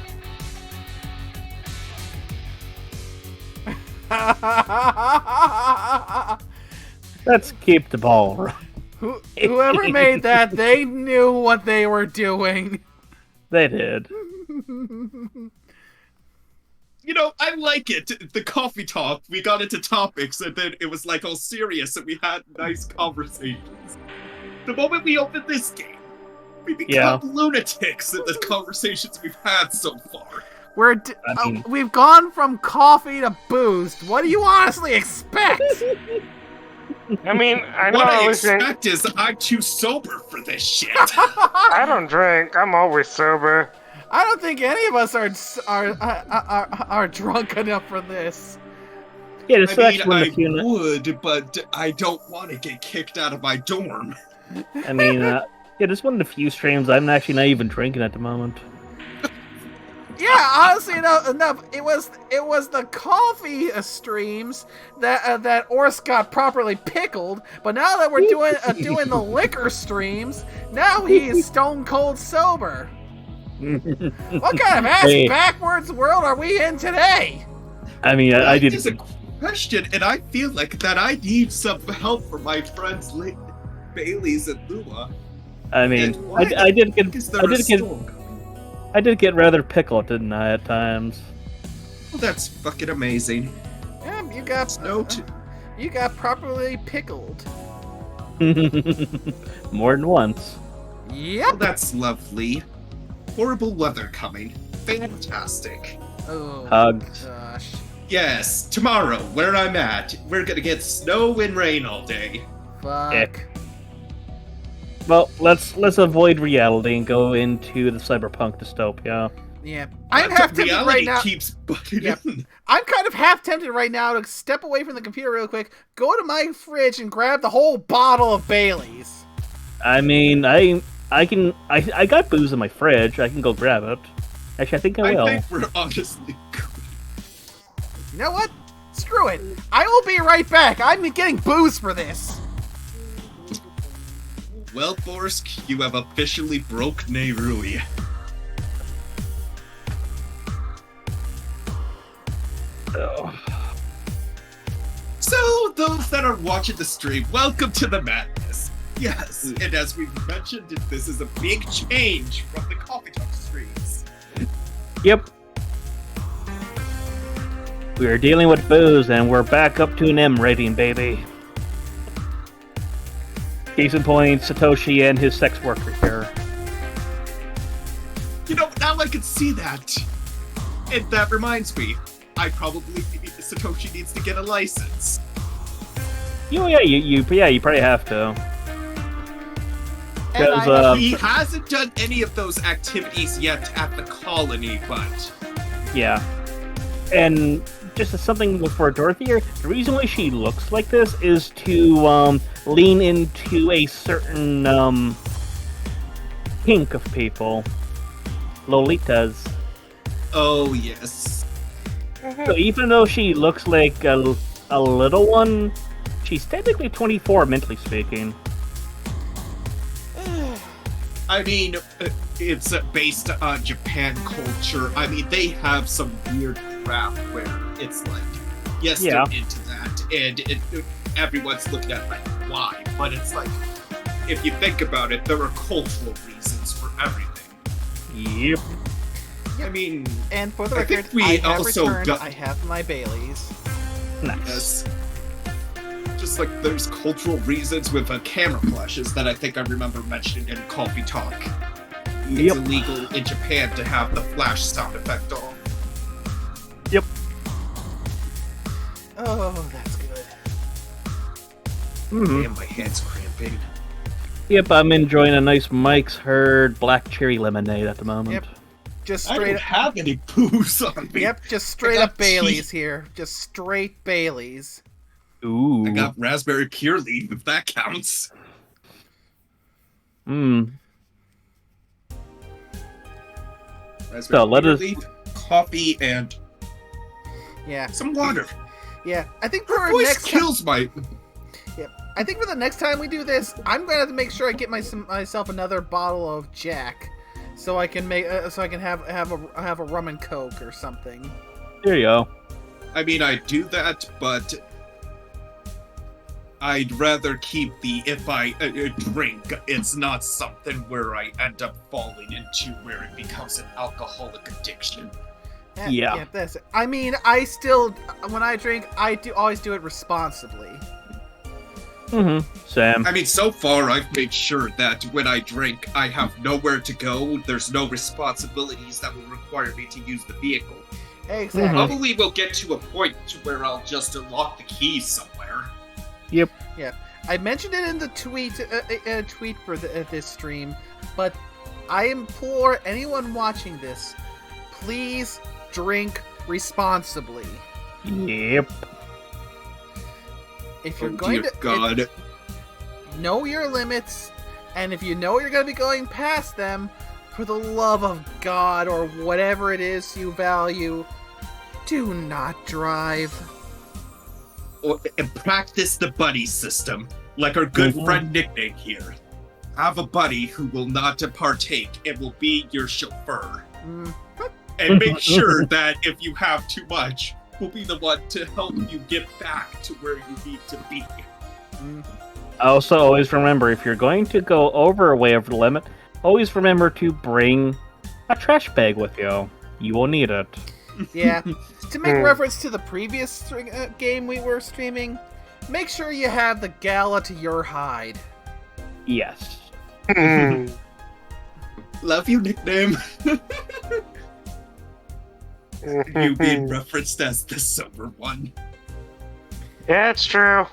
Let's keep the ball rolling. Whoever made that, they knew what they were doing. They did. You know, I like it. The coffee talk, we got into topics, and then it was like all serious, and we had nice conversations. The moment we opened this game, we become lunatics in the conversations we've had so far. We've gone from coffee to booze. What do you honestly expect? I mean, I know What I I was drink. expect is I'm too sober for this shit. I don't drink. I'm always sober. I don't think any of us are drunk enough for this. Yeah, this is I actually one of the few. would, but I don't want to get kicked out of my dorm. I mean, yeah, this is one of the few streams I'm actually not even drinking at the moment. Yeah, honestly enough, it was the coffee streams that Ors got properly pickled. But now that we're doing the liquor streams, now he's stone cold sober. What kind of ass-backwards world are we in today? I mean, I did. It's a question, and I feel like that I need some help from my friends Bailey's and Lua. I mean, I did get rather pickled, didn't I, at times? Well, that's fucking amazing. Yeah, you got properly pickled. More than once. Yep. Well, that's lovely. Horrible weather coming. Fantastic. Oh, Hugs. gosh. Yes, tomorrow, where I'm at, we're gonna get snow and rain all day. Fuck. Ick. Well, let's avoid reality and go into the cyberpunk dystopia. Yeah, I'm half tempted reality right now. keeps butting Yep. in. I'm kind of half tempted right now to step away from the computer real quick, go to my fridge, and grab the whole bottle of Bailey's. I mean, I got booze in my fridge. I can go grab it. Actually, I think I will. I think we're honestly good. You know what? Screw it. I will be right back. I'm getting booze for this. Well, Borsk, you have officially broke Nerui. Oh. So, those that are watching the stream, welcome to the madness. Yes, and as we've mentioned, this is a big change from the Coffee Talk streams. Yep. We are dealing with booze, and we're back up to an M rating, baby. Case in point, Satoshi and his sex worker here. You know, now I can see that. And that reminds me, Satoshi needs to get a license. You probably have to. And Because, He hasn't done any of those activities yet at the colony, but... yeah. And just as something for Dorothy here, the reason why she looks like this is to lean into a certain kink of people. Lolitas. Oh, yes. So even though she looks like a little one. She's technically 24, mentally speaking. I mean, it's based on Japan culture. I mean, they have some weird crap where it's like, yes, Yeah. they're into that, and everyone's looking at like, why? But it's like, if you think about it, there are cultural reasons for everything. Yep. I mean, And for the I record, think we I have also returned. got- I have my Baileys. Nice. yes. Just like there's cultural reasons with camera flashes that I think I remember mentioning in Coffee Talk. It's Yep. illegal in Japan to have the flash sound effect on. Yep. Oh, that's good. Mhm. Damn, my hand's cramping. Yep, I'm enjoying a nice Mike's Herd black cherry lemonade at the moment. Yep. Just I straight don't up. have any booze on me. Yep, just straight got up Baileys tea. here. Just straight Baileys. Ooh. I got raspberry pure leaf, if that counts. Mm. Raspberry So, let pure us- leaf, coffee, and Yeah, some water. yeah. I think for Her our voice next time, kills my. I think for the next time we do this, I'm gonna have to make sure I get myself another bottle of Jack, so I can make so I can have a rum and coke or something. There you go. I mean, I do that, but I'd rather keep the if I drink, it's not something where I end up falling into where it becomes an alcoholic addiction. Yeah. That's it. I mean, I still when I drink, I do always do it responsibly. Mm-hmm. Sam. I mean, so far I've made sure that when I drink, I have nowhere to go. There's no responsibilities that will require me to use the vehicle. Exactly. Probably will get to a point to where I'll just unlock the keys somewhere. Yep. I mentioned it in the tweet for this stream, but I implore anyone watching this, please drink responsibly. Yep. If you're Oh going dear to God. know your limits, and if you know you're going to be going past them, for the love of God or whatever it is you value, do not drive. And practice the buddy system, like our good Mhm. friend Nickname here. Have a buddy who will not partake and will be your chauffeur. Mm, And make sure that if you have too much, will be the one to help you get back to where you need to be. mm. Also, always remember, if you're going to go way over the limit, always remember to bring a trash bag with you. You will need it. Yeah. To make reference to the previous game we were streaming, make sure you have the gala to your hide. Yes. Love you, Nickname. You being referenced as the sober one. Yeah, it's true.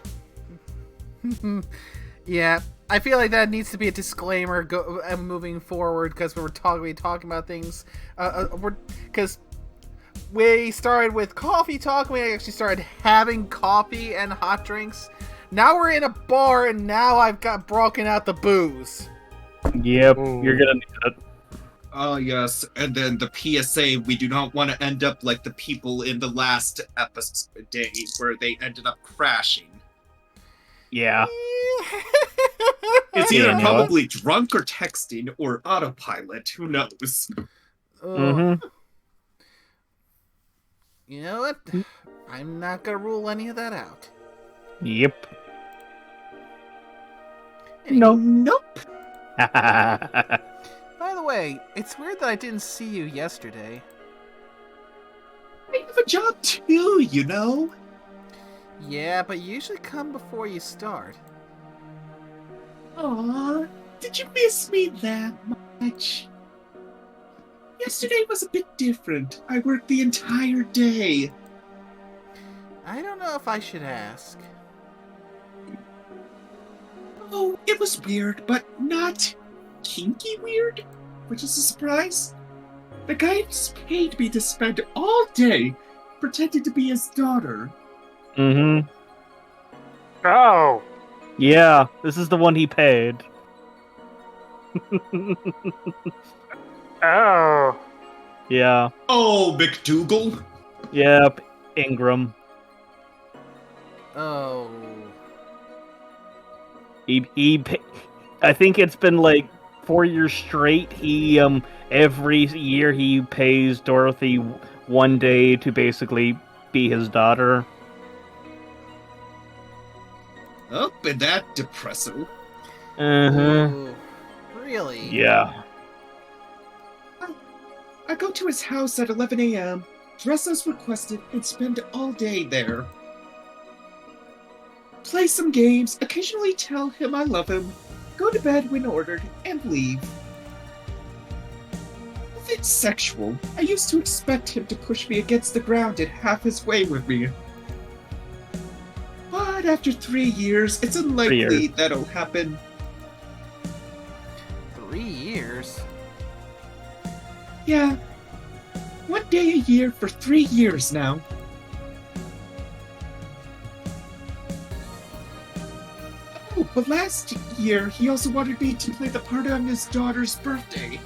Yeah, I feel like that needs to be a disclaimer moving forward because we're talking about things. Because we started with coffee talk, we actually started having coffee and hot drinks. Now we're in a bar, and now I've got broken out the booze. Yep. Ooh. You're gonna need it. Oh, yes. And then the PSA, we do not want to end up like the people in the last episode day where they ended up crashing. Yeah. It's Yeah. either probably drunk or texting or autopilot. Who knows? Mm-hmm. You know what? I'm not gonna rule any of that out. Yep. Anywho, Nope. by the way, it's weird that I didn't see you yesterday. I have a job too, you know? Yeah, but you usually come before you start. Aw, did you miss me that much? Yesterday was a bit different. I worked the entire day. I don't know if I should ask. Oh, it was weird, but not kinky weird, which is a surprise. The guy just paid me to spend all day pretending to be his daughter. Mm-hmm. Oh. Yeah, this is the one he paid. Oh. Oh, McDougal? Yep. Ingram. Oh. I think it's been like 4 years straight. He every year he pays Dorothy 1 day to basically be his daughter. Oh, and that depresso. Ooh, really? Yeah. I go to his house at 11 a.m., dress as requested, and spend all day there. Play some games, occasionally tell him I love him, go to bed when ordered, and leave. Nothing sexual. I used to expect him to push me against the ground and have his way with me. But after 3 years, it's unlikely that'll happen. 3 years? Yeah. 1 day a year for 3 years now. Oh, but last year he also wanted me to play the part on his daughter's birthday.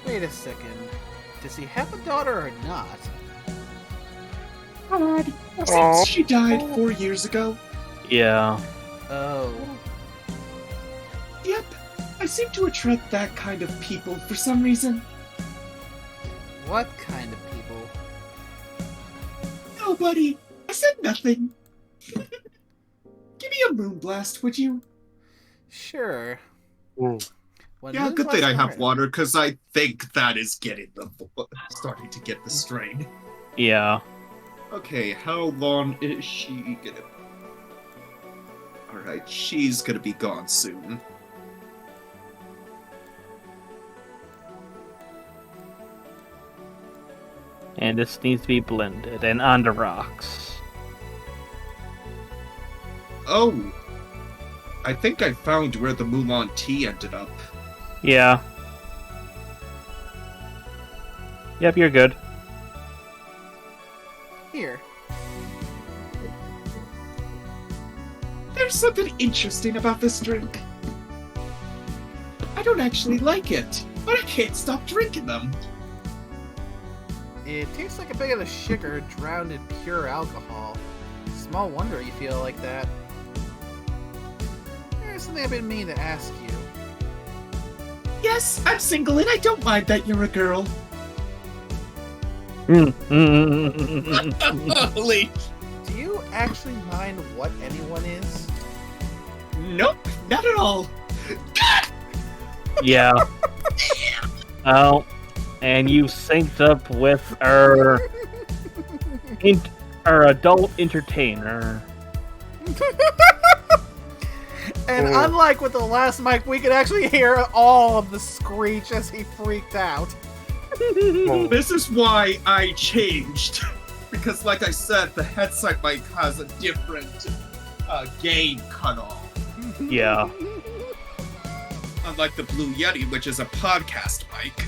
Wait a second. Does he have a daughter or not? God. Since she died 4 years ago. Yeah. Oh. Yep. I seem to attract that kind of people for some reason. What kind of people? Nobody. I said nothing. Give me a moonblast, would you? Sure. Ooh. When Yeah, good Moonblast thing I have started- water, because I think that is starting to get the strain. Yeah. Okay, how long is she gonna... Alright, she's gonna be gone soon. And this needs to be blended and on the rocks. Oh! I think I found where the Mulan tea ended up. Yeah. Yep, you're good. Here. There's something interesting about this drink. I don't actually like it, but I can't stop drinking them. It tastes like a bit of sugar drowned in pure alcohol. Small wonder you feel like that. There's something I've been meaning to ask you. Yes, I'm single and I don't mind that you're a girl. Holy. Do you actually mind what anyone is? Nope, not at all. Yeah. Oh, and you synced up with our adult entertainer. And unlike with the last mic, we could actually hear all of the screech as he freaked out. This is why I changed. Because like I said, the headset mic has a different gain cutoff. Yeah. Unlike the Blue Yeti, which is a podcast mic.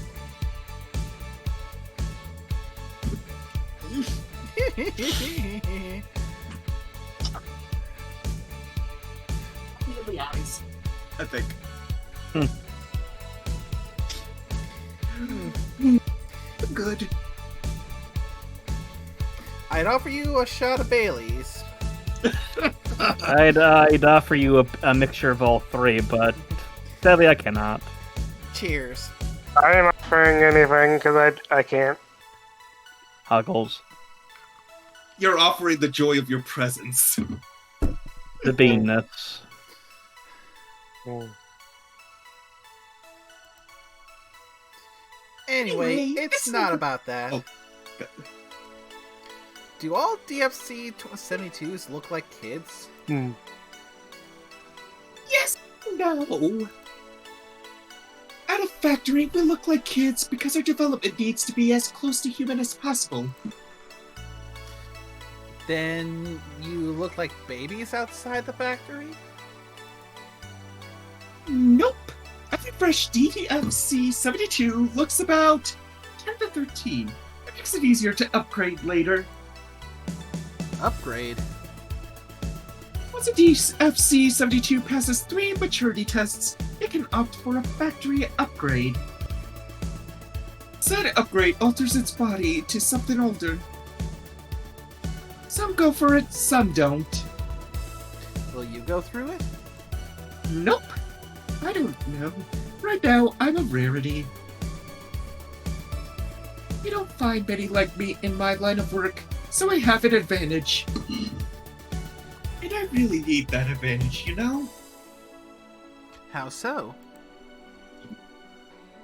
The eyes. I think. Good. I'd offer you a shot of Bailey's. I'd offer you a mixture of all three, but sadly I cannot. Cheers. I am offering anything because I can't. Huggles. You're offering the joy of your presence. The bean nuts. Anyway, Anyway, it's it's not not- about that. Oh. Do all DFC 72s look like kids? Yes, no. At a factory, we look like kids because our development needs to be as close to human as possible. Then you look like babies outside the factory? Nope. Every fresh DFC 72 looks about 10 to 13. It makes it easier to upgrade later. Upgrade? Once a DFC 72 passes 3 maturity tests, it can opt for a factory upgrade. Said upgrade alters its body to something older. Some go for it, some don't. Will you go through it? Nope. I don't know. Right now, I'm a rarity. You don't find many like me in my line of work, so I have an advantage. And I really need that advantage, you know? How so?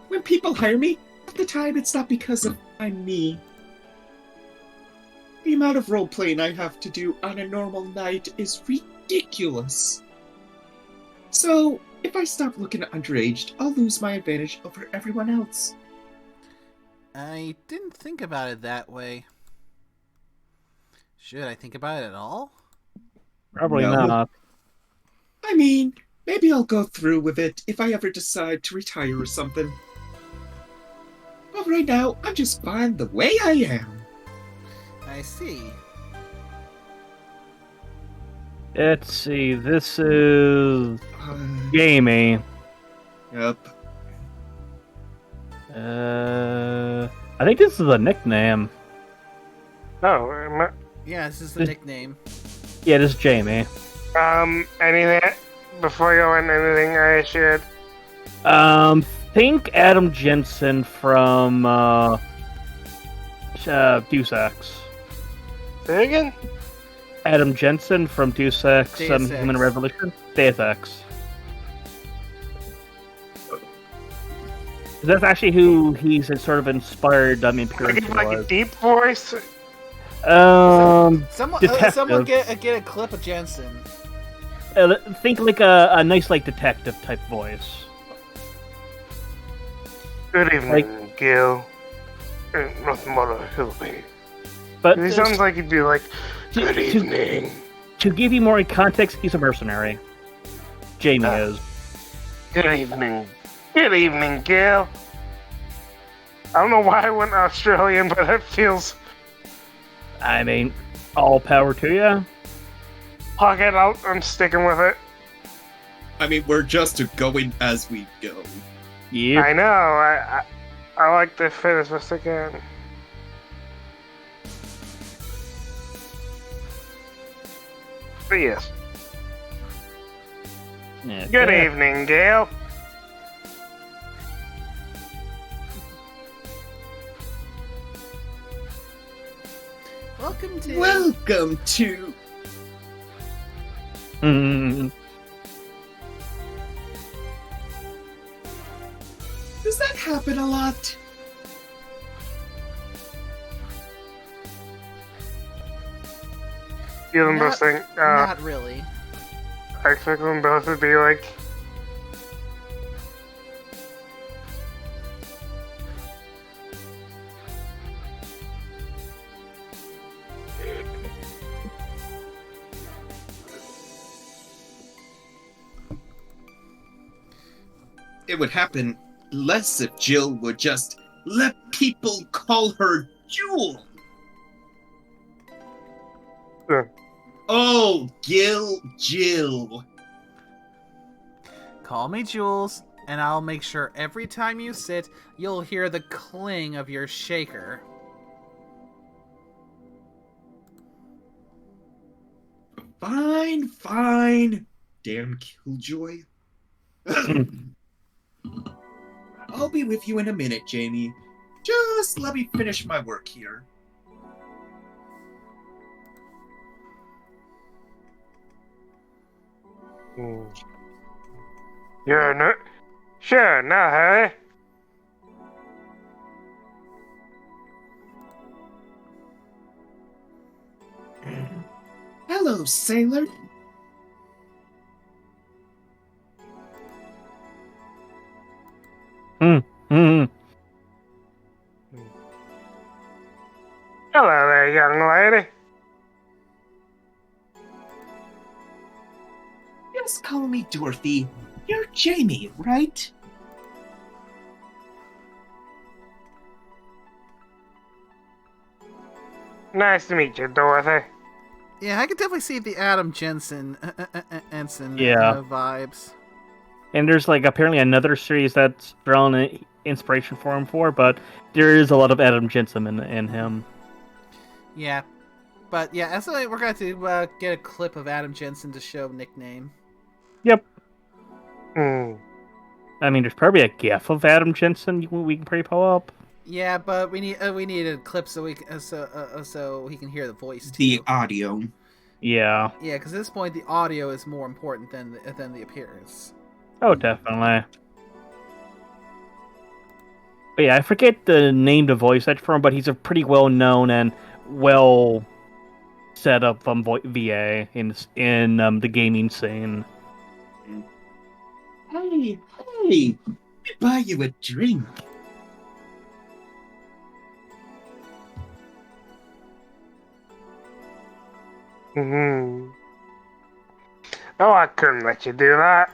When people hire me, at the time it's not because of I'm me. The amount of role-playing I have to do on a normal night is ridiculous. So, if I stop looking underaged, I'll lose my advantage over everyone else. I didn't think about it that way. Should I think about it at all? Probably No. not. I mean, maybe I'll go through with it if I ever decide to retire or something. But right now, I'm just fine the way I am. I see. Let's see. This is Jamie. Yep. I think this is a nickname. Oh, Yeah, this is the nickname. Yeah, this is Jamie. anything before you go in, anything I should? Think Adam Jensen from Deus Ex. Say again? Adam Jensen from Deus Ex, Deus Ex. Human Revolution. Deus Ex. That's actually who he's sort of inspired. Appearance Like a was. deep voice? Someone Detective. get a clip of Jensen. Think like a nice like detective type voice. Good evening, Gil. Nothing more to help me. But He sounds like he'd be like, good to- evening. to give you more context, he's a mercenary. Jamie is. Good evening. Good evening, Gil. I don't know why I went Australian, but it feels... I mean, all power to you. Fuck it, I'm sticking with it. I mean, we're just going as we go. Yep. I know, I like to fit as best I can. But yes. Yeah, Good evening, Gil. Welcome to. Welcome to... Mm, Does that happen a lot? You them Not- both think, Not really. I expect them both to be like, It would happen less if Jill would just let people call her Jewel. Yeah. Oh, Jill. Call me Jules, and I'll make sure every time you sit, you'll hear the cling of your shaker. Fine. Damn Killjoy. I'll be with you in a minute, Jamie. Just let me finish my work here. you're no, sure, no hurry. Hello, sailor. mm. Hello there, young lady. Just call me Dorothy. You're Jamie, right? Nice to meet you, Dorothy. Yeah, I could definitely see the Adam Jensen Ensign Yeah. vibes. And there's like apparently another series that's drawn inspiration for him but there is a lot of Adam Jensen in him. Yeah, But yeah, that's we're going to get a clip of Adam Jensen to show nickname. Yep. Hmm. I mean, there's probably a GIF of Adam Jensen we can probably pull up. Yeah, but we need a clip so so he can hear the voice too. The audio. Yeah. Yeah, because at this point the audio is more important than the appearance. Oh, definitely. But yeah, I forget the name to voice that from, but he's a pretty well-known and well set up VA in the gaming scene. Hey, let me buy you a drink. Hmm. Oh, I couldn't let you do that.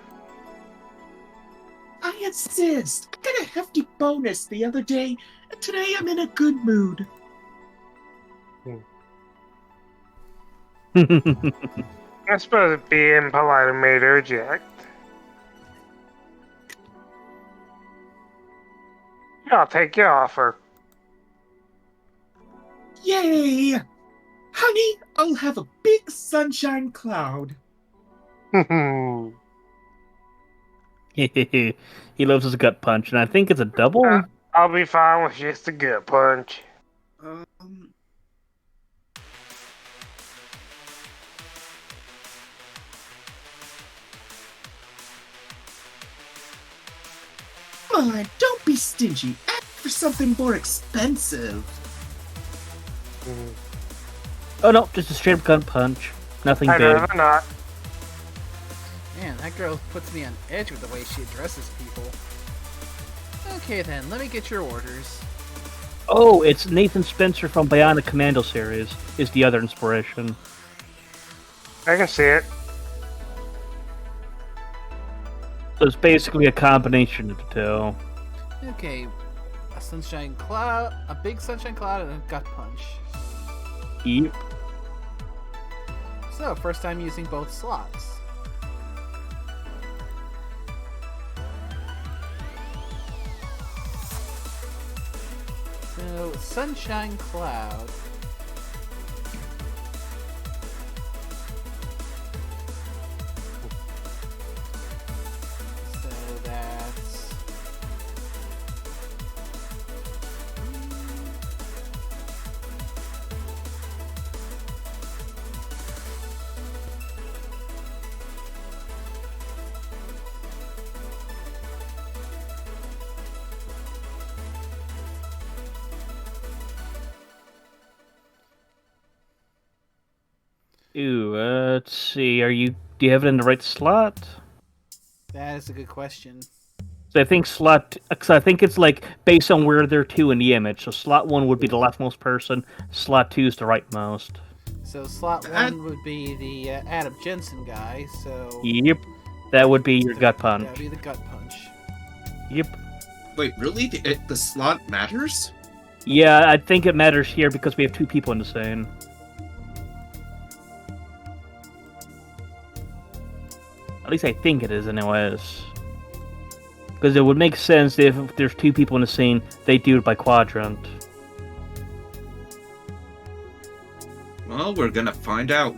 I insist. I got a hefty bonus the other day, and today I'm in a good mood. I suppose being impolite and made her reject. I'll take your offer. Yay! Honey, I'll have a big sunshine cloud. He loves his gut punch, and I think it's a double. I'll be fine with just a gut punch. Come on, don't be stingy. Ask for something more expensive. Oh no, just a straight up gut punch. Nothing I'd big. rather not. Man, that girl puts me on edge with the way she addresses people. Okay then, let me get your orders. Oh, it's Nathan Spencer from Bionic Commando series. Is the other inspiration. I can see it. So it's basically a combination of the two. Okay, a sunshine cloud, a big sunshine cloud, and a gut punch. Yep. So, first time using both slots. So, sunshine cloud. So that's... Ooh, let's see. Do you have it in the right slot? That is a good question. So I think because I think it's like based on where they're two in the image. So slot 1 would be the leftmost person. Slot 2 is the rightmost. So slot 1 would be the Adam Jensen guy, so... Yep. That would be your gut punch. That would be the gut punch. Yep. Wait, really? The slot matters? Yeah, I think it matters here because we have two people in the scene. At least I think it is, anyways. Because it would make sense if there's two people in the scene, they do it by quadrant. Well, we're gonna find out.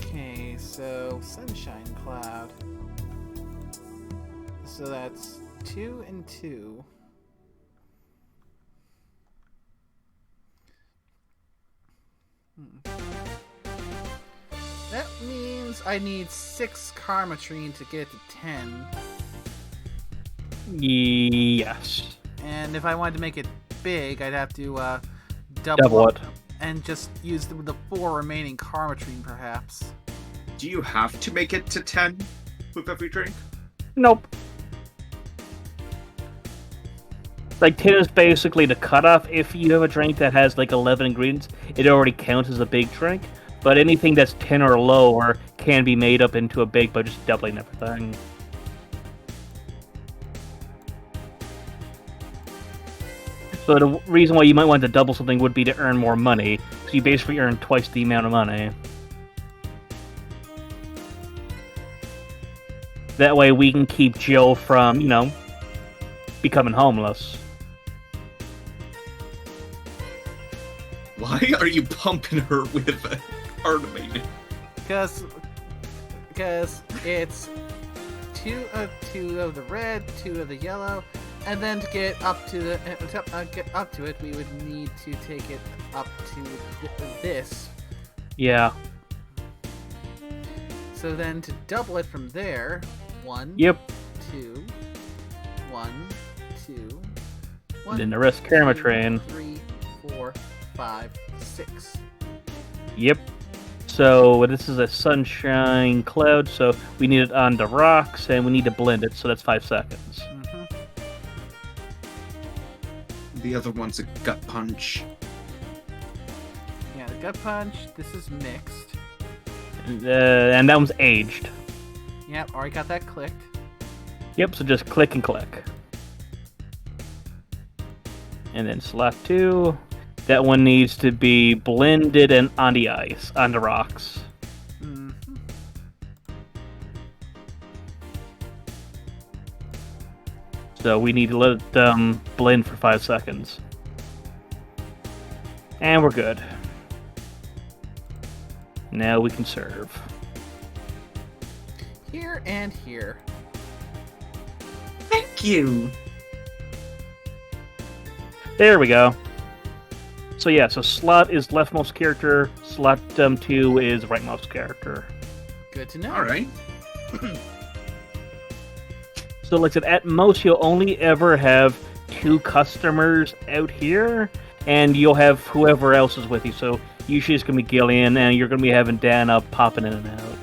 Okay, so sunshine cloud. So that's 2 and 2. That means I need 6 Karmatrine to get it to 10. Yes. And if I wanted to make it big, I'd have to Double up it. and just use the 4 remaining Karmatrine, perhaps. Do you have to make it to 10 with every drink? Nope. Like 10 is basically the cutoff. If you have a drink that has like 11 ingredients, it already counts as a big drink. But anything that's 10 or lower can be made up into a big by just doubling everything. So the reason why you might want to double something would be to earn more money. So you basically earn twice the amount of money. That way we can keep Jill from, becoming homeless. Why are you pumping her with Artemate? Because it's two of the red, 2 of the yellow, and then to get up to it, we would need to take it up to this. Yeah. So then to double it from there, 1, Yep. 2, 1, 2, 1. And then the rest Karma 2, Train. 3, 4, 5, 6. Yep. So this is a sunshine cloud, so we need it on the rocks, and we need to blend it, so that's 5 seconds. Mm-hmm. The other one's a gut punch. Yeah, the gut punch. This is mixed. And that one's aged. Yep, already got that clicked. Yep, so just click and click. And then slot 2. That one needs to be blended and on the ice, on the rocks. Mm-hmm. So we need to let them blend for 5 seconds. And we're good. Now we can serve. Here and here. Thank you. There we go. So yeah, so slot is leftmost character, slot 2 is rightmost character. Good to know. All right. So like I said, at most you'll only ever have 2 customers out here, and you'll have whoever else is with you. So usually it's going to be Gillian, and you're going to be having Dana popping in and out.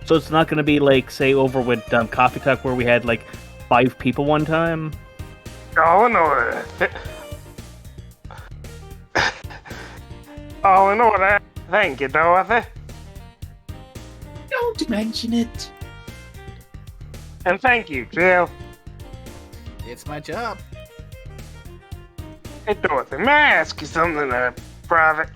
So it's not going to be like, say, over with Coffee Talk where we had like 5 people one time. All in order. All in order. Thank you, Dorothy. Don't mention it. And thank you, Jill. It's my job. Hey, Dorothy, may I ask you something private?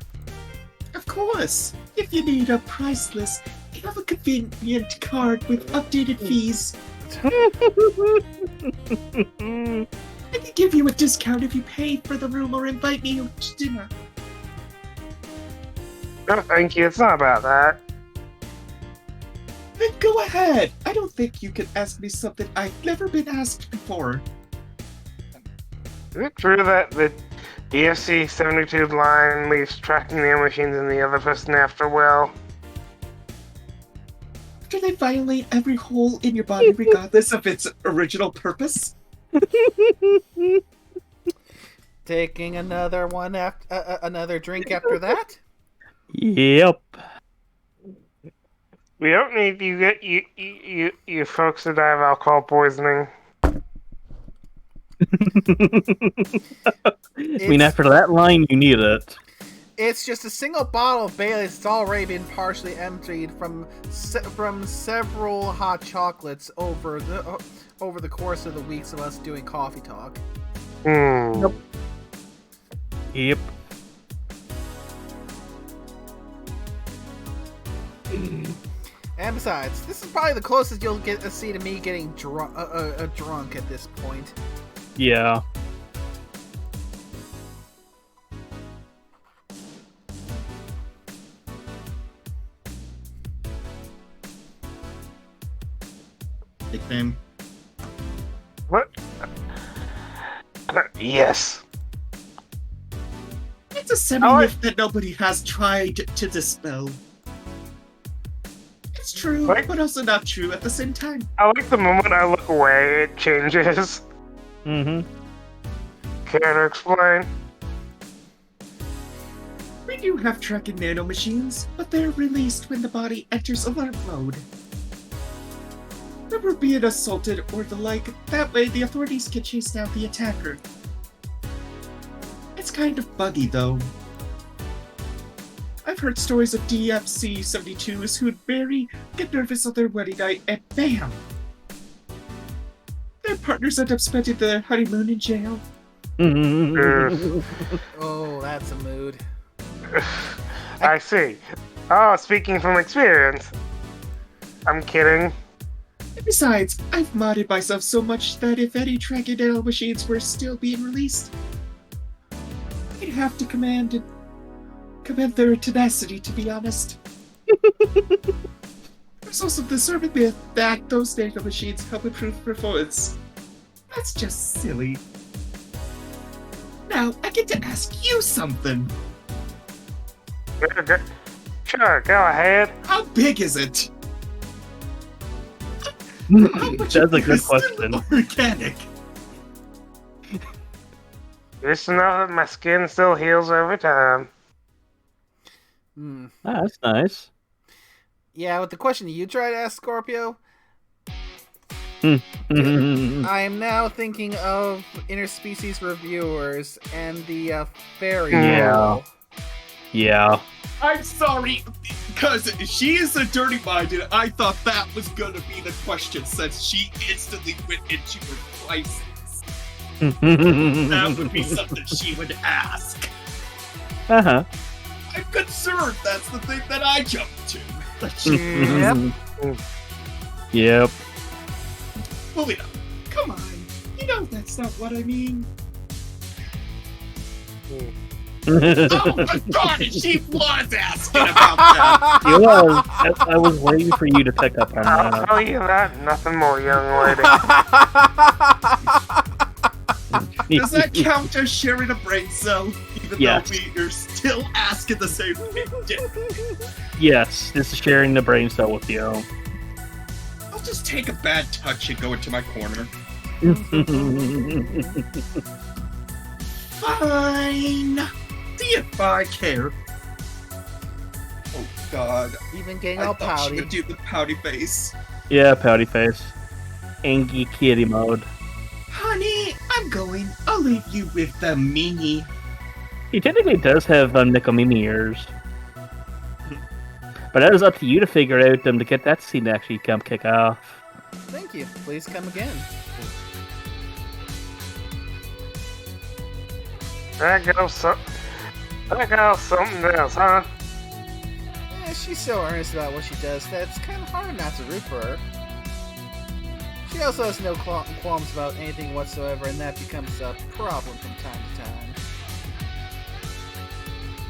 Of course. If you need a price list, you have a convenient card with updated fees. I can give you a discount if you pay for the room or invite me to dinner. No, thank you. It's not about that. Then go ahead. I don't think you can ask me something I've never been asked before. Is it true that the DFC 72 line leaves tracking the machines and the other person after well? After they violate every hole in your body regardless of its original purpose? Taking another one after another drink after that. Yep. We don't need you folks to die of alcohol poisoning. I mean, after that line, you need it. It's just a single bottle of Bailey's that's already been partially emptied from several hot chocolates over the course of the weeks of us doing Coffee Talk. Yep. Yep. And besides, this is probably the closest you'll get to see to me getting drunk at this point. Yeah. Nickname. What? Yes. It's a semi-myth that nobody has tried to dispel. It's true, What? but also not true at the same time. I like the moment I look away, it changes. Mm-hmm. Care to explain? We do have tracking nanomachines, but they're released when the body enters alert mode. Never being assaulted or the like, that way the authorities can chase down the attacker. It's kind of buggy though. I've heard stories of DFC-72s who'd get nervous on their wedding night and BAM! Their partners end up spending their honeymoon in jail. Oh, that's a mood. I see. Oh, speaking from experience. I'm kidding. Besides, I've modded myself so much that if any Dragonale machines were still being released, I'd have to command their tenacity, to be honest. There's also this urban myth that those data machines help improve performance. That's just silly. Now, I get to ask you something. Sure, go ahead. How big is it? How much That's a good is still question. organic? Just know that my skin still heals over time. Hmm. Ah, that's nice. Yeah, with the question you tried to ask, Scorpio, Hmm. I am now thinking of interspecies reviewers and the fairy Yeah. rule. Yeah. I'm sorry, because she is a dirty-minded. I thought that was gonna be the question, since she instantly went into her prices. That would be something she would ask. Uh-huh. I'm concerned that's the thing that I jumped to. Yep. Yep. Well, come on. You know that's not what I mean. Oh my god, she was asking about that! It was. I was waiting for you to pick up on I'll that. tell you that. Nothing more, young lady. Does that count as sharing a brain cell? Even Yes. though we are still asking the same thing. Yes, this is sharing the brain cell with you. I'll just take a bad touch and go into my corner. Fine. See if I care. Oh god. Even getting I all thought she pouty. would do the pouty face. Yeah, pouty face. Angie kitty mode. Honey, I'm going. I'll leave you with the mini. He technically does have Nikomimi ears. But that is up to you to figure out to get that scene to actually come kick off. Thank you. Please come again. That goes something else, huh? Yeah, she's so earnest about what she does that it's kind of hard not to root for her. She also has no qualms about anything whatsoever, and that becomes a problem from time to time.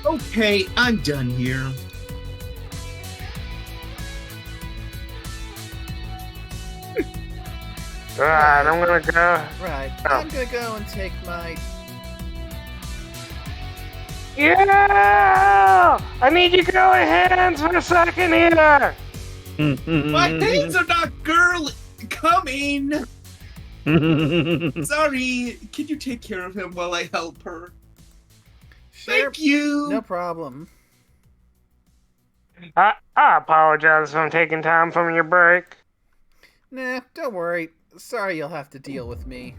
Okay, I'm done here. Alright, I'm gonna go. Right, Oh. I'm gonna go and take my... Yeah! I need you to go hands for a second here! My hands are not coming! Sorry, can you take care of him while I help her? Sure, Thank you! no problem. I apologize if I'm taking time from your break. Nah, don't worry. Sorry you'll have to deal with me.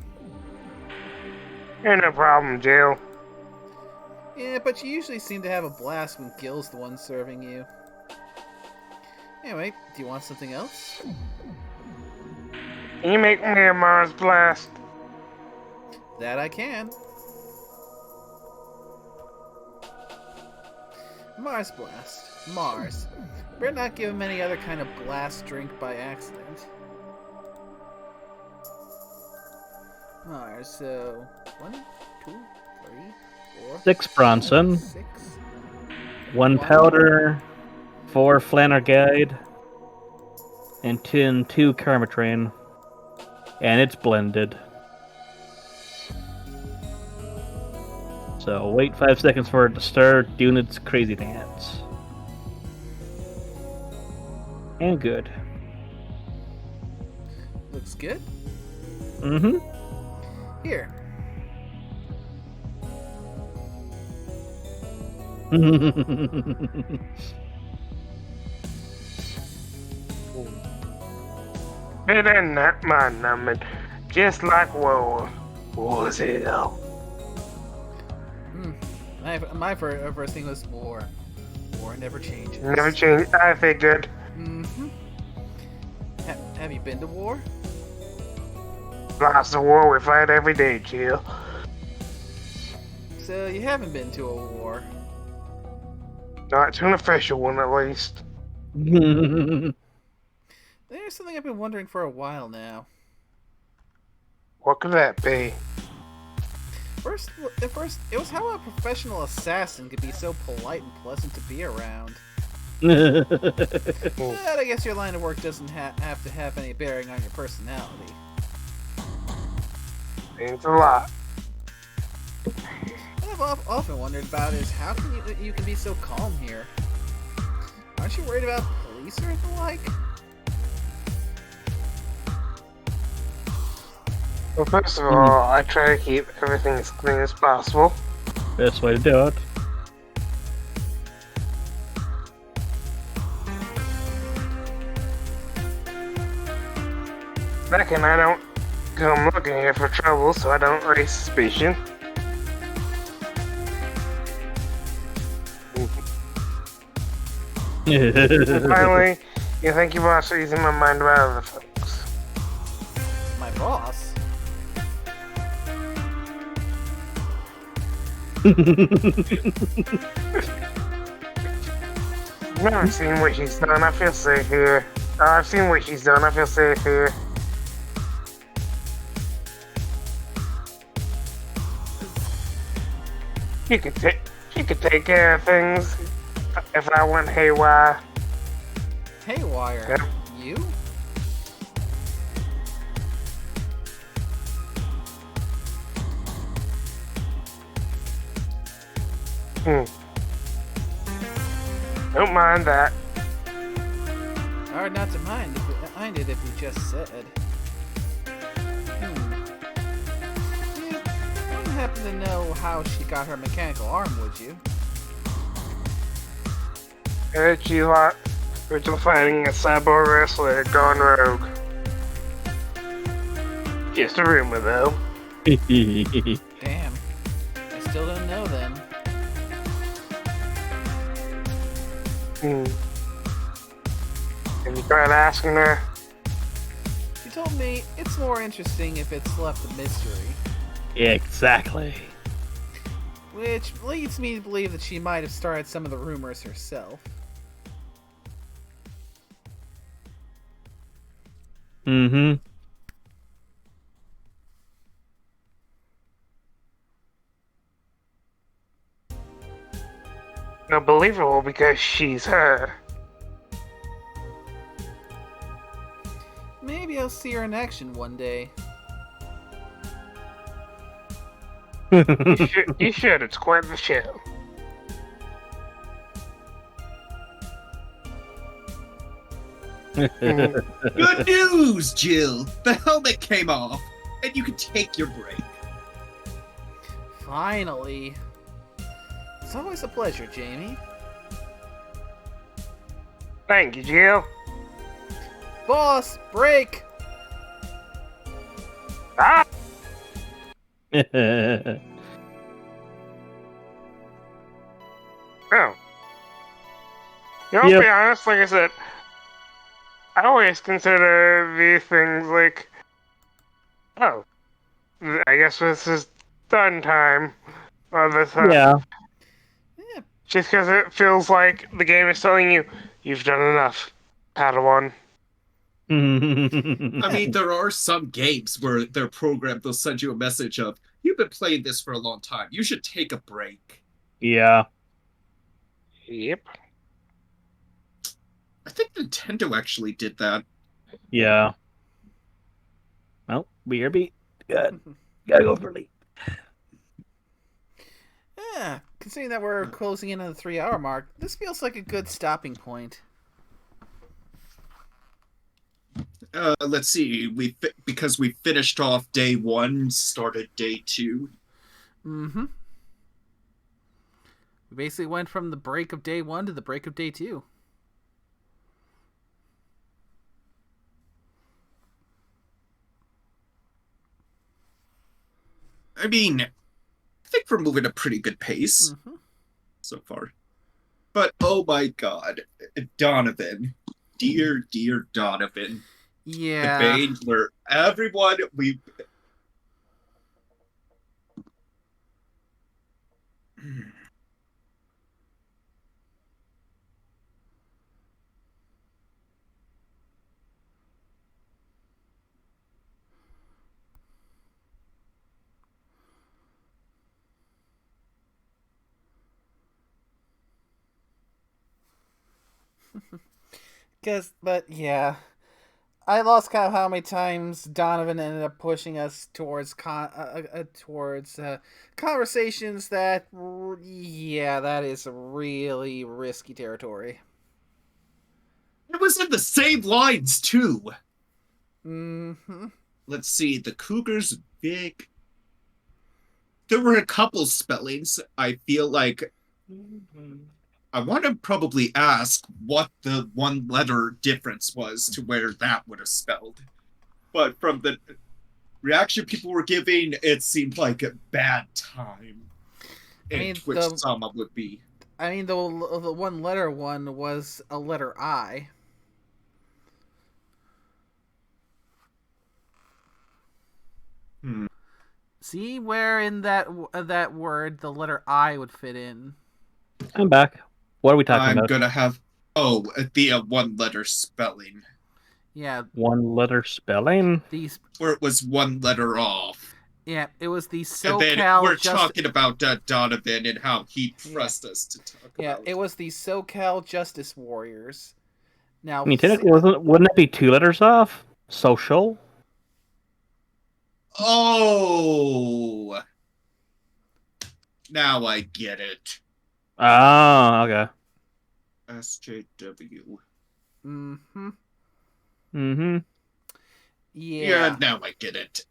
You're no problem, Jill. Yeah, but you usually seem to have a blast when Gil's the one serving you. Anyway, do you want something else? Can you make me a Mars blast? That I can. Mars Blast. Mars. Better not give him any other kind of blast drink by accident. Mars, so 1, 2, 3, 4, 6 Bronson, 6. 1 powder, 4 Flannerguide, and 2 Karma Train. And it's blended. So wait 5 seconds for it to start doing its crazy dance. And good. Looks good. Mm-hmm. Here. It ain't not my number. Just like war. War's hell. My first thing was war. War never changes. Never change. I figured. Mm-hmm. Have you been to war? Lots of war we fight every day, Jill. So you haven't been to a war. Not to an official one, at least. There's something I've been wondering for a while now. What could that be? At first, it was how a professional assassin could be so polite and pleasant to be around. But I guess your line of work doesn't have to have any bearing on your personality. Means a lot. What I've often wondered about is how can you can be so calm here? Aren't you worried about police or the like? Well, first of all, I try to keep everything as clean as possible. Best way to do it. Second, I don't come looking here for trouble, so I don't raise suspicion. And finally, you think your boss is easing my mind about other folks. My boss? I've never seen what she's done, I feel safe here. I've seen what she's done, I feel safe here. She could take care of things if I went haywire. Haywire? Yep. You? Don't mind that. Hard not to mind it if you just said. You wouldn't happen to know how she got her mechanical arm, would you? Heard you lot original finding a cyborg wrestler gone rogue. Just a rumor though. Damn. I still don't know then. Have you tried asking her? She told me it's more interesting if it's left a mystery. Exactly. Which leads me to believe that she might have started some of the rumors herself. Mm-hmm. No, believable because she's her. Maybe I'll see her in action one day. You should. It's quite the show. Good news, Jill! The helmet came off, and you can take your break. Finally. It's always a pleasure, Jamie. Thank you, Jill. Boss, break! Ah! Oh. You know, to Yep. be honest, like I said, I always consider these things like, oh, I guess this is done time. Or this, Yeah. Yeah, just because it feels like the game is telling you, you've done enough, Padawan. I mean, there are some games where they're programmed, they'll send you a message of, you've been playing this for a long time, you should take a break. Yeah. Yep. I think Nintendo actually did that. Yeah. Well, we are beat. Good. Gotta go for late. yeah. Considering that we're closing in on the 3-hour mark, this feels like a good stopping point. Let's see, because we finished off day 1, started day 2. Mm-hmm. We basically went from the break of day 1 to the break of day 2. I mean, I think we're moving at a pretty good pace so far. But oh my god, Donovan. Dear Donovan. Yeah. The Baneler. Everyone, But yeah, I lost count of how many times Donovan ended up pushing us towards conversations that, yeah, that is really risky territory. It was in the same lines too. Mm-hmm. Let's see, the Cougars big. There were a couple spellings. I feel like I want to probably ask what the one letter difference was to where that would have spelled. But from the reaction people were giving, it seemed like a bad time. And Twitch Sama would be. I mean, the one letter one was a letter I. See where in that word the letter I would fit in. I'm back. What are we talking about? I'm gonna have the one letter spelling. Yeah. One letter spelling? Where it was one letter off. Yeah, it was the SoCal. And then we're talking about Donovan and how he pressed us to talk about. Yeah, it was the SoCal Justice Warriors. Now, I mean, technically, wouldn't that be 2 letters off? Social? Oh! Now I get it. Oh, okay. SJW. Mm-hmm. Mm-hmm. Yeah, now I get it.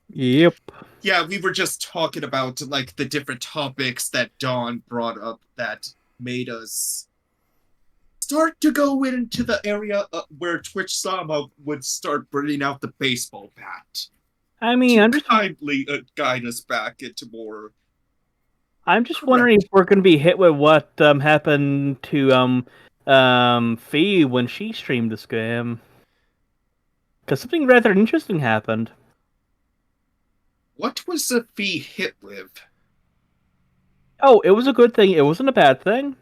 Yep. Yeah, we were just talking about like the different topics that Dawn brought up that made us start to go into the area where Twitch Sama would start bringing out the baseball bat. I mean, I'm just kindly guide us back into more. I'm just wondering if we're going to be hit with what happened to Fee when she streamed this game, because something rather interesting happened. What was the Fee hit with? Oh, it was a good thing. It wasn't a bad thing.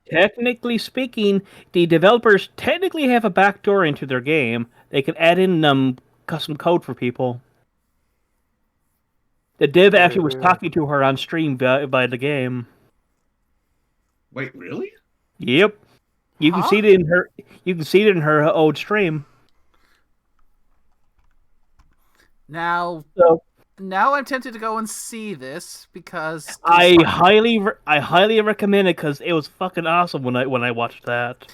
Technically speaking, the developers technically have a backdoor into their game. They can add in custom code for people. The dev actually was talking to her on stream by the game. Wait, really? Yep. You can see it in her. You can see it in her old stream. Now I'm tempted to go and see this because I highly recommend it because it was fucking awesome when I watched that.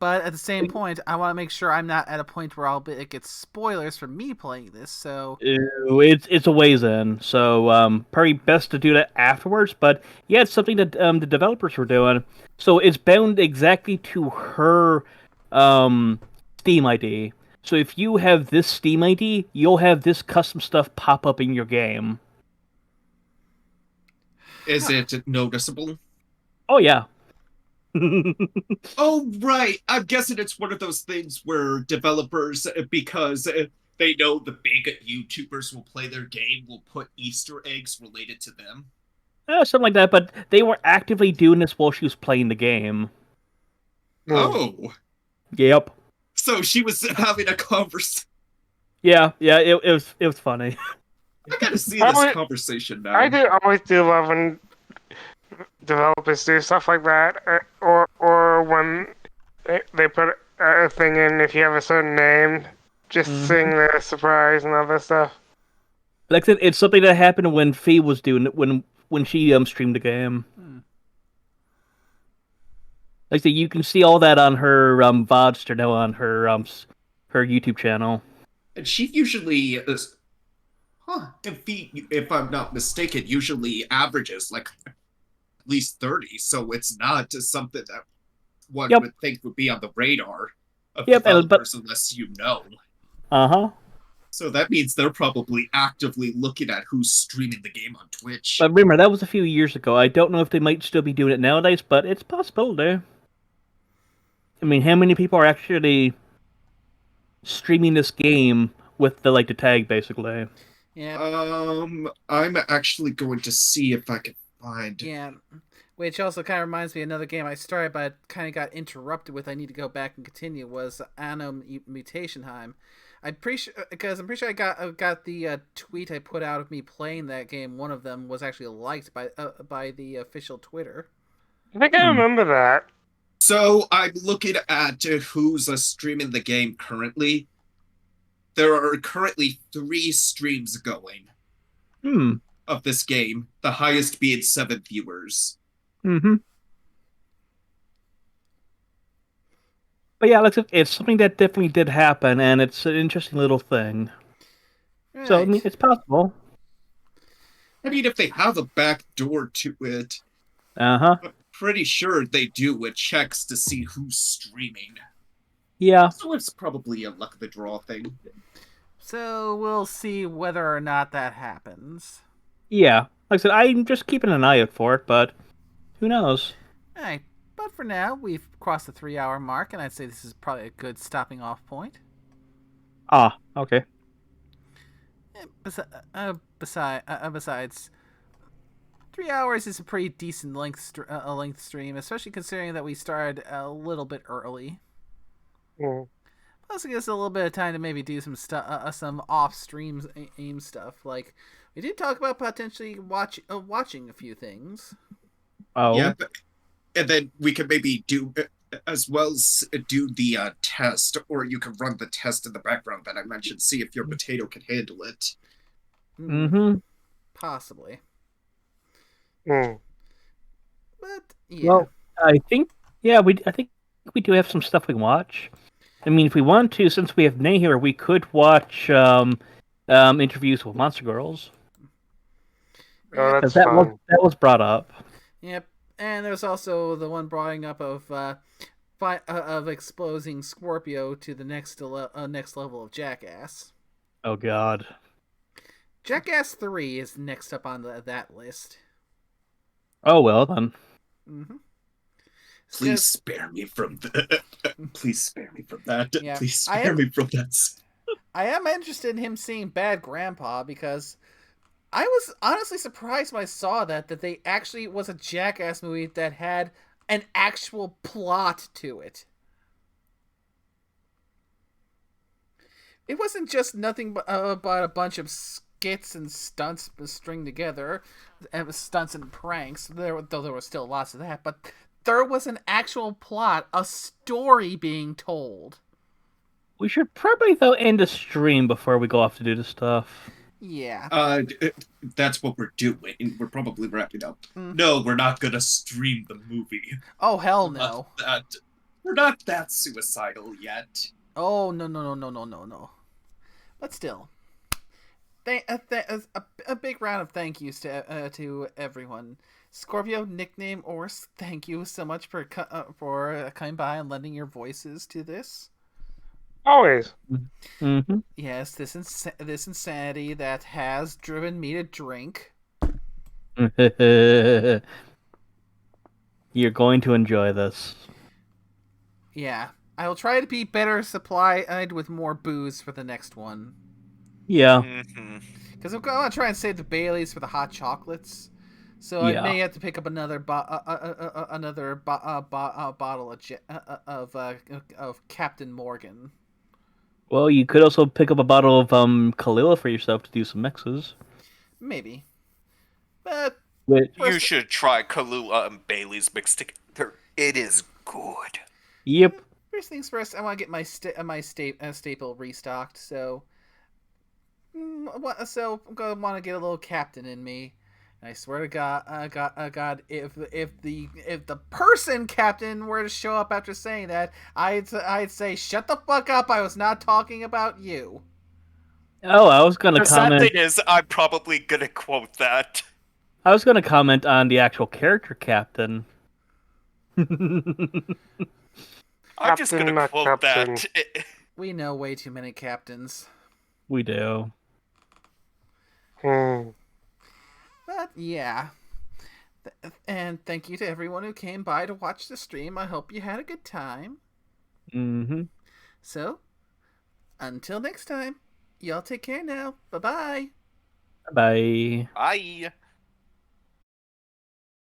But at the same point, I want to make sure I'm not at a point where it gets spoilers from me playing this. So it's a ways in. So probably best to do that afterwards. But yeah, it's something that the developers were doing. So it's bound exactly to her Steam ID. So if you have this Steam ID, you'll have this custom stuff pop up in your game. Is it noticeable? Oh yeah. Oh right. I'm guessing it's one of those things where developers, because they know the big YouTubers will play their game, will put Easter eggs related to them. Something like that, but they were actively doing this while she was playing the game. Oh. Yep. So she was having a conversation. Yeah, it was funny. I gotta see this conversation now. I always do love when developers do stuff like that, or when they put a thing in if you have a certain name, just seeing the surprise and other stuff. Like I said, it's something that happened when Fee was doing it when she streamed the game. Like I said, you can see all that on her VODs now on her her YouTube channel. And she usually is, if I'm not mistaken, usually averages like at least 30. So it's not just something that one would think would be on the radar of developers unless you know. So that means they're probably actively looking at who's streaming the game on Twitch. But remember, that was a few years ago. I don't know if they might still be doing it nowadays, but it's possible there. I mean, how many people are actually streaming this game with the tag, basically? Yeah. I'm actually going to see if I can find. Yeah. Which also kind of reminds me of another game I started, but kind of got interrupted with. I need to go back and continue. Was Anno Mutation Time. I'm pretty sure I got the tweet I put out of me playing that game. One of them was actually liked by the official Twitter. I think I remember that. So I'm looking at who's streaming the game currently. There are currently 3 streams going Hmm. of this game, the highest being 7 viewers. Mm-hmm. But yeah, it's something that definitely did happen, and it's an interesting little thing. Right. So I mean, it's possible. I mean, if they have a back door to it, Uh-huh. I'm pretty sure they do with checks to see who's streaming. Yeah. So it's probably a luck of the draw thing. So we'll see whether or not that happens. Yeah. Like I said, I'm just keeping an eye out for it, but who knows? Alright, but for now, we've crossed the 3-hour mark, and I'd say this is probably a good stopping off point. Ah, okay. Besides, 3 hours is a pretty decent length stream, especially considering that we started a little bit early. Mm. Plus, it gives us a little bit of time to maybe do some off-stream aim stuff. Like, we did talk about potentially watching a few things. Oh. Yeah, and then we could maybe do as well as do the test, or you can run the test in the background that I mentioned, see if your potato can handle it. Mm-hmm. Possibly. Mm. But yeah. Well, I think I think we do have some stuff we can watch. I mean, if we want to, since we have Nay here, we could watch interviews with Monster Girls. Oh, that's 'Cause that was brought up. Yep. And there's also the one brought up of exposing Scorpio to the next level of Jackass. Oh God. Jackass 3 is next up on that list. Oh well then. Mm-hmm. Please spare me from please spare me from that. Yeah, Please spare me from that. I am interested in him seeing Bad Grandpa because I was honestly surprised when I saw that they actually was a Jackass movie that had an actual plot to it. It wasn't just nothing but about a bunch of skits and stunts stringed together, stunts and pranks. Though there was still lots of that, but there was an actual plot, a story being told. We should probably though end the stream before we go off to do the stuff. Yeah. That's what we're doing. We're probably wrapping up. No, we're not gonna stream the movie. Oh hell no. We're not that suicidal yet. Oh no. But still, a big round of thank yous to everyone. Scorpio, nickname Ors, thank you so much for coming by and lending your voices to this. Always. Mm-hmm. Yes, this insanity that has driven me to drink. You're going to enjoy this. Yeah, I will try to be better supplied with more booze for the next one. Yeah. Because I'm going to try and save the Baileys for the hot chocolates. So I may have to pick up another bottle of Captain Morgan. Well, you could also pick up a bottle of Kahlua for yourself to do some mixes. Maybe. But you should try Kahlua and Bailey's mixed together. It is good. Yep. First things first, I want to get my staple restocked. So I'm gonna want to get a little captain in me. And I swear to God, if the person captain were to show up after saying that, I'd say shut the fuck up. I was not talking about you. Oh, I was gonna The comment. sad thing is, I'm probably gonna quote that. I was gonna comment on the actual character captain. I'm just gonna quote that. We know way too many captains. We do. But yeah. And thank you to everyone who came by to watch the stream. I hope you had a good time. Mm-hmm. So, until next time, y'all take care now. Bye-bye. Bye. Bye.